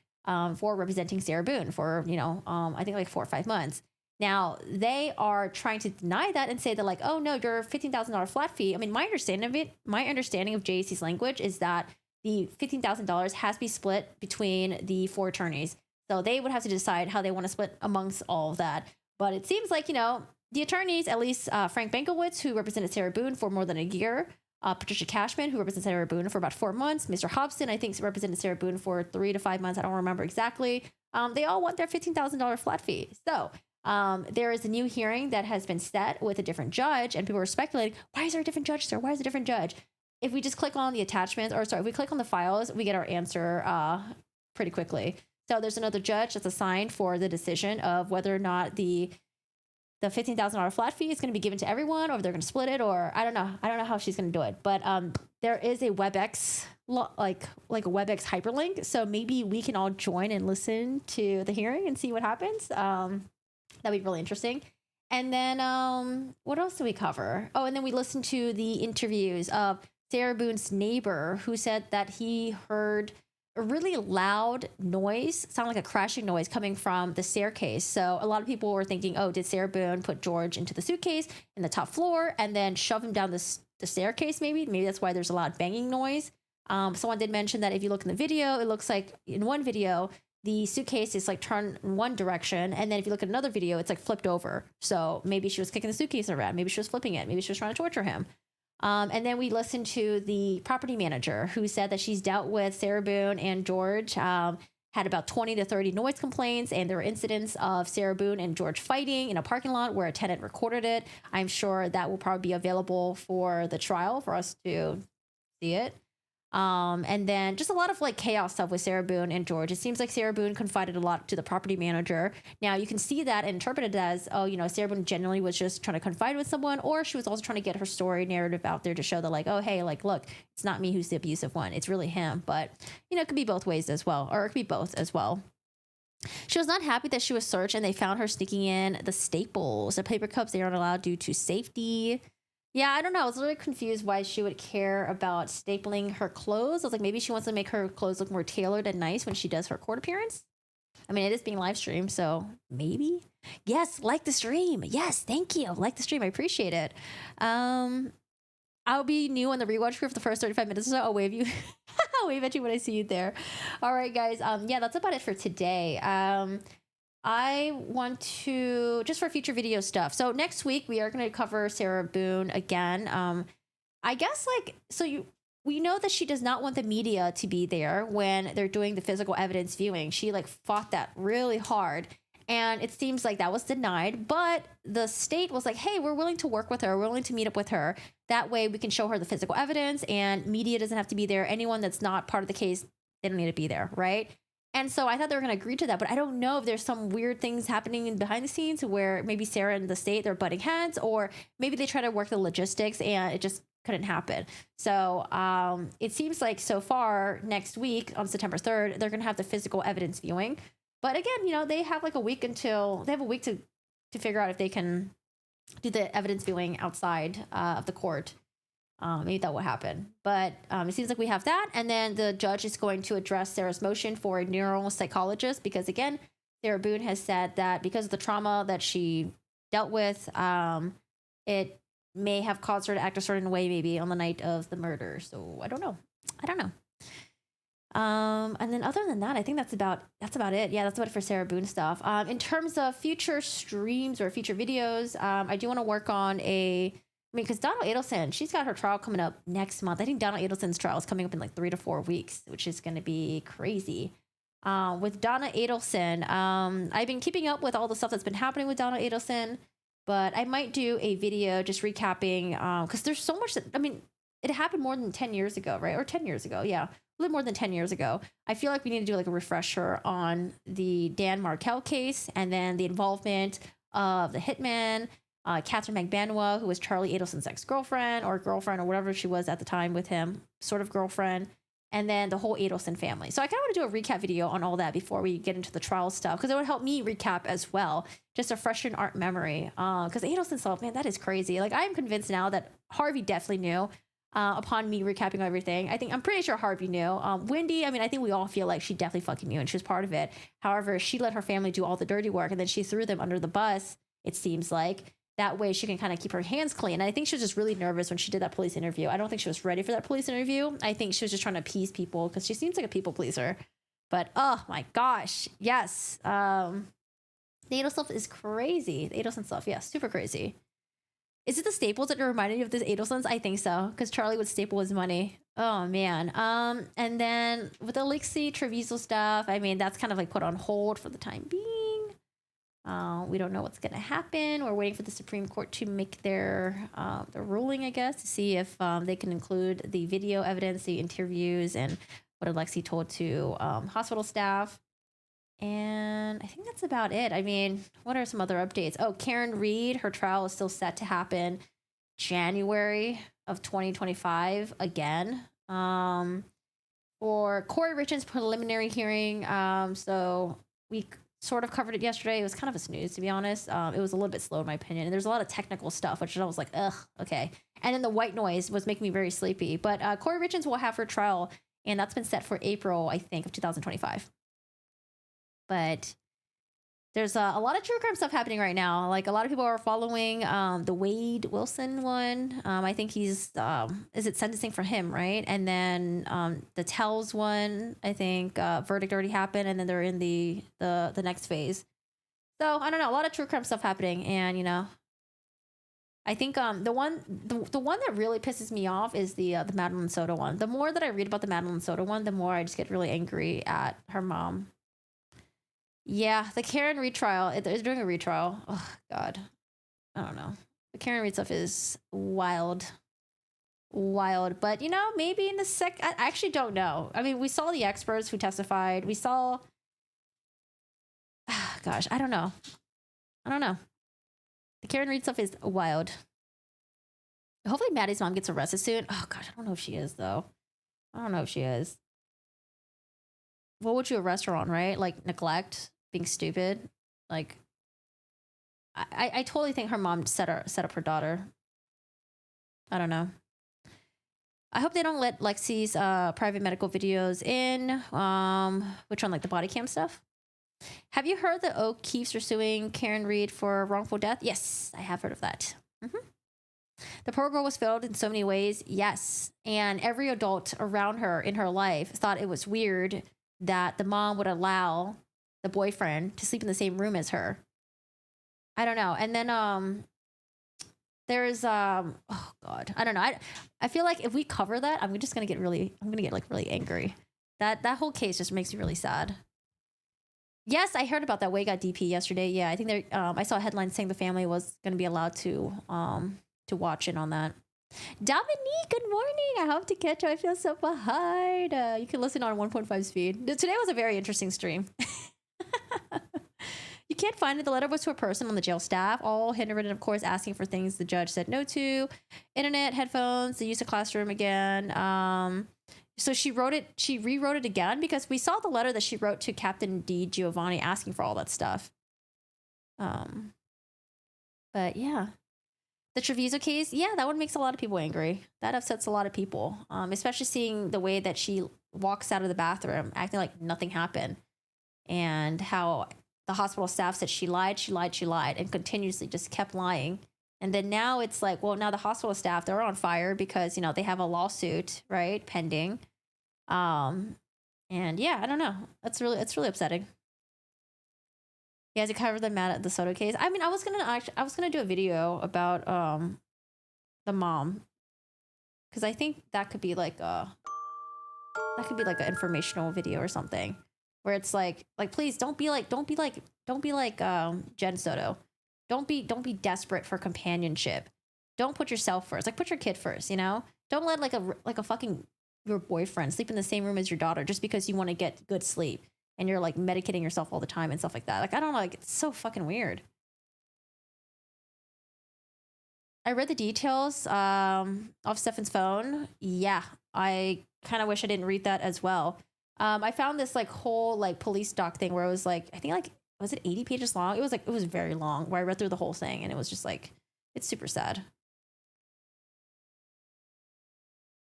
for representing Sarah Boone for, I think like 4 or 5 months. Now, they are trying to deny that and say that like, oh no, your $15,000 flat fee. I mean, my understanding of JAC's language is that the $15,000 has to be split between the 4 attorneys. So they would have to decide how they want to split amongst all of that. But it seems like, the attorneys, at least Frank Bankowitz, who represented Sarah Boone for more than a year, Patricia Cashman, who represented Sarah Boone for about 4 months, Mr. Hobson, I think, represented Sarah Boone for 3 to 5 months. I don't remember exactly. They all want their $15,000 flat fee. So there is a new hearing that has been set with a different judge, and people are speculating, why is there a different judge, sir? Why is there a different judge? If we just click on the attachments, if we click on the files, we get our answer pretty quickly. So there's another judge that's assigned for the decision of whether or not the $15,000 flat fee is going to be given to everyone, or if they're going to split it, or I don't know. I don't know how she's going to do it. But there is a WebEx, like a WebEx hyperlink. So maybe we can all join and listen to the hearing and see what happens. That'd be really interesting. And then what else do we cover? Oh, and then we listened to the interviews of Sarah Boone's neighbor, who said that he heard a really loud noise, sound like a crashing noise coming from the staircase. So a lot of people were thinking, oh, did Sarah Boone put George into the suitcase in the top floor and then shove him down the staircase? Maybe that's why there's a loud banging noise. Someone did mention that if you look in the video, it looks like in one video, the suitcase is like turned in one direction. And then if you look at another video, it's like flipped over. So maybe she was kicking the suitcase around. Maybe she was flipping it. Maybe she was trying to torture him. And then we listened to the property manager who said that she's dealt with Sarah Boone and George, had about 20 to 30 noise complaints, and there were incidents of Sarah Boone and George fighting in a parking lot where a tenant recorded it. I'm sure that will probably be available for the trial for us to see it. And then just a lot of like chaos stuff with Sarah Boone and George. It seems like Sarah Boone confided a lot to the property manager. Now you can see that and interpret it as, oh, Sarah Boone generally was just trying to confide with someone, or she was also trying to get her story narrative out there to show that like, oh, hey, like, look, it's not me who's the abusive one. It's really him. But, it could be both ways as well, or it could be both as well. She was not happy that she was searched and they found her sneaking in the staples, the paper cups. They aren't allowed due to safety. Yeah, I don't know. I was really confused why she would care about stapling her clothes. I was like, maybe she wants to make her clothes look more tailored and nice when she does her court appearance. I mean, it is being live streamed, so maybe. Yes, like the stream. Yes, thank you. Like the stream. I appreciate it. I'll be new on the rewatch crew for the first 35 minutes or so. I'll wave you. I'll wave at you when I see you there. All right, guys. Yeah, that's about it for today. I want to, just for future video stuff. So next week we are going to cover Sarah Boone again. I guess we know that she does not want the media to be there when they're doing the physical evidence viewing. She fought that really hard, and it seems like that was denied, but the state was like, hey, we're willing to work with her. We're willing to meet up with her. That way we can show her the physical evidence and media doesn't have to be there. Anyone that's not part of the case, they don't need to be there. Right. And so I thought they were going to agree to that, but I don't know if there's some weird things happening behind the scenes where maybe Sarah and the state, they're butting heads, or maybe they try to work the logistics and it just couldn't happen. So it seems like so far next week on September 3rd, they're going to have the physical evidence viewing. But again, they have like a week to figure out if they can do the evidence viewing outside of the court. Maybe that will happen. But it seems like we have that. And then the judge is going to address Sarah's motion for a neuropsychologist because, again, Sarah Boone has said that because of the trauma that she dealt with, it may have caused her to act a certain way maybe on the night of the murder. So I don't know. And then other than that, I think that's about it. Yeah, that's about it for Sarah Boone stuff. In terms of future streams or future videos, I do want to work on because Donald Adelson, she's got her trial coming up next month. I think Donald Adelson's trial is coming up in like 3 to 4 weeks, which is going to be crazy. With Donna Adelson, I've been keeping up with all the stuff that's been happening with Donna Adelson, but I might do a video just recapping because there's so much it happened more than 10 years ago, right? Or 10 years ago, yeah. A little more than 10 years ago. I feel like we need to do like a refresher on the Dan Markel case and then the involvement of the hitman, Catherine McBanoa, who was Charlie Adelson's ex-girlfriend or girlfriend or whatever she was at the time with him, sort of girlfriend, and then the whole Adelson family. So I kind of want to do a recap video on all that before we get into the trial stuff, because it would help me recap as well, just to freshen our memory. Because Adelson stuff, man, that is crazy. Like, I am convinced now that Harvey definitely knew. Upon me recapping everything, I'm pretty sure Harvey knew. Wendy, I mean, I think we all feel like she definitely fucking knew and she was part of it. However, she let her family do all the dirty work and then she threw them under the bus, it seems like. That way she can kind of keep her hands clean. And I think she was just really nervous when she did that police interview. I don't think she was ready for that police interview. I think she was just trying to appease people because she seems like a people pleaser. But oh my gosh, yes. The Adel stuff is crazy. The Adelson stuff, yeah, super crazy. Is it the staples that reminded you of this Adelsons? I think so, because Charlie would staple his money. Oh man. And then with the Lixie Treviso stuff, I mean, that's kind of like put on hold for the time being. We don't know what's gonna happen. We're waiting for the Supreme Court to make their ruling, I guess, to see if they can include the video evidence, the interviews, and what Alexi told to hospital staff. And I think that's about it. I mean, what are some other updates? Oh, Karen Reed, her trial is still set to happen January of 2025 again. For Corey Richards' preliminary hearing. So we sort of covered it yesterday. It was kind of a snooze, to be honest. It was a little bit slow in my opinion. And there's a lot of technical stuff, which I was like, ugh, okay. And then the white noise was making me very sleepy. But Corey Richards will have her trial, and that's been set for April, I think, of 2025. But there's a lot of true crime stuff happening right now. Like, a lot of people are following the Wade Wilson one. I think he's, is it sentencing for him, right? And then the Tells one, I think verdict already happened, and then they're in the next phase. So I don't know, a lot of true crime stuff happening, and you know, I think the one that really pisses me off is the Madeline Soto one. The more that I read about the Madeline Soto one, the more I just get really angry at her mom. Yeah, the Karen Reed trial. They're doing a retrial. Oh, God. I don't know. The Karen Reed stuff is wild. Wild. But, you know, maybe in the I actually don't know. I mean, we saw the experts who testified. We saw... Gosh, I don't know. I don't know. The Karen Reed stuff is wild. Hopefully Maddie's mom gets arrested soon. Oh, gosh, I don't know if she is, though. I don't know if she is. What would you arrest her on, right? Like neglect, being stupid. Like, I totally think her mom set up her daughter. I don't know. I hope they don't let Lexi's private medical videos in. Which one, like the body cam stuff? Have you heard that O'Keefe's are suing Karen Reed for wrongful death? Yes, I have heard of that. The poor girl was failed in so many ways. Yes, and every adult around her in her life thought it was weird that the mom would allow the boyfriend to sleep in the same room as her. I don't know. And then there's oh God, I don't know. I feel like if we cover that, I'm gonna get really angry. That whole case just makes me really sad. Yes, I heard about that Way got DP yesterday. Yeah, I think there I saw a headline saying the family was gonna be allowed to watch in on that. Dominique, good morning. I hope to catch you. I feel so behind. You can listen on 1.5 speed. Today was a very interesting stream. You can't find it. The letter was to a person on the jail staff, all handwritten, of course, asking for things the judge said no to. Internet, headphones, the use of classroom again. So she rewrote it again because we saw the letter that she wrote to Captain D. Giovanni asking for all that stuff. But yeah. The Treviso case, yeah, that one makes a lot of people angry. That upsets a lot of people, especially seeing the way that she walks out of the bathroom acting like nothing happened, and how the hospital staff said she lied, and continuously just kept lying. And then now it's like, well, now the hospital staff, they're on fire because, you know, they have a lawsuit, right, pending. And yeah, I don't know. It's really upsetting. You guys covered the Soto case. I mean, I was gonna do a video about the mom, because I think that could be like an informational video or something, where it's like please don't be like Jen Soto. Don't be desperate for companionship. Don't put yourself first. Like, put your kid first, you know? Don't let like a fucking your boyfriend sleep in the same room as your daughter just because you want to get good sleep and you're like medicating yourself all the time and stuff like that. Like, I don't know, like, it's so fucking weird. I read the details of Stefan's phone. Yeah, I kind of wish I didn't read that as well. I found this like whole like police doc thing where it was like, I think like, was it 80 pages long? It was very long, where I read through the whole thing and it was just like, it's super sad.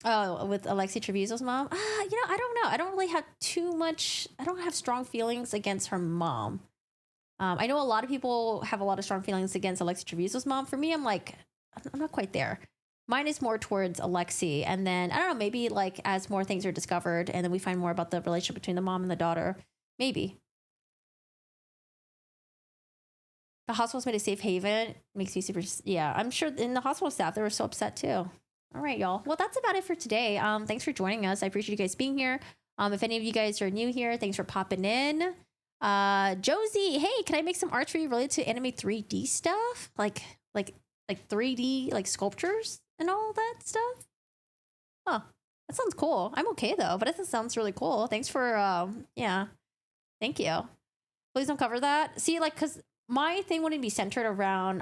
Oh, with Alexi Treviso's mom? You know, I don't know. I don't really have I don't have strong feelings against her mom. I know a lot of people have a lot of strong feelings against Alexi Treviso's mom. For me, I'm like, I'm not quite there. Mine is more towards Alexi. And then, I don't know, maybe like as more things are discovered and then we find more about the relationship between the mom and the daughter, maybe. The hospital's made a safe haven. Makes me super, yeah, I'm sure in the hospital staff, they were so upset too. All right, y'all. Well, that's about it for today. Thanks for joining us. I appreciate you guys being here. If any of you guys are new here, thanks for popping in. Josie, hey, can I make some arts for you related to anime 3D stuff? Like 3D, like sculptures and all that stuff? Huh. That sounds cool. I'm okay though, but it sounds really cool. Thanks for, yeah. Thank you. Please don't cover that. See, like, cause my thing wouldn't be centered around,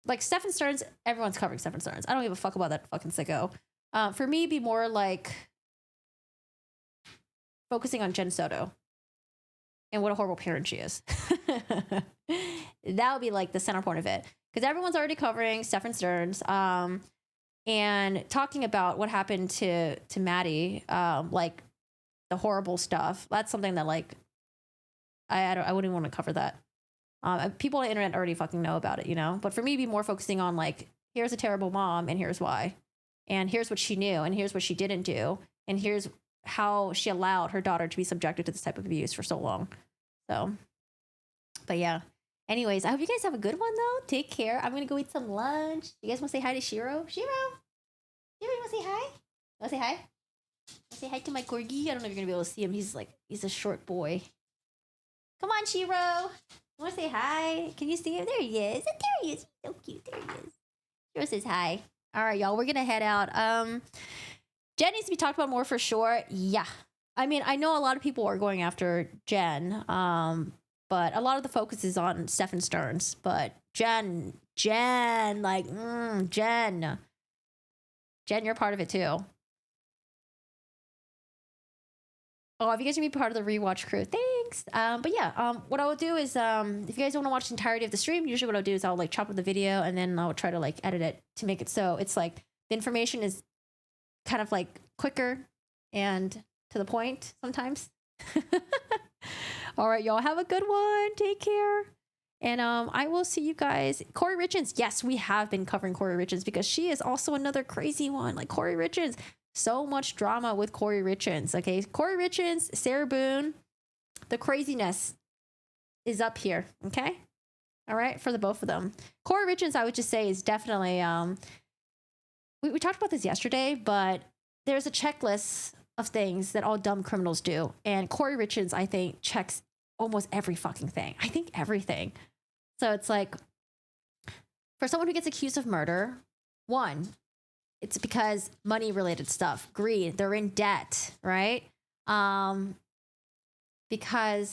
like Stefan Stearns, everyone's covering Stefan Stearns. I don't give a fuck about that fucking sicko. For me, it'd be more like focusing on Jen Soto and what a horrible parent she is. That would be like the center point of it. Because everyone's already covering Stefan Stearns and talking about what happened to Maddie, like the horrible stuff. That's something that like, I wouldn't want to cover that. People on the internet already fucking know about it, you know? But for me, be more focusing on like, here's a terrible mom and here's why. And here's what she knew and here's what she didn't do. And here's how she allowed her daughter to be subjected to this type of abuse for so long. So, but yeah. Anyways, I hope you guys have a good one though. Take care. I'm going to go eat some lunch. You guys want to say hi to Shiro? Shiro, you want to say hi? Want to say hi? Want to say hi to my corgi? I don't know if you're going to be able to see him. He's a short boy. Come on, Shiro. Want to say hi? Can you see him? There he is. There he is. He's so cute. There he is. Shiro says hi. All right, y'all. We're going to head out. Jen needs to be talked about more for sure. Yeah. I mean, I know a lot of people are going after Jen. But a lot of the focus is on Stefan Stearns. But Jen, like, Jen, you're part of it too. Oh, if you guys can be part of the rewatch crew, thanks. But yeah, what I will do is, if you guys don't want to watch the entirety of the stream, usually what I'll do is I'll like chop up the video and then I'll try to like edit it to make it so it's like the information is kind of like quicker and to the point sometimes. All right, y'all have a good one. Take care. And I will see you guys. Corey Richards. Yes, we have been covering Corey Richards because she is also another crazy one. Like Corey Richards. So much drama with Corey Richards. Okay. Corey Richards, Sarah Boone. The craziness is up here. Okay. All right. For the both of them. Corey Richards, I would just say, is definitely we talked about this yesterday, but there's a checklist of things that all dumb criminals do. And Corey Richards, I think, checks almost every fucking thing. I think everything. So it's like, for someone who gets accused of murder, one, it's because money related stuff, greed, they're in debt, right? Because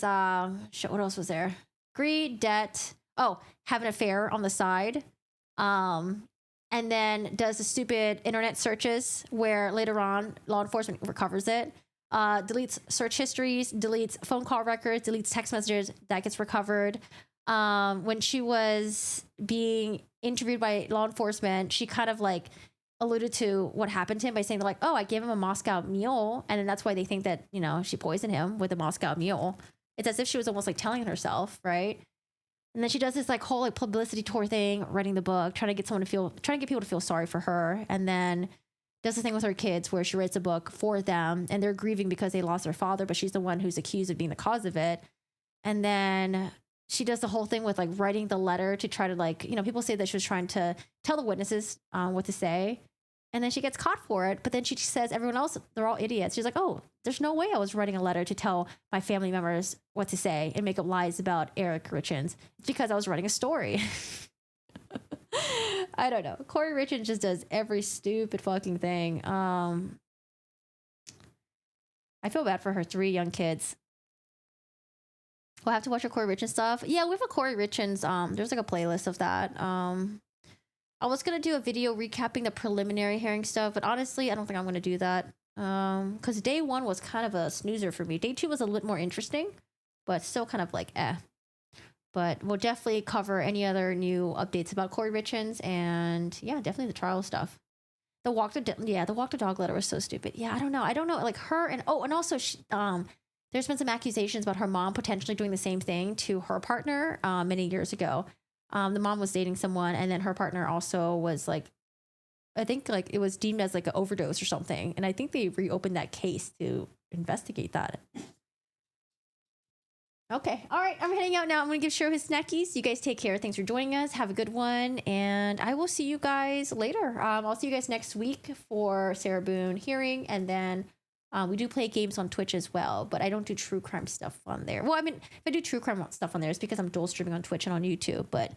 shit, what else was there? Greed, debt, have an affair on the side. And then does the stupid internet searches where later on law enforcement recovers it, deletes search histories, deletes phone call records, deletes text messages, that gets recovered. When she was being interviewed by law enforcement, she kind of like alluded to what happened to him by saying like, I gave him a Moscow mule. And then that's why they think that, you know, she poisoned him with a Moscow mule. It's as if she was almost like telling herself, right? And then she does this like whole like publicity tour thing, writing the book, trying to get people to feel sorry for her. And then does the thing with her kids where she writes a book for them and they're grieving because they lost their father, but she's the one who's accused of being the cause of it. And then she does the whole thing with like writing the letter to try to like, you know, people say that she was trying to tell the witnesses what to say. And then she gets caught for it. But then she says everyone else, they're all idiots. She's like, there's no way I was writing a letter to tell my family members what to say and make up lies about Eric Richards. It's because I was writing a story. I don't know. Corey Richards just does every stupid fucking thing. I feel bad for her 3 young kids. We'll have to watch her Corey Richards stuff. Yeah, we have a Corey Richards. There's like a playlist of that. I was gonna do a video recapping the preliminary hearing stuff, but honestly, I don't think I'm gonna do that. Because day 1 was kind of a snoozer for me. Day 2 was a little more interesting, but still kind of like eh. But we'll definitely cover any other new updates about Corey Richards, and yeah, definitely the trial stuff. The walk the dog letter was so stupid. Yeah, I don't know. Like her and also there's been some accusations about her mom potentially doing the same thing to her partner many years ago. The mom was dating someone, and then her partner also was like, I think like it was deemed as like an overdose or something, and I think they reopened that case to investigate that. Okay, all right, I'm heading out now. I'm gonna give Shiro his snackies. You guys take care. Thanks for joining us. Have a good one, and I will see you guys later. I'll see you guys next week for Sarah Boone hearing, and then we do play games on Twitch as well, but I don't do true crime stuff on there. Well, I mean, if I do true crime stuff on there, it's because I'm dual streaming on Twitch and on YouTube, but